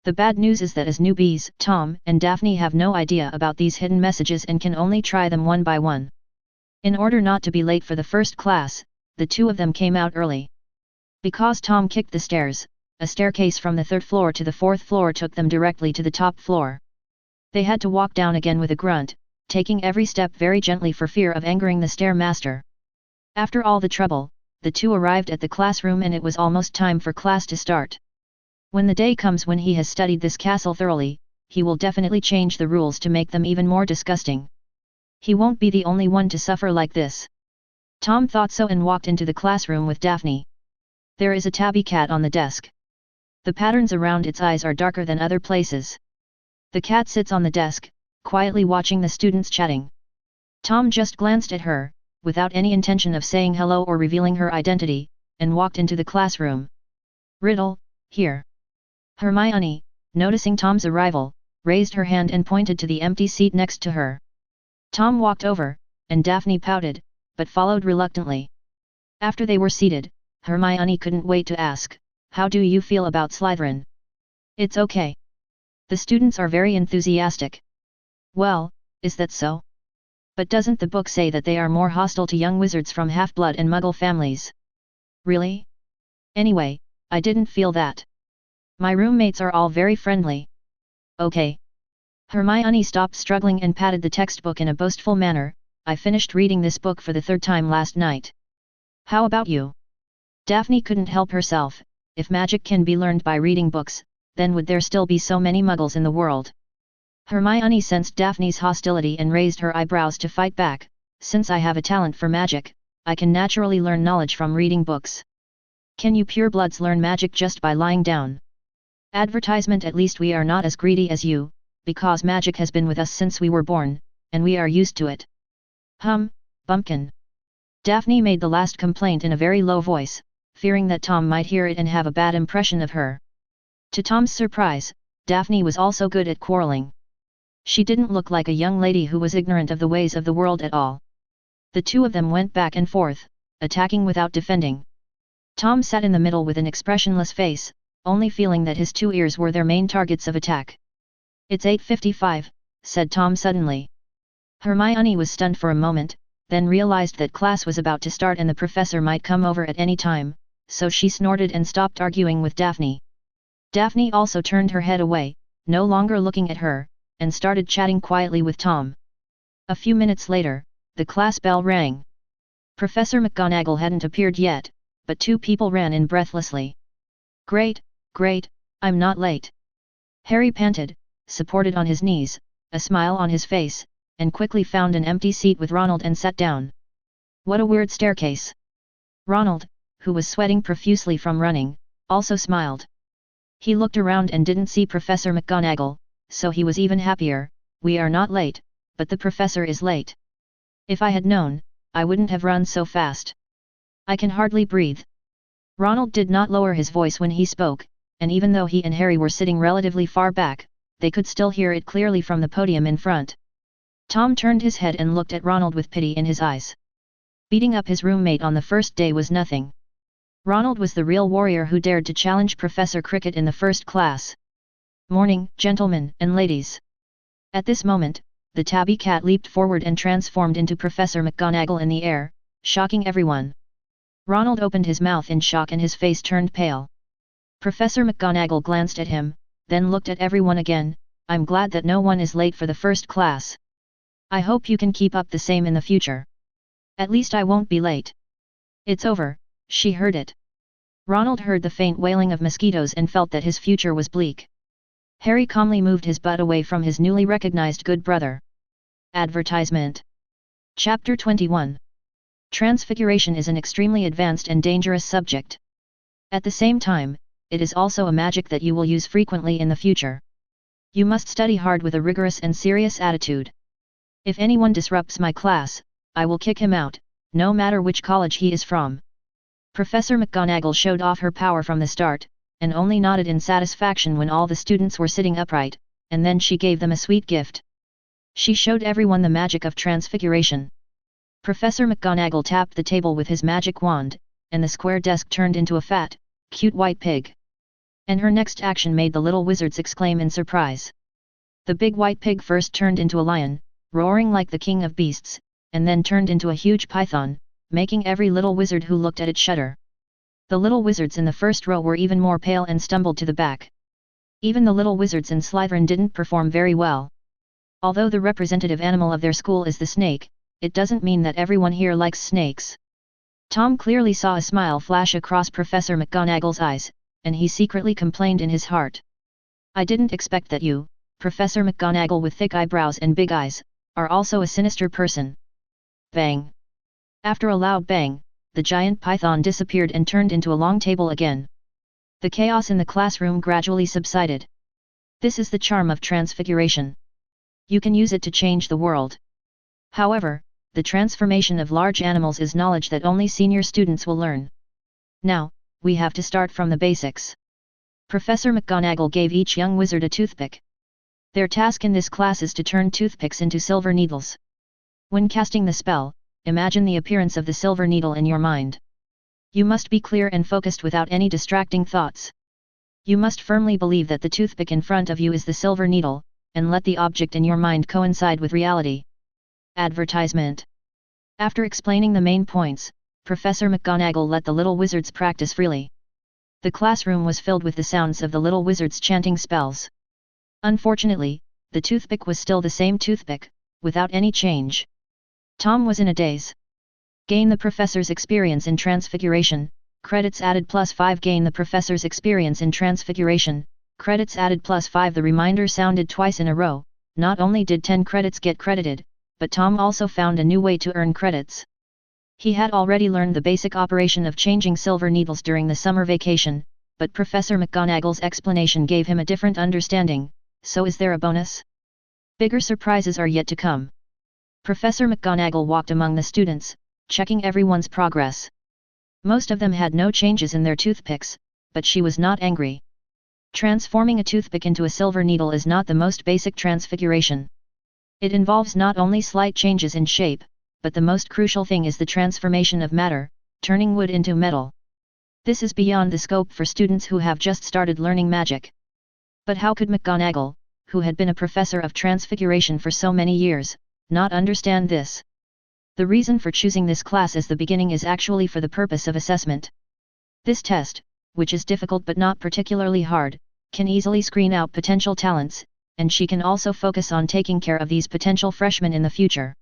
The bad news is that as newbies, Tom and Daphne have no idea about these hidden messages and can only try them one by one. In order not to be late for the first class, the 2 of them came out early. Because Tom kicked the stairs, a staircase from the 3rd floor to the 4th floor took them directly to the top floor. They had to walk down again with a grunt, taking every step very gently for fear of angering the stairmaster. After all the trouble, the two arrived at the classroom and it was almost time for class to start. When the day comes when he has studied this castle thoroughly, he will definitely change the rules to make them even more disgusting. He won't be the only one to suffer like this. Tom thought so and walked into the classroom with Daphne. There is a tabby cat on the desk. The patterns around its eyes are darker than other places. The cat sits on the desk, quietly watching the students chatting. Tom just glanced at her, without any intention of saying hello or revealing her identity, and walked into the classroom. Riddle, here. Hermione, noticing Tom's arrival, raised her hand and pointed to the empty seat next to her. Tom walked over, and Daphne pouted, but followed reluctantly. After they were seated, Hermione couldn't wait to ask, "How do you feel about Slytherin?" "It's okay. The students are very enthusiastic." "Well, is that so? But doesn't the book say that they are more hostile to young wizards from half-blood and muggle families?" "Really? Anyway, I didn't feel that. My roommates are all very friendly." "Okay." Hermione stopped struggling and patted the textbook in a boastful manner. "I finished reading this book for the third time last night. How about you?" Daphne couldn't help herself. If magic can be learned by reading books, then would there still be so many muggles in the world? Hermione sensed Daphne's hostility and raised her eyebrows to fight back. "Since I have a talent for magic, I can naturally learn knowledge from reading books. Can you purebloods learn magic just by lying down?" "Advertisement, at least we are not as greedy as you, because magic has been with us since we were born, and we are used to it." Bumpkin." Daphne made the last complaint in a very low voice, fearing that Tom might hear it and have a bad impression of her. To Tom's surprise, Daphne was also good at quarreling. She didn't look like a young lady who was ignorant of the ways of the world at all. The two of them went back and forth, attacking without defending. Tom sat in the middle with an expressionless face, only feeling that his two ears were their main targets of attack. "It's 8:55, said Tom suddenly. Hermione was stunned for a moment, then realized that class was about to start and the professor might come over at any time, so she snorted and stopped arguing with Daphne. Daphne also turned her head away, no longer looking at her, and started chatting quietly with Tom. A few minutes later, the class bell rang. Professor McGonagall hadn't appeared yet, but two people ran in breathlessly. Great, I'm not late." Harry panted, supported on his knees, a smile on his face, and quickly found an empty seat with Ronald and sat down. "What a weird staircase." Ronald, who was sweating profusely from running, also smiled. He looked around and didn't see Professor McGonagall, so he was even happier. "We are not late, but the professor is late. If I had known, I wouldn't have run so fast. I can hardly breathe." Ronald did not lower his voice when he spoke, and even though he and Harry were sitting relatively far back, they could still hear it clearly from the podium in front. Tom turned his head and looked at Ronald with pity in his eyes. Beating up his roommate on the first day was nothing. Ronald was the real warrior who dared to challenge Professor Cricket in the first class. "Morning, gentlemen and ladies." At this moment, the tabby cat leaped forward and transformed into Professor McGonagall in the air, shocking everyone. Ronald opened his mouth in shock and his face turned pale. Professor McGonagall glanced at him, then looked at everyone again. "I'm glad that no one is late for the first class. I hope you can keep up the same in the future. At least I won't be late." "It's over," she heard it. Ronald heard the faint wailing of mosquitoes and felt that his future was bleak. Harry calmly moved his butt away from his newly recognized good brother. Advertisement. Chapter 21. Transfiguration is an extremely advanced and dangerous subject. At the same time, it is also a magic that you will use frequently in the future. You must study hard with a rigorous and serious attitude. If anyone disrupts my class, I will kick him out, no matter which college he is from. Professor McGonagall showed off her power from the start, and only nodded in satisfaction when all the students were sitting upright, and then she gave them a sweet gift. She showed everyone the magic of transfiguration. Professor McGonagall tapped the table with his magic wand, and the square desk turned into a fat, cute white pig. And her next action made the little wizards exclaim in surprise. The big white pig first turned into a lion, roaring like the king of beasts, and then turned into a huge python, making every little wizard who looked at it shudder. The little wizards in the first row were even more pale and stumbled to the back. Even the little wizards in Slytherin didn't perform very well. Although the representative animal of their school is the snake, it doesn't mean that everyone here likes snakes. Tom clearly saw a smile flash across Professor McGonagall's eyes, and he secretly complained in his heart. I didn't expect that you, Professor McGonagall with thick eyebrows and big eyes, are also a sinister person. Bang! After a loud bang, the giant python disappeared and turned into a long table again. The chaos in the classroom gradually subsided. This is the charm of transfiguration. You can use it to change the world. However, the transformation of large animals is knowledge that only senior students will learn. Now, we have to start from the basics. Professor McGonagall gave each young wizard a toothpick. Their task in this class is to turn toothpicks into silver needles. When casting the spell, imagine the appearance of the silver needle in your mind. You must be clear and focused without any distracting thoughts. You must firmly believe that the toothpick in front of you is the silver needle, and let the object in your mind coincide with reality. Advertisement. After explaining the main points, Professor McGonagall let the little wizards practice freely. The classroom was filled with the sounds of the little wizards chanting spells. Unfortunately, the toothpick was still the same toothpick, without any change. Tom was in a daze. Gain the professor's experience in transfiguration, credits added +5. Gain the professor's experience in transfiguration, credits added +5. The reminder sounded twice in a row. Not only did 10 credits get credited, but Tom also found a new way to earn credits. He had already learned the basic operation of changing silver needles during the summer vacation, but Professor McGonagall's explanation gave him a different understanding. So is there a bonus? Bigger surprises are yet to come. Professor McGonagall walked among the students, checking everyone's progress. Most of them had no changes in their toothpicks, but she was not angry. Transforming a toothpick into a silver needle is not the most basic transfiguration. It involves not only slight changes in shape, but the most crucial thing is the transformation of matter, turning wood into metal. This is beyond the scope for students who have just started learning magic. But how could McGonagall, who had been a professor of transfiguration for so many years, not understand this? The reason for choosing this class as the beginning is actually for the purpose of assessment. This test, which is difficult but not particularly hard, can easily screen out potential talents, and she can also focus on taking care of these potential freshmen in the future.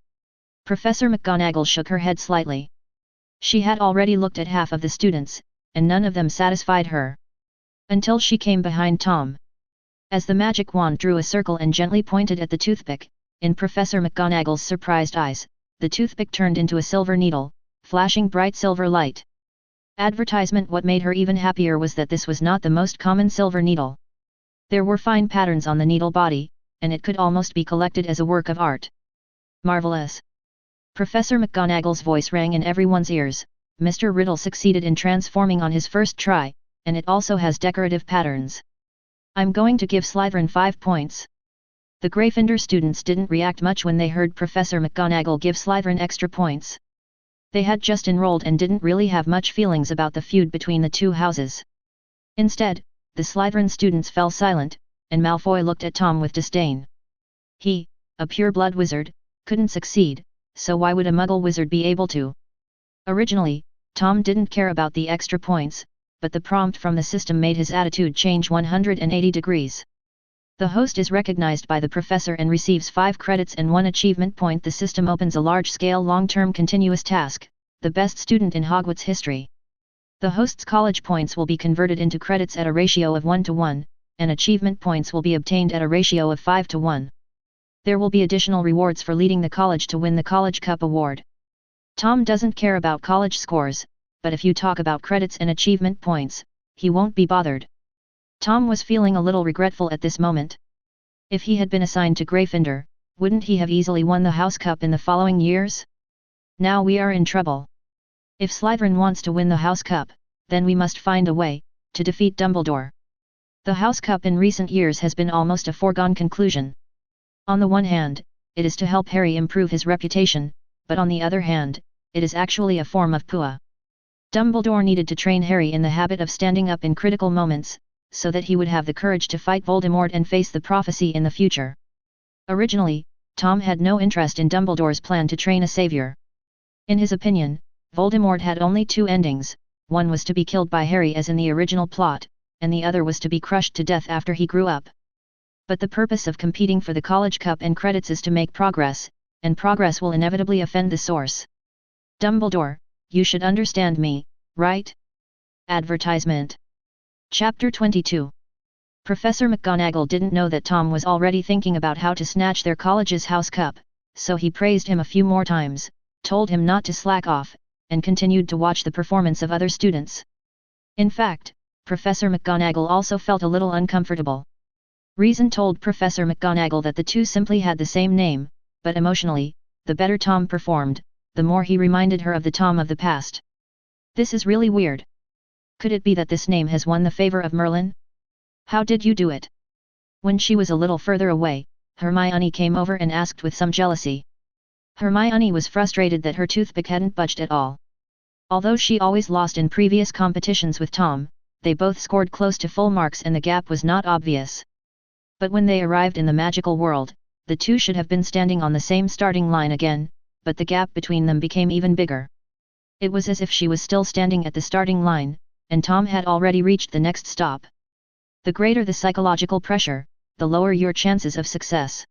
Professor McGonagall shook her head slightly. She had already looked at half of the students, and none of them satisfied her. Until she came behind Tom. As the magic wand drew a circle and gently pointed at the toothpick, in Professor McGonagall's surprised eyes, the toothpick turned into a silver needle, flashing bright silver light. Advertisement. What made her even happier was that this was not the most common silver needle. There were fine patterns on the needle body, and it could almost be collected as a work of art. Marvelous! Professor McGonagall's voice rang in everyone's ears. Mr. Riddle succeeded in transforming on his first try, and it also has decorative patterns. I'm going to give Slytherin 5 points. The Gryffindor students didn't react much when they heard Professor McGonagall give Slytherin extra points. They had just enrolled and didn't really have much feelings about the feud between the two houses. Instead, the Slytherin students fell silent, and Malfoy looked at Tom with disdain. He, a pure-blood wizard, couldn't succeed, so why would a Muggle wizard be able to? Originally, Tom didn't care about the extra points, but the prompt from the system made his attitude change 180 degrees. The host is recognized by the professor and receives 5 credits and 1 achievement point. The system opens a large-scale long-term continuous task, the best student in Hogwarts history. The host's college points will be converted into credits at a ratio of 1:1, and achievement points will be obtained at a ratio of 5:1. There will be additional rewards for leading the college to win the College Cup award. Tom doesn't care about college scores, but if you talk about credits and achievement points, he won't be bothered. Tom was feeling a little regretful at this moment. If he had been assigned to Gryffindor, wouldn't he have easily won the House Cup in the following years? Now we are in trouble. If Slytherin wants to win the House Cup, then we must find a way to defeat Dumbledore. The House Cup in recent years has been almost a foregone conclusion. On the one hand, it is to help Harry improve his reputation, but on the other hand, it is actually a form of PUA. Dumbledore needed to train Harry in the habit of standing up in critical moments, so that he would have the courage to fight Voldemort and face the prophecy in the future. Originally, Tom had no interest in Dumbledore's plan to train a savior. In his opinion, Voldemort had only 2 endings, one was to be killed by Harry as in the original plot, and the other was to be crushed to death after he grew up. But the purpose of competing for the college cup and credits is to make progress, and progress will inevitably offend the source. Dumbledore, you should understand me, right? Advertisement. Chapter 22. Professor McGonagall didn't know that Tom was already thinking about how to snatch their college's house cup, so he praised him a few more times, told him not to slack off, and continued to watch the performance of other students. In fact, Professor McGonagall also felt a little uncomfortable. Reason told Professor McGonagall that the two simply had the same name, but emotionally, the better Tom performed, the more he reminded her of the Tom of the past. This is really weird. Could it be that this name has won the favor of Merlin? How did you do it? When she was a little further away, Hermione came over and asked with some jealousy. Hermione was frustrated that her toothpick hadn't budged at all. Although she always lost in previous competitions with Tom, they both scored close to full marks and the gap was not obvious. But when they arrived in the magical world, the two should have been standing on the same starting line again, but the gap between them became even bigger. It was as if she was still standing at the starting line, and Tom had already reached the next stop. The greater the psychological pressure, the lower your chances of success.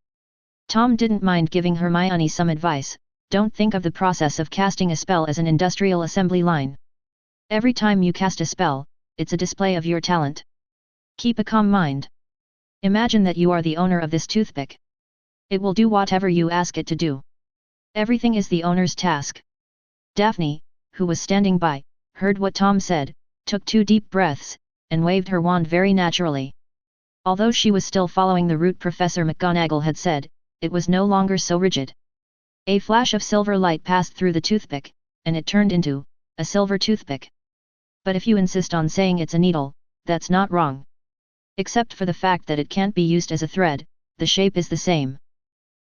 Tom didn't mind giving Hermione some advice. Don't think of the process of casting a spell as an industrial assembly line. Every time you cast a spell, it's a display of your talent. Keep a calm mind. Imagine that you are the owner of this toothpick. It will do whatever you ask it to do. Everything is the owner's task. Daphne, who was standing by, heard what Tom said, took 2 deep breaths, and waved her wand very naturally. Although she was still following the route Professor McGonagall had said, it was no longer so rigid. A flash of silver light passed through the toothpick, and it turned into a silver toothpick. But if you insist on saying it's a needle, that's not wrong. Except for the fact that it can't be used as a thread, the shape is the same.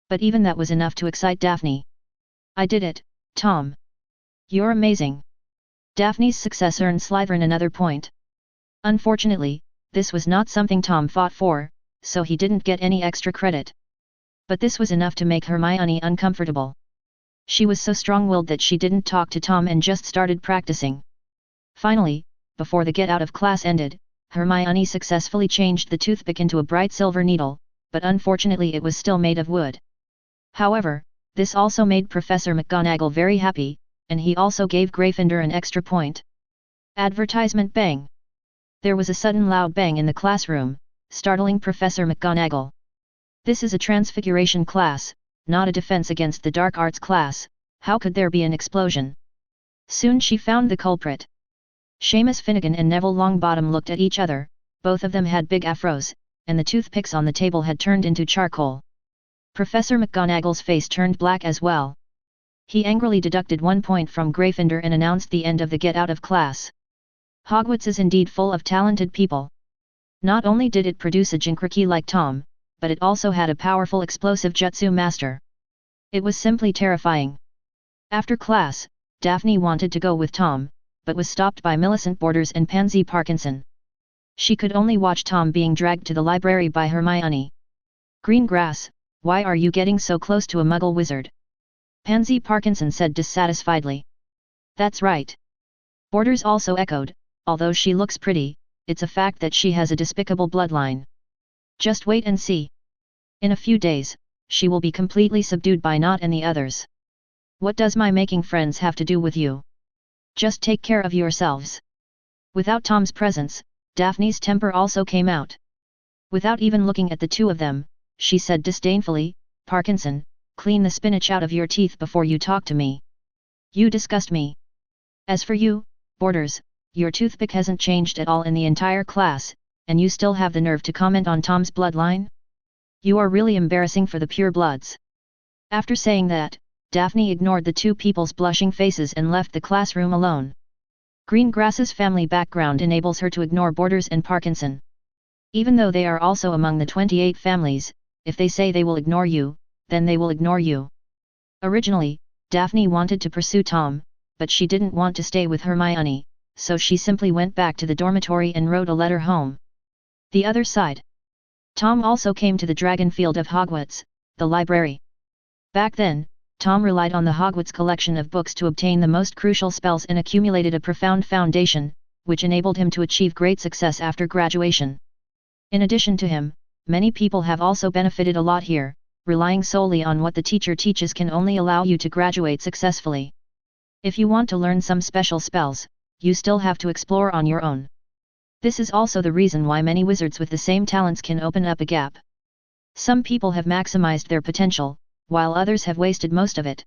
But even that was enough to excite Daphne. I did it, Tom. You're amazing. Daphne's success earned Slytherin another point. Unfortunately, this was not something Tom fought for, so he didn't get any extra credit. But this was enough to make Hermione uncomfortable. She was so strong-willed that she didn't talk to Tom and just started practicing. Finally, before the get-out-of-class ended, Hermione successfully changed the toothpick into a bright silver needle, but unfortunately it was still made of wood. However, this also made Professor McGonagall very happy, and he also gave Gryffindor an extra point. Advertisement bang! There was a sudden loud bang in the classroom, startling Professor McGonagall. This is a transfiguration class, not a defense against the dark arts class. How could there be an explosion? Soon she found the culprit. Seamus Finnegan and Neville Longbottom looked at each other. Both of them had big afros, and the toothpicks on the table had turned into charcoal. Professor McGonagall's face turned black as well. He angrily deducted 1 point from Gryffindor and announced the end of the get-out-of-class. Hogwarts is indeed full of talented people. Not only did it produce a Jinkriki like Tom, but it also had a powerful explosive jutsu master. It was simply terrifying. After class, Daphne wanted to go with Tom, but was stopped by Millicent Borders and Pansy Parkinson. She could only watch Tom being dragged to the library by Hermione. Green grass, why are you getting so close to a muggle wizard? Pansy Parkinson said dissatisfiedly. That's right. Borders also echoed, although she looks pretty, it's a fact that she has a despicable bloodline. Just wait and see. In a few days, she will be completely subdued by Nott and the others. What does my making friends have to do with you? Just take care of yourselves. Without Tom's presence, Daphne's temper also came out. Without even looking at the two of them, she said disdainfully, Parkinson, clean the spinach out of your teeth before you talk to me. You disgust me. As for you, Borders, your toothpick hasn't changed at all in the entire class, and you still have the nerve to comment on Tom's bloodline? You are really embarrassing for the purebloods. After saying that, Daphne ignored the two people's blushing faces and left the classroom alone. Greengrass's family background enables her to ignore Borders and Parkinson. Even though they are also among the 28 families, if they say they will ignore you, then they will ignore you. Originally, Daphne wanted to pursue Tom, but she didn't want to stay with Hermione, so she simply went back to the dormitory and wrote a letter home. The other side. Tom also came to the Dragonfield of Hogwarts, the library. Back then, Tom relied on the Hogwarts collection of books to obtain the most crucial spells and accumulated a profound foundation, which enabled him to achieve great success after graduation. In addition to him, many people have also benefited a lot here. Relying solely on what the teacher teaches can only allow you to graduate successfully. If you want to learn some special spells, you still have to explore on your own. This is also the reason why many wizards with the same talents can open up a gap. Some people have maximized their potential, while others have wasted most of it.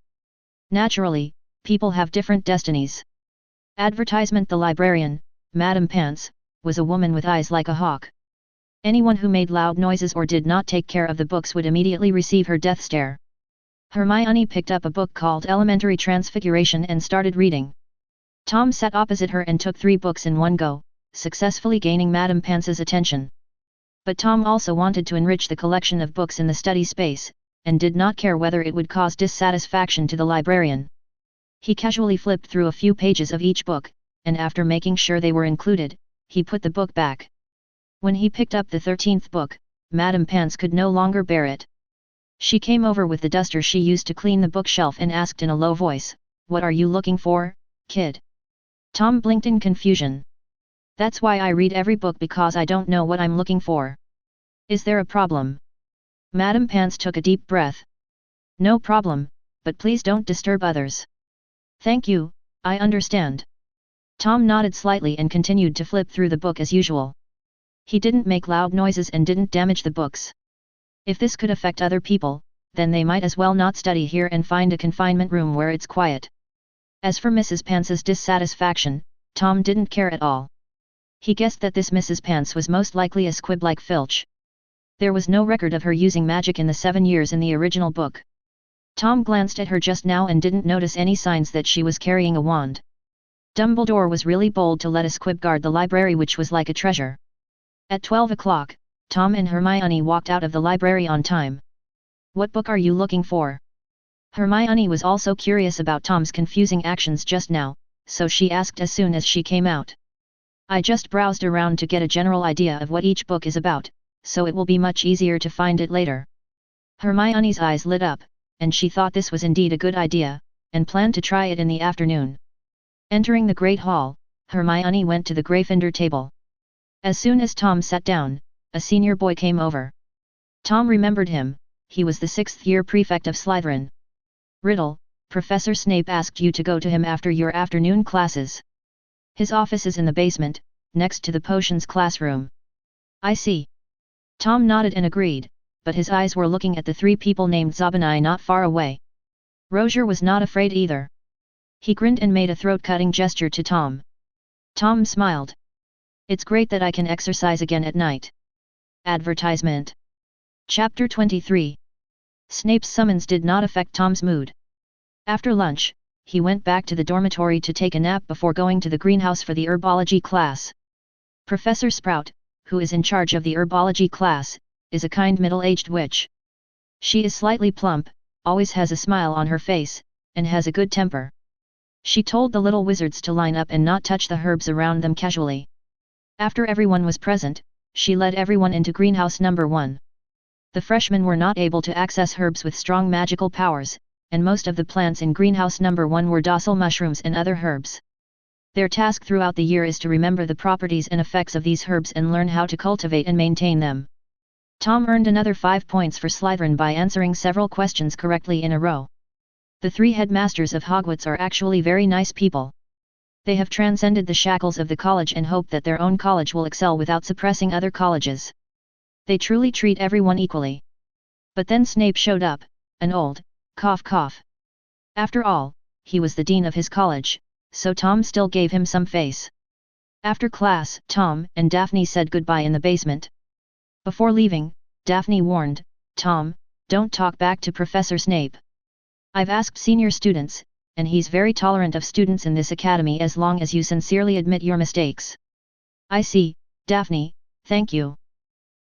Naturally, people have different destinies. Advertisement: The librarian, Madame Pants, was a woman with eyes like a hawk. Anyone who made loud noises or did not take care of the books would immediately receive her death stare. Hermione picked up a book called Elementary Transfiguration and started reading. Tom sat opposite her and took 3 books in one go, successfully gaining Madame Pants's attention. But Tom also wanted to enrich the collection of books in the study space, and did not care whether it would cause dissatisfaction to the librarian. He casually flipped through a few pages of each book, and after making sure they were included, he put the book back. When he picked up the 13th book, Madame Pants could no longer bear it. She came over with the duster she used to clean the bookshelf and asked in a low voice, "What are you looking for, kid?" Tom blinked in confusion. "That's why I read every book, because I don't know what I'm looking for. Is there a problem?" Madame Pants took a deep breath. "No problem, but please don't disturb others." "Thank you, I understand." Tom nodded slightly and continued to flip through the book as usual. He didn't make loud noises and didn't damage the books. If this could affect other people, then they might as well not study here and find a confinement room where it's quiet. As for Mrs. Pants's dissatisfaction, Tom didn't care at all. He guessed that this Mrs. Pants was most likely a squib like Filch. There was no record of her using magic in the 7 years in the original book. Tom glanced at her just now and didn't notice any signs that she was carrying a wand. Dumbledore was really bold to let a squib guard the library, which was like a treasure. At 12 o'clock, Tom and Hermione walked out of the library on time. "What book are you looking for?" Hermione was also curious about Tom's confusing actions just now, so she asked as soon as she came out. "I just browsed around to get a general idea of what each book is about, so it will be much easier to find it later." Hermione's eyes lit up, and she thought this was indeed a good idea, and planned to try it in the afternoon. Entering the Great Hall, Hermione went to the Gryffindor table. As soon as Tom sat down, a senior boy came over. Tom remembered him. He was the 6th-year prefect of Slytherin. "Riddle, Professor Snape asked you to go to him after your afternoon classes. His office is in the basement, next to the potions classroom." "I see." Tom nodded and agreed, but his eyes were looking at the 3 people named Zabinai not far away. Rozier was not afraid either. He grinned and made a throat-cutting gesture to Tom. Tom smiled. "It's great that I can exercise again at night." Advertisement. Chapter 23. Snape's summons did not affect Tom's mood. After lunch, he went back to the dormitory to take a nap before going to the greenhouse for the herbology class. Professor Sprout, who is in charge of the herbology class, is a kind middle-aged witch. She is slightly plump, always has a smile on her face, and has a good temper. She told the little wizards to line up and not touch the herbs around them casually. After everyone was present, she led everyone into greenhouse number 1. The freshmen were not able to access herbs with strong magical powers, and most of the plants in greenhouse number 1 were docile mushrooms and other herbs. Their task throughout the year is to remember the properties and effects of these herbs and learn how to cultivate and maintain them. Tom earned another 5 points for Slytherin by answering several questions correctly in a row. The 3 headmasters of Hogwarts are actually very nice people. They have transcended the shackles of the college and hope that their own college will excel without suppressing other colleges. They truly treat everyone equally. But then Snape showed up, an old, cough cough. After all, he was the dean of his college, so Tom still gave him some face. After class, Tom and Daphne said goodbye in the basement. Before leaving, Daphne warned, "Tom, don't talk back to Professor Snape. I've asked senior students, and he's very tolerant of students in this academy as long as you sincerely admit your mistakes." "I see, Daphne, thank you."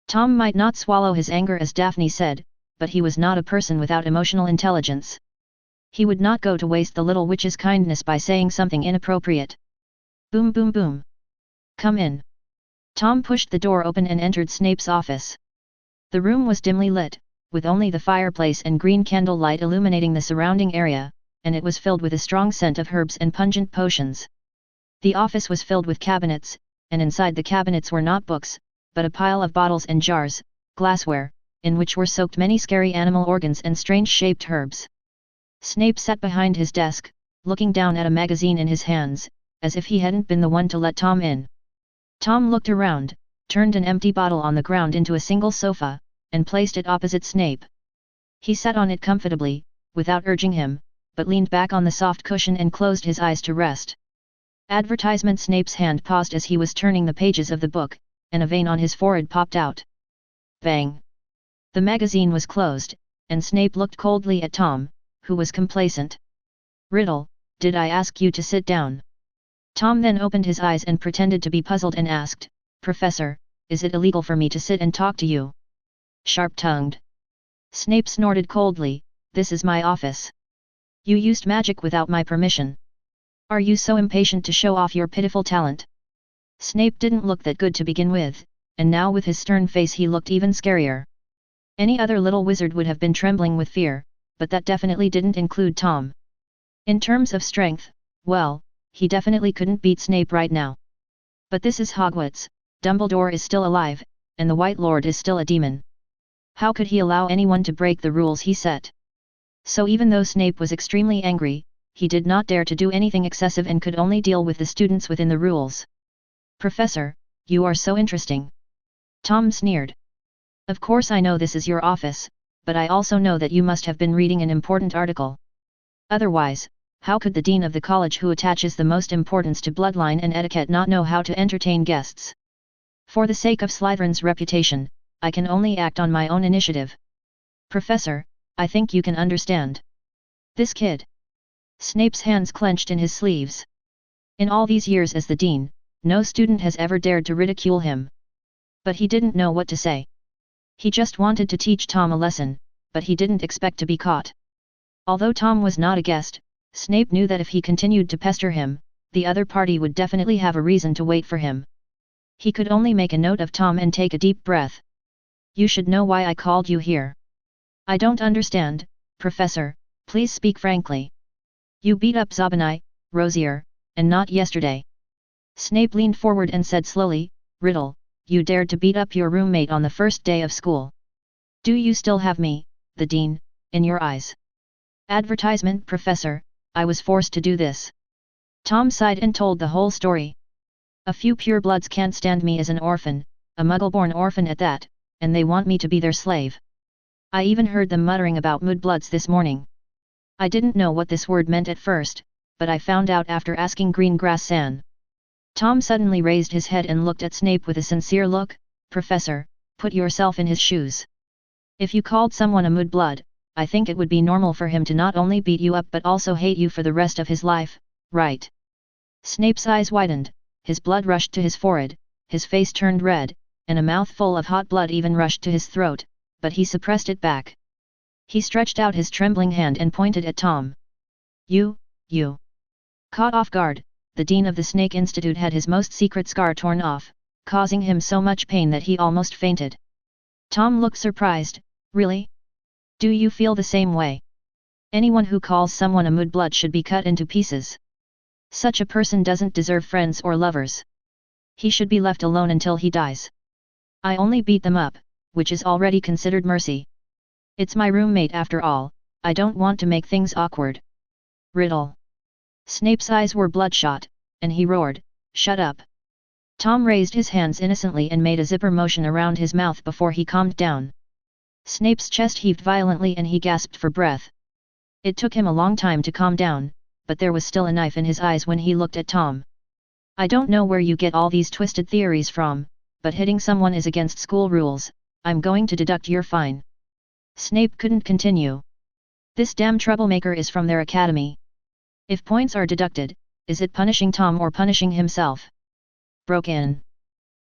Tom might not swallow his anger as Daphne said, but he was not a person without emotional intelligence. He would not go to waste the little witch's kindness by saying something inappropriate. Boom boom boom. "Come in." Tom pushed the door open and entered Snape's office. The room was dimly lit, with only the fireplace and green candlelight illuminating the surrounding area, and it was filled with a strong scent of herbs and pungent potions. The office was filled with cabinets, and inside the cabinets were not books, but a pile of bottles and jars, glassware, in which were soaked many scary animal organs and strange-shaped herbs. Snape sat behind his desk, looking down at a magazine in his hands, as if he hadn't been the one to let Tom in. Tom looked around, turned an empty bottle on the ground into a single sofa, and placed it opposite Snape. He sat on it comfortably, without urging him, but leaned back on the soft cushion and closed his eyes to rest. Advertisement. Snape's hand paused as he was turning the pages of the book, and a vein on his forehead popped out. Bang! The magazine was closed, and Snape looked coldly at Tom, who was complacent. Riddle, did I ask you to sit down? Tom then opened his eyes and pretended to be puzzled and asked, Professor, is it illegal for me to sit and talk to you? Sharp-tongued. Snape snorted coldly, this is my office. You used magic without my permission. Are you so impatient to show off your pitiful talent? Snape didn't look that good to begin with, and now with his stern face he looked even scarier. Any other little wizard would have been trembling with fear, but that definitely didn't include Tom. In terms of strength, well, he definitely couldn't beat Snape right now. But this is Hogwarts, Dumbledore is still alive, and the White Lord is still a demon. How could he allow anyone to break the rules he set? So even though Snape was extremely angry, he did not dare to do anything excessive and could only deal with the students within the rules. Professor, you are so interesting. Tom sneered. Of course I know this is your office, but I also know that you must have been reading an important article. Otherwise, how could the dean of the college who attaches the most importance to bloodline and etiquette not know how to entertain guests? For the sake of Slytherin's reputation, I can only act on my own initiative. Professor, I think you can understand. This kid. Snape's hands clenched in his sleeves. In all these years as the dean, no student has ever dared to ridicule him. But he didn't know what to say. He just wanted to teach Tom a lesson, but he didn't expect to be caught. Although Tom was not a guest, Snape knew that if he continued to pester him, the other party would definitely have a reason to wait for him. He could only make a note of Tom and take a deep breath. You should know why I called you here. I don't understand, Professor, please speak frankly. You beat up Zabini, Rosier, and not yesterday. Snape leaned forward and said slowly, Riddle, you dared to beat up your roommate on the first day of school. Do you still have me, the dean, in your eyes? Advertisement. Professor, I was forced to do this. Tom sighed and told the whole story. A few purebloods can't stand me as an orphan, a muggle-born orphan at that, and they want me to be their slave. I even heard them muttering about mudbloods this morning. I didn't know what this word meant at first, but I found out after asking Greengrass San. Tom suddenly raised his head and looked at Snape with a sincere look. Professor, put yourself in his shoes. If you called someone a mudblood, I think it would be normal for him to not only beat you up but also hate you for the rest of his life, right? Snape's eyes widened, his blood rushed to his forehead, his face turned red, and a mouthful of hot blood even rushed to his throat, but he suppressed it back. He stretched out his trembling hand and pointed at Tom. You. Caught off guard, the dean of the Snake Institute had his most secret scar torn off, causing him so much pain that he almost fainted. Tom looked surprised. Really? Do you feel the same way? Anyone who calls someone a mudblood should be cut into pieces. Such a person doesn't deserve friends or lovers. He should be left alone until he dies. I only beat them up, which is already considered mercy. It's my roommate after all, I don't want to make things awkward. Riddle. Snape's eyes were bloodshot, and he roared, Shut up. Tom raised his hands innocently and made a zipper motion around his mouth before he calmed down. Snape's chest heaved violently and he gasped for breath. It took him a long time to calm down, but there was still a knife in his eyes when he looked at Tom. I don't know where you get all these twisted theories from, but hitting someone is against school rules. I'm going to deduct your fine. Snape couldn't continue. This damn troublemaker is from their academy. If points are deducted, is it punishing Tom or punishing himself? Broke in.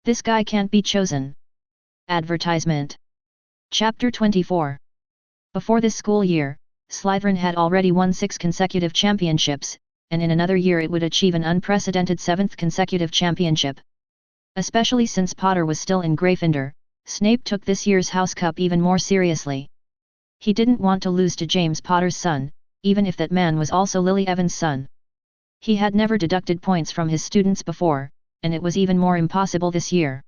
This guy can't be chosen. Advertisement. Chapter 24. Before this school year, Slytherin had already won 6 consecutive championships, and in another year it would achieve an unprecedented 7th consecutive championship. Especially since Potter was still in Gryffindor, Snape took this year's House Cup even more seriously. He didn't want to lose to James Potter's son, even if that man was also Lily Evans' son. He had never deducted points from his students before, and it was even more impossible this year.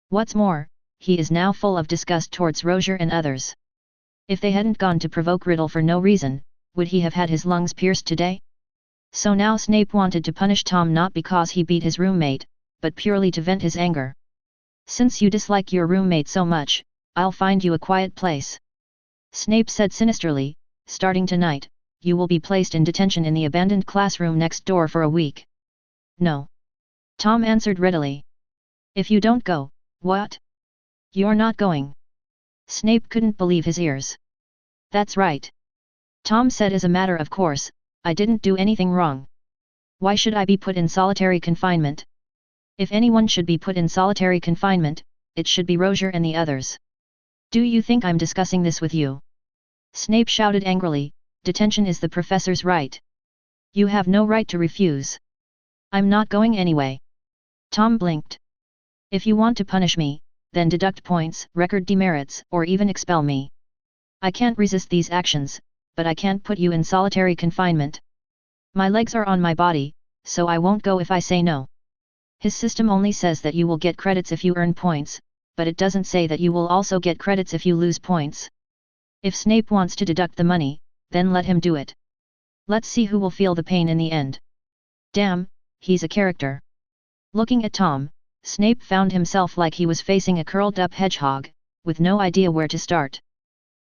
What's more, he is now full of disgust towards Rozier and others. If they hadn't gone to provoke Riddle for no reason, would he have had his lungs pierced today? So now Snape wanted to punish Tom not because he beat his roommate, but purely to vent his anger. "Since you dislike your roommate so much, I'll find you a quiet place," Snape said sinisterly. "Starting tonight, you will be placed in detention in the abandoned classroom next door for a week." "No," Tom answered readily. "If you don't go, what? You're not going?" Snape couldn't believe his ears. "That's right," Tom said as a matter of course, "I didn't do anything wrong. Why should I be put in solitary confinement? If anyone should be put in solitary confinement, it should be Rozier and the others. Do you think I'm discussing this with you?" Snape shouted angrily, "Detention is the professor's right. You have no right to refuse." "I'm not going anyway." Tom blinked. "If you want to punish me, then deduct points, record demerits, or even expel me. I can't resist these actions, but I can't put you in solitary confinement. My legs are on my body, so I won't go if I say no. His system only says that you will get credits if you earn points, but it doesn't say that you will also get credits if you lose points. If Snape wants to deduct the money, then let him do it. Let's see who will feel the pain in the end." Damn, he's a character. Looking at Tom, Snape found himself like he was facing a curled-up hedgehog, with no idea where to start.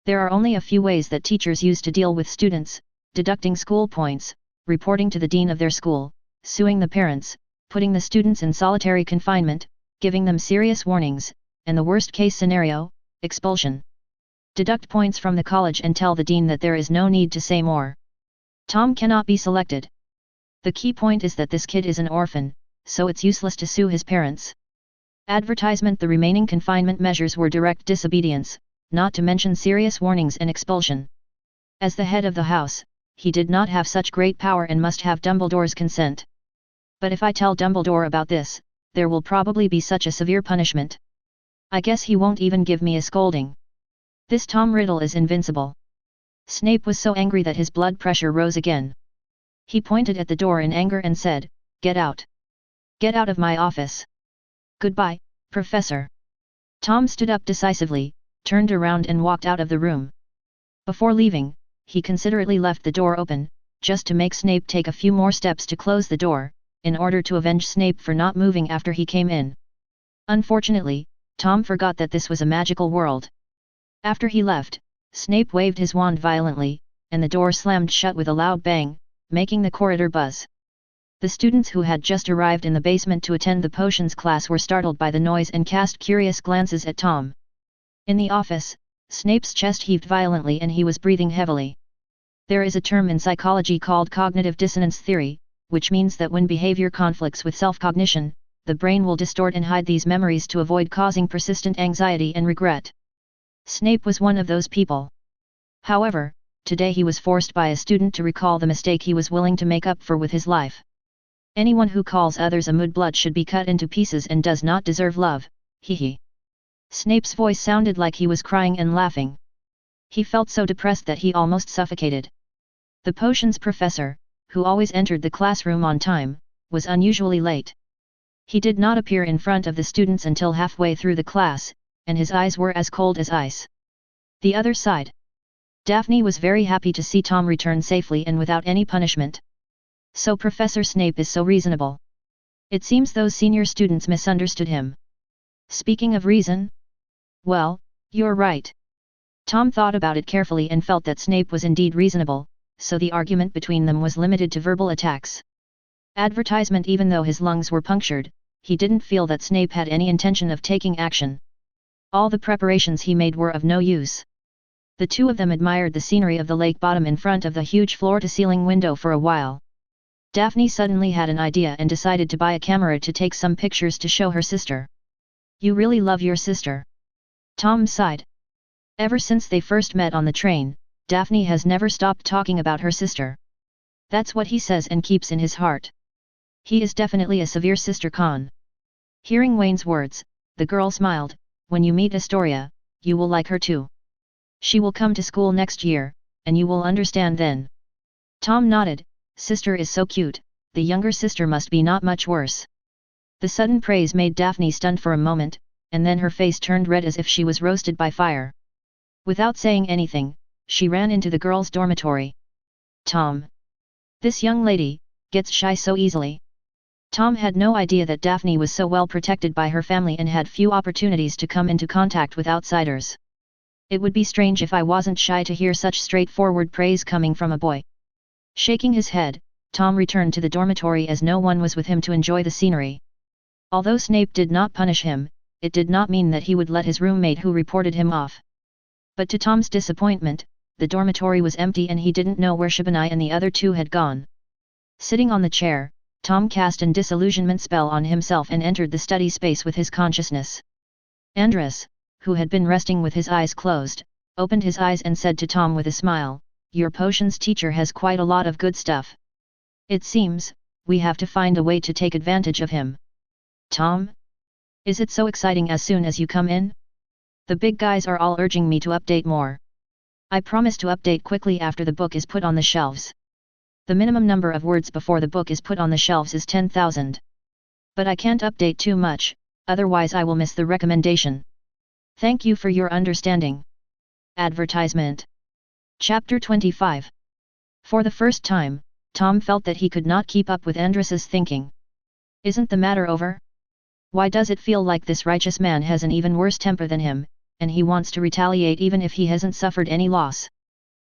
There are only a few ways that teachers use to deal with students: deducting school points, reporting to the dean of their school, suing the parents, putting the students in solitary confinement, giving them serious warnings, and the worst-case scenario, expulsion. Deduct points from the college and tell the dean that there is no need to say more. Tom cannot be selected. The key point is that this kid is an orphan, so it's useless to sue his parents. Advertisement: the remaining confinement measures were direct disobedience, not to mention serious warnings and expulsion. As the head of the house, he did not have such great power and must have Dumbledore's consent. But if I tell Dumbledore about this, there will probably be such a severe punishment. I guess he won't even give me a scolding. This Tom Riddle is invincible." Snape was so angry that his blood pressure rose again. He pointed at the door in anger and said, "Get out. Get out of my office. Goodbye, Professor." Tom stood up decisively, turned around and walked out of the room. Before leaving, he considerately left the door open, just to make Snape take a few more steps to close the door, in order to avenge Snape for not moving after he came in. Unfortunately, Tom forgot that this was a magical world. After he left, Snape waved his wand violently, and the door slammed shut with a loud bang, making the corridor buzz. The students who had just arrived in the basement to attend the potions class were startled by the noise and cast curious glances at Tom. In the office, Snape's chest heaved violently and he was breathing heavily. There is a term in psychology called cognitive dissonance theory, which means that when behavior conflicts with self-cognition, the brain will distort and hide these memories to avoid causing persistent anxiety and regret. Snape was one of those people. However, today he was forced by a student to recall the mistake he was willing to make up for with his life. Anyone who calls others a mudblood should be cut into pieces and does not deserve love, hee. Snape's voice sounded like he was crying and laughing. He felt so depressed that he almost suffocated. The potions professor, who always entered the classroom on time, was unusually late. He did not appear in front of the students until halfway through the class, and his eyes were as cold as ice. The other side. Daphne was very happy to see Tom return safely and without any punishment. So Professor Snape is so reasonable. It seems those senior students misunderstood him. Speaking of reason? Well, you're right. Tom thought about it carefully and felt that Snape was indeed reasonable, so the argument between them was limited to verbal attacks. Advertisement: even though his lungs were punctured, he didn't feel that Snape had any intention of taking action. All the preparations he made were of no use. The two of them admired the scenery of the lake bottom in front of the huge floor-to-ceiling window for a while. Daphne suddenly had an idea and decided to buy a camera to take some pictures to show her sister. "You really love your sister?" Tom sighed. Ever since they first met on the train, Daphne has never stopped talking about her sister. That's what he says and keeps in his heart. He is definitely a severe sister con. Hearing Wayne's words, the girl smiled. "When you meet Astoria, you will like her too. She will come to school next year, and you will understand then." Tom nodded. Sister is so cute, the younger sister must be not much worse. The sudden praise made Daphne stunned for a moment, and then her face turned red as if she was roasted by fire. Without saying anything, she ran into the girls' dormitory. Tom. This young lady gets shy so easily. Tom had no idea that Daphne was so well protected by her family and had few opportunities to come into contact with outsiders. It would be strange if I wasn't shy to hear such straightforward praise coming from a boy. Shaking his head, Tom returned to the dormitory as no one was with him to enjoy the scenery. Although Snape did not punish him, it did not mean that he would let his roommate who reported him off. But to Tom's disappointment, the dormitory was empty and he didn't know where Shabani and the other two had gone. Sitting on the chair, Tom cast an disillusionment spell on himself and entered the study space with his consciousness. Andres, who had been resting with his eyes closed, opened his eyes and said to Tom with a smile, "Your potions teacher has quite a lot of good stuff. It seems, we have to find a way to take advantage of him." "Tom? Is it so exciting as soon as you come in? The big guys are all urging me to update more. I promise to update quickly after the book is put on the shelves. The minimum number of words before the book is put on the shelves is 10,000. But I can't update too much, otherwise I will miss the recommendation. Thank you for your understanding." Advertisement. Chapter 25. For the first time, Tom felt that he could not keep up with Andres's thinking. Isn't the matter over? Why does it feel like this righteous man has an even worse temper than him, and he wants to retaliate even if he hasn't suffered any loss?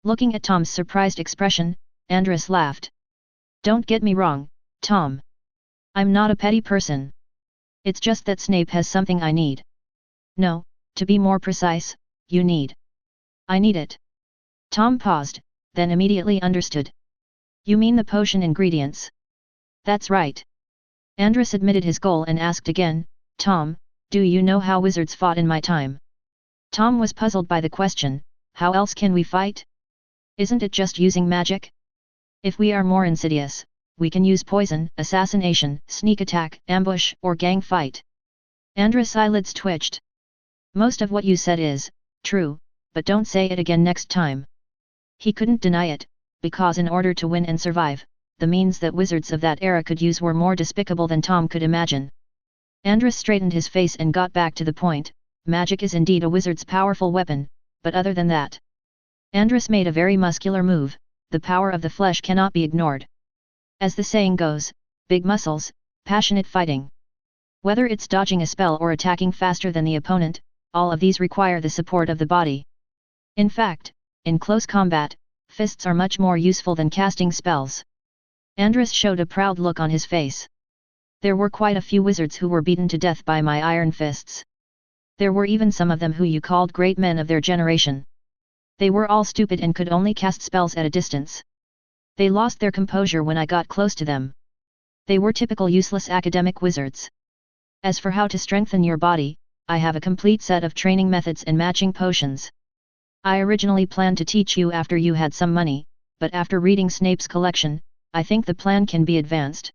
Looking at Tom's surprised expression, Andres laughed. "Don't get me wrong, Tom. I'm not a petty person. It's just that Snape has something I need. No, to be more precise, you need. I need it." Tom paused, then immediately understood. "You mean the potion ingredients?" "That's right." Andres admitted his goal and asked again, "Tom, do you know how wizards fought in my time?" Tom was puzzled by the question. How else can we fight? Isn't it just using magic? If we are more insidious, we can use poison, assassination, sneak attack, ambush, or gang fight. Andres' eyelids twitched. "Most of what you said is true, but don't say it again next time." He couldn't deny it, because in order to win and survive, the means that wizards of that era could use were more despicable than Tom could imagine. Andres straightened his face and got back to the point. Magic is indeed a wizard's powerful weapon, but other than that. Andres made a very muscular move. The power of the flesh cannot be ignored. As the saying goes, big muscles, passionate fighting. Whether it's dodging a spell or attacking faster than the opponent, all of these require the support of the body. In fact, in close combat, fists are much more useful than casting spells. Andres showed a proud look on his face. There were quite a few wizards who were beaten to death by my iron fists. There were even some of them who you called great men of their generation. They were all stupid and could only cast spells at a distance. They lost their composure when I got close to them. They were typical useless academic wizards. As for how to strengthen your body, I have a complete set of training methods and matching potions. I originally planned to teach you after you had some money, but after reading Snape's collection, I think the plan can be advanced.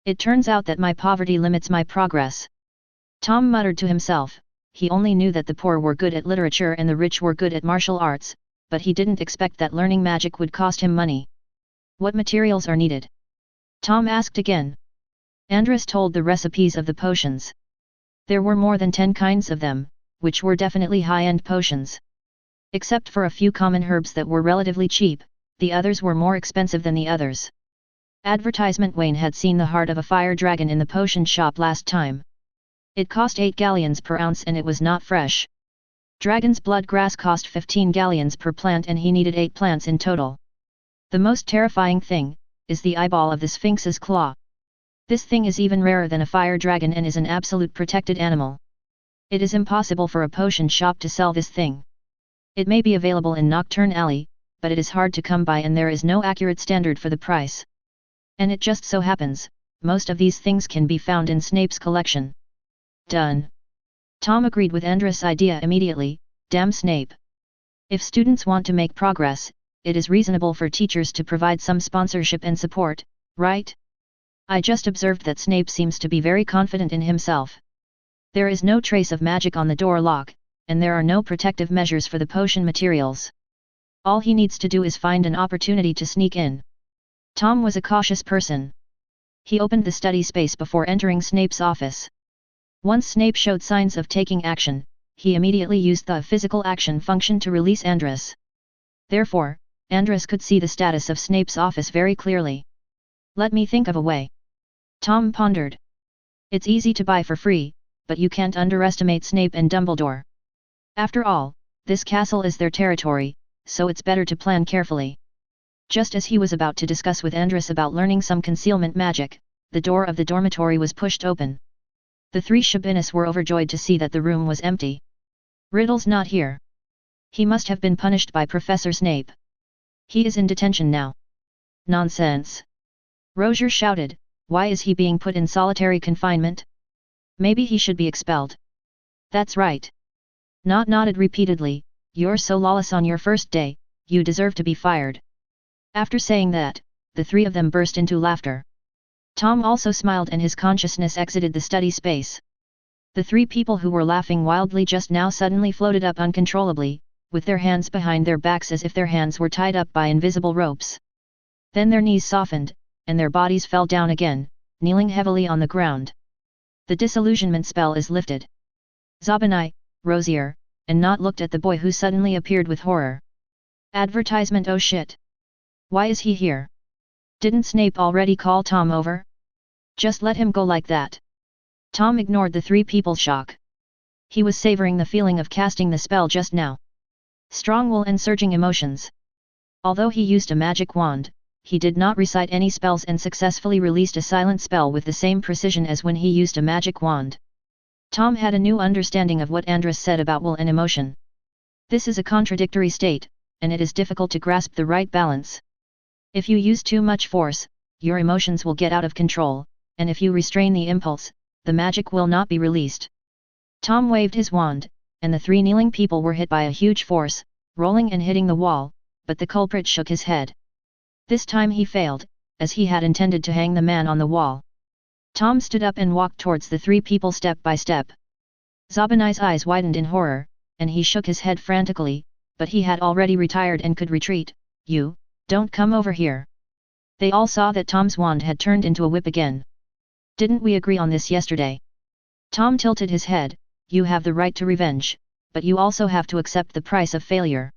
It turns out that my poverty limits my progress." Tom muttered to himself. He only knew that the poor were good at literature and the rich were good at martial arts, but he didn't expect that learning magic would cost him money. "What materials are needed?" Tom asked again. Andres told the recipes of the potions. There were more than 10 kinds of them, which were definitely high-end potions. Except for a few common herbs that were relatively cheap, the others were more expensive than the others. Advertisement. Wayne had seen the heart of a fire dragon in the potion shop last time. It cost 8 galleons per ounce and it was not fresh. Dragon's blood grass cost 15 galleons per plant and he needed 8 plants in total. The most terrifying thing is the eyeball of the Sphinx's claw. This thing is even rarer than a fire dragon and is an absolute protected animal. It is impossible for a potion shop to sell this thing. It may be available in Nocturne Alley, but it is hard to come by and there is no accurate standard for the price. And it just so happens, most of these things can be found in Snape's collection. Done. Tom agreed with Andres' idea immediately. Damn Snape. If students want to make progress, it is reasonable for teachers to provide some sponsorship and support, right? I just observed that Snape seems to be very confident in himself. There is no trace of magic on the door lock, and there are no protective measures for the potion materials. All he needs to do is find an opportunity to sneak in. Tom was a cautious person. He opened the study space before entering Snape's office. Once Snape showed signs of taking action, he immediately used the physical action function to release Andrus. Therefore, Andrus could see the status of Snape's office very clearly. Let me think of a way. Tom pondered. It's easy to buy for free, but you can't underestimate Snape and Dumbledore. After all, this castle is their territory, so it's better to plan carefully. Just as he was about to discuss with Andrus about learning some concealment magic, the door of the dormitory was pushed open. The three Shabinis were overjoyed to see that the room was empty. Riddle's not here. He must have been punished by Professor Snape. He is in detention now. Nonsense! Rozier shouted, why is he being put in solitary confinement? Maybe he should be expelled. That's right. Nott nodded repeatedly, you're so lawless on your first day, you deserve to be fired. After saying that, the three of them burst into laughter. Tom also smiled and his consciousness exited the study space. The three people who were laughing wildly just now suddenly floated up uncontrollably, with their hands behind their backs as if their hands were tied up by invisible ropes. Then their knees softened, and their bodies fell down again, kneeling heavily on the ground. The disillusionment spell is lifted. Zabini, Rozier, and Nott looked at the boy who suddenly appeared with horror. Advertisement, oh shit! Why is he here? Didn't Snape already call Tom over? Just let him go like that. Tom ignored the three people's shock. He was savoring the feeling of casting the spell just now. Strong will and surging emotions. Although he used a magic wand, he did not recite any spells and successfully released a silent spell with the same precision as when he used a magic wand. Tom had a new understanding of what Andrus said about will and emotion. This is a contradictory state, and it is difficult to grasp the right balance. If you use too much force, your emotions will get out of control, and if you restrain the impulse, the magic will not be released. Tom waved his wand, and the three kneeling people were hit by a huge force, rolling and hitting the wall, but the culprit shook his head. This time he failed, as he had intended to hang the man on the wall. Tom stood up and walked towards the three people step by step. Zabini's eyes widened in horror, and he shook his head frantically, but he had already retired and could retreat. You, don't come over here. They all saw that Tom's wand had turned into a whip again. Didn't we agree on this yesterday? Tom tilted his head, you have the right to revenge, but you also have to accept the price of failure.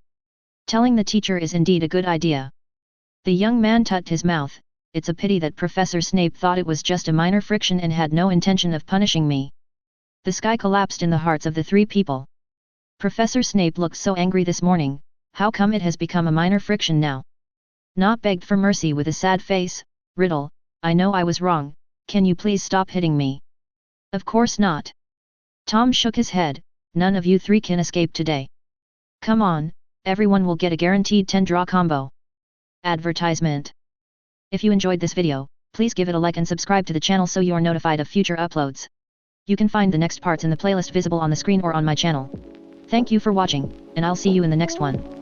Telling the teacher is indeed a good idea. The young man tucked his mouth, it's a pity that Professor Snape thought it was just a minor friction and had no intention of punishing me. The sky collapsed in the hearts of the three people. Professor Snape looked so angry this morning, how come it has become a minor friction now? Nott begged for mercy with a sad face, Riddle, I know I was wrong, can you please stop hitting me? Of course not. Tom shook his head, none of you three can escape today. Come on, everyone will get a guaranteed 10-draw combo. Advertisement. If you enjoyed this video, please give it a like and subscribe to the channel so you are notified of future uploads. You can find the next parts in the playlist visible on the screen or on my channel. Thank you for watching, and I'll see you in the next one.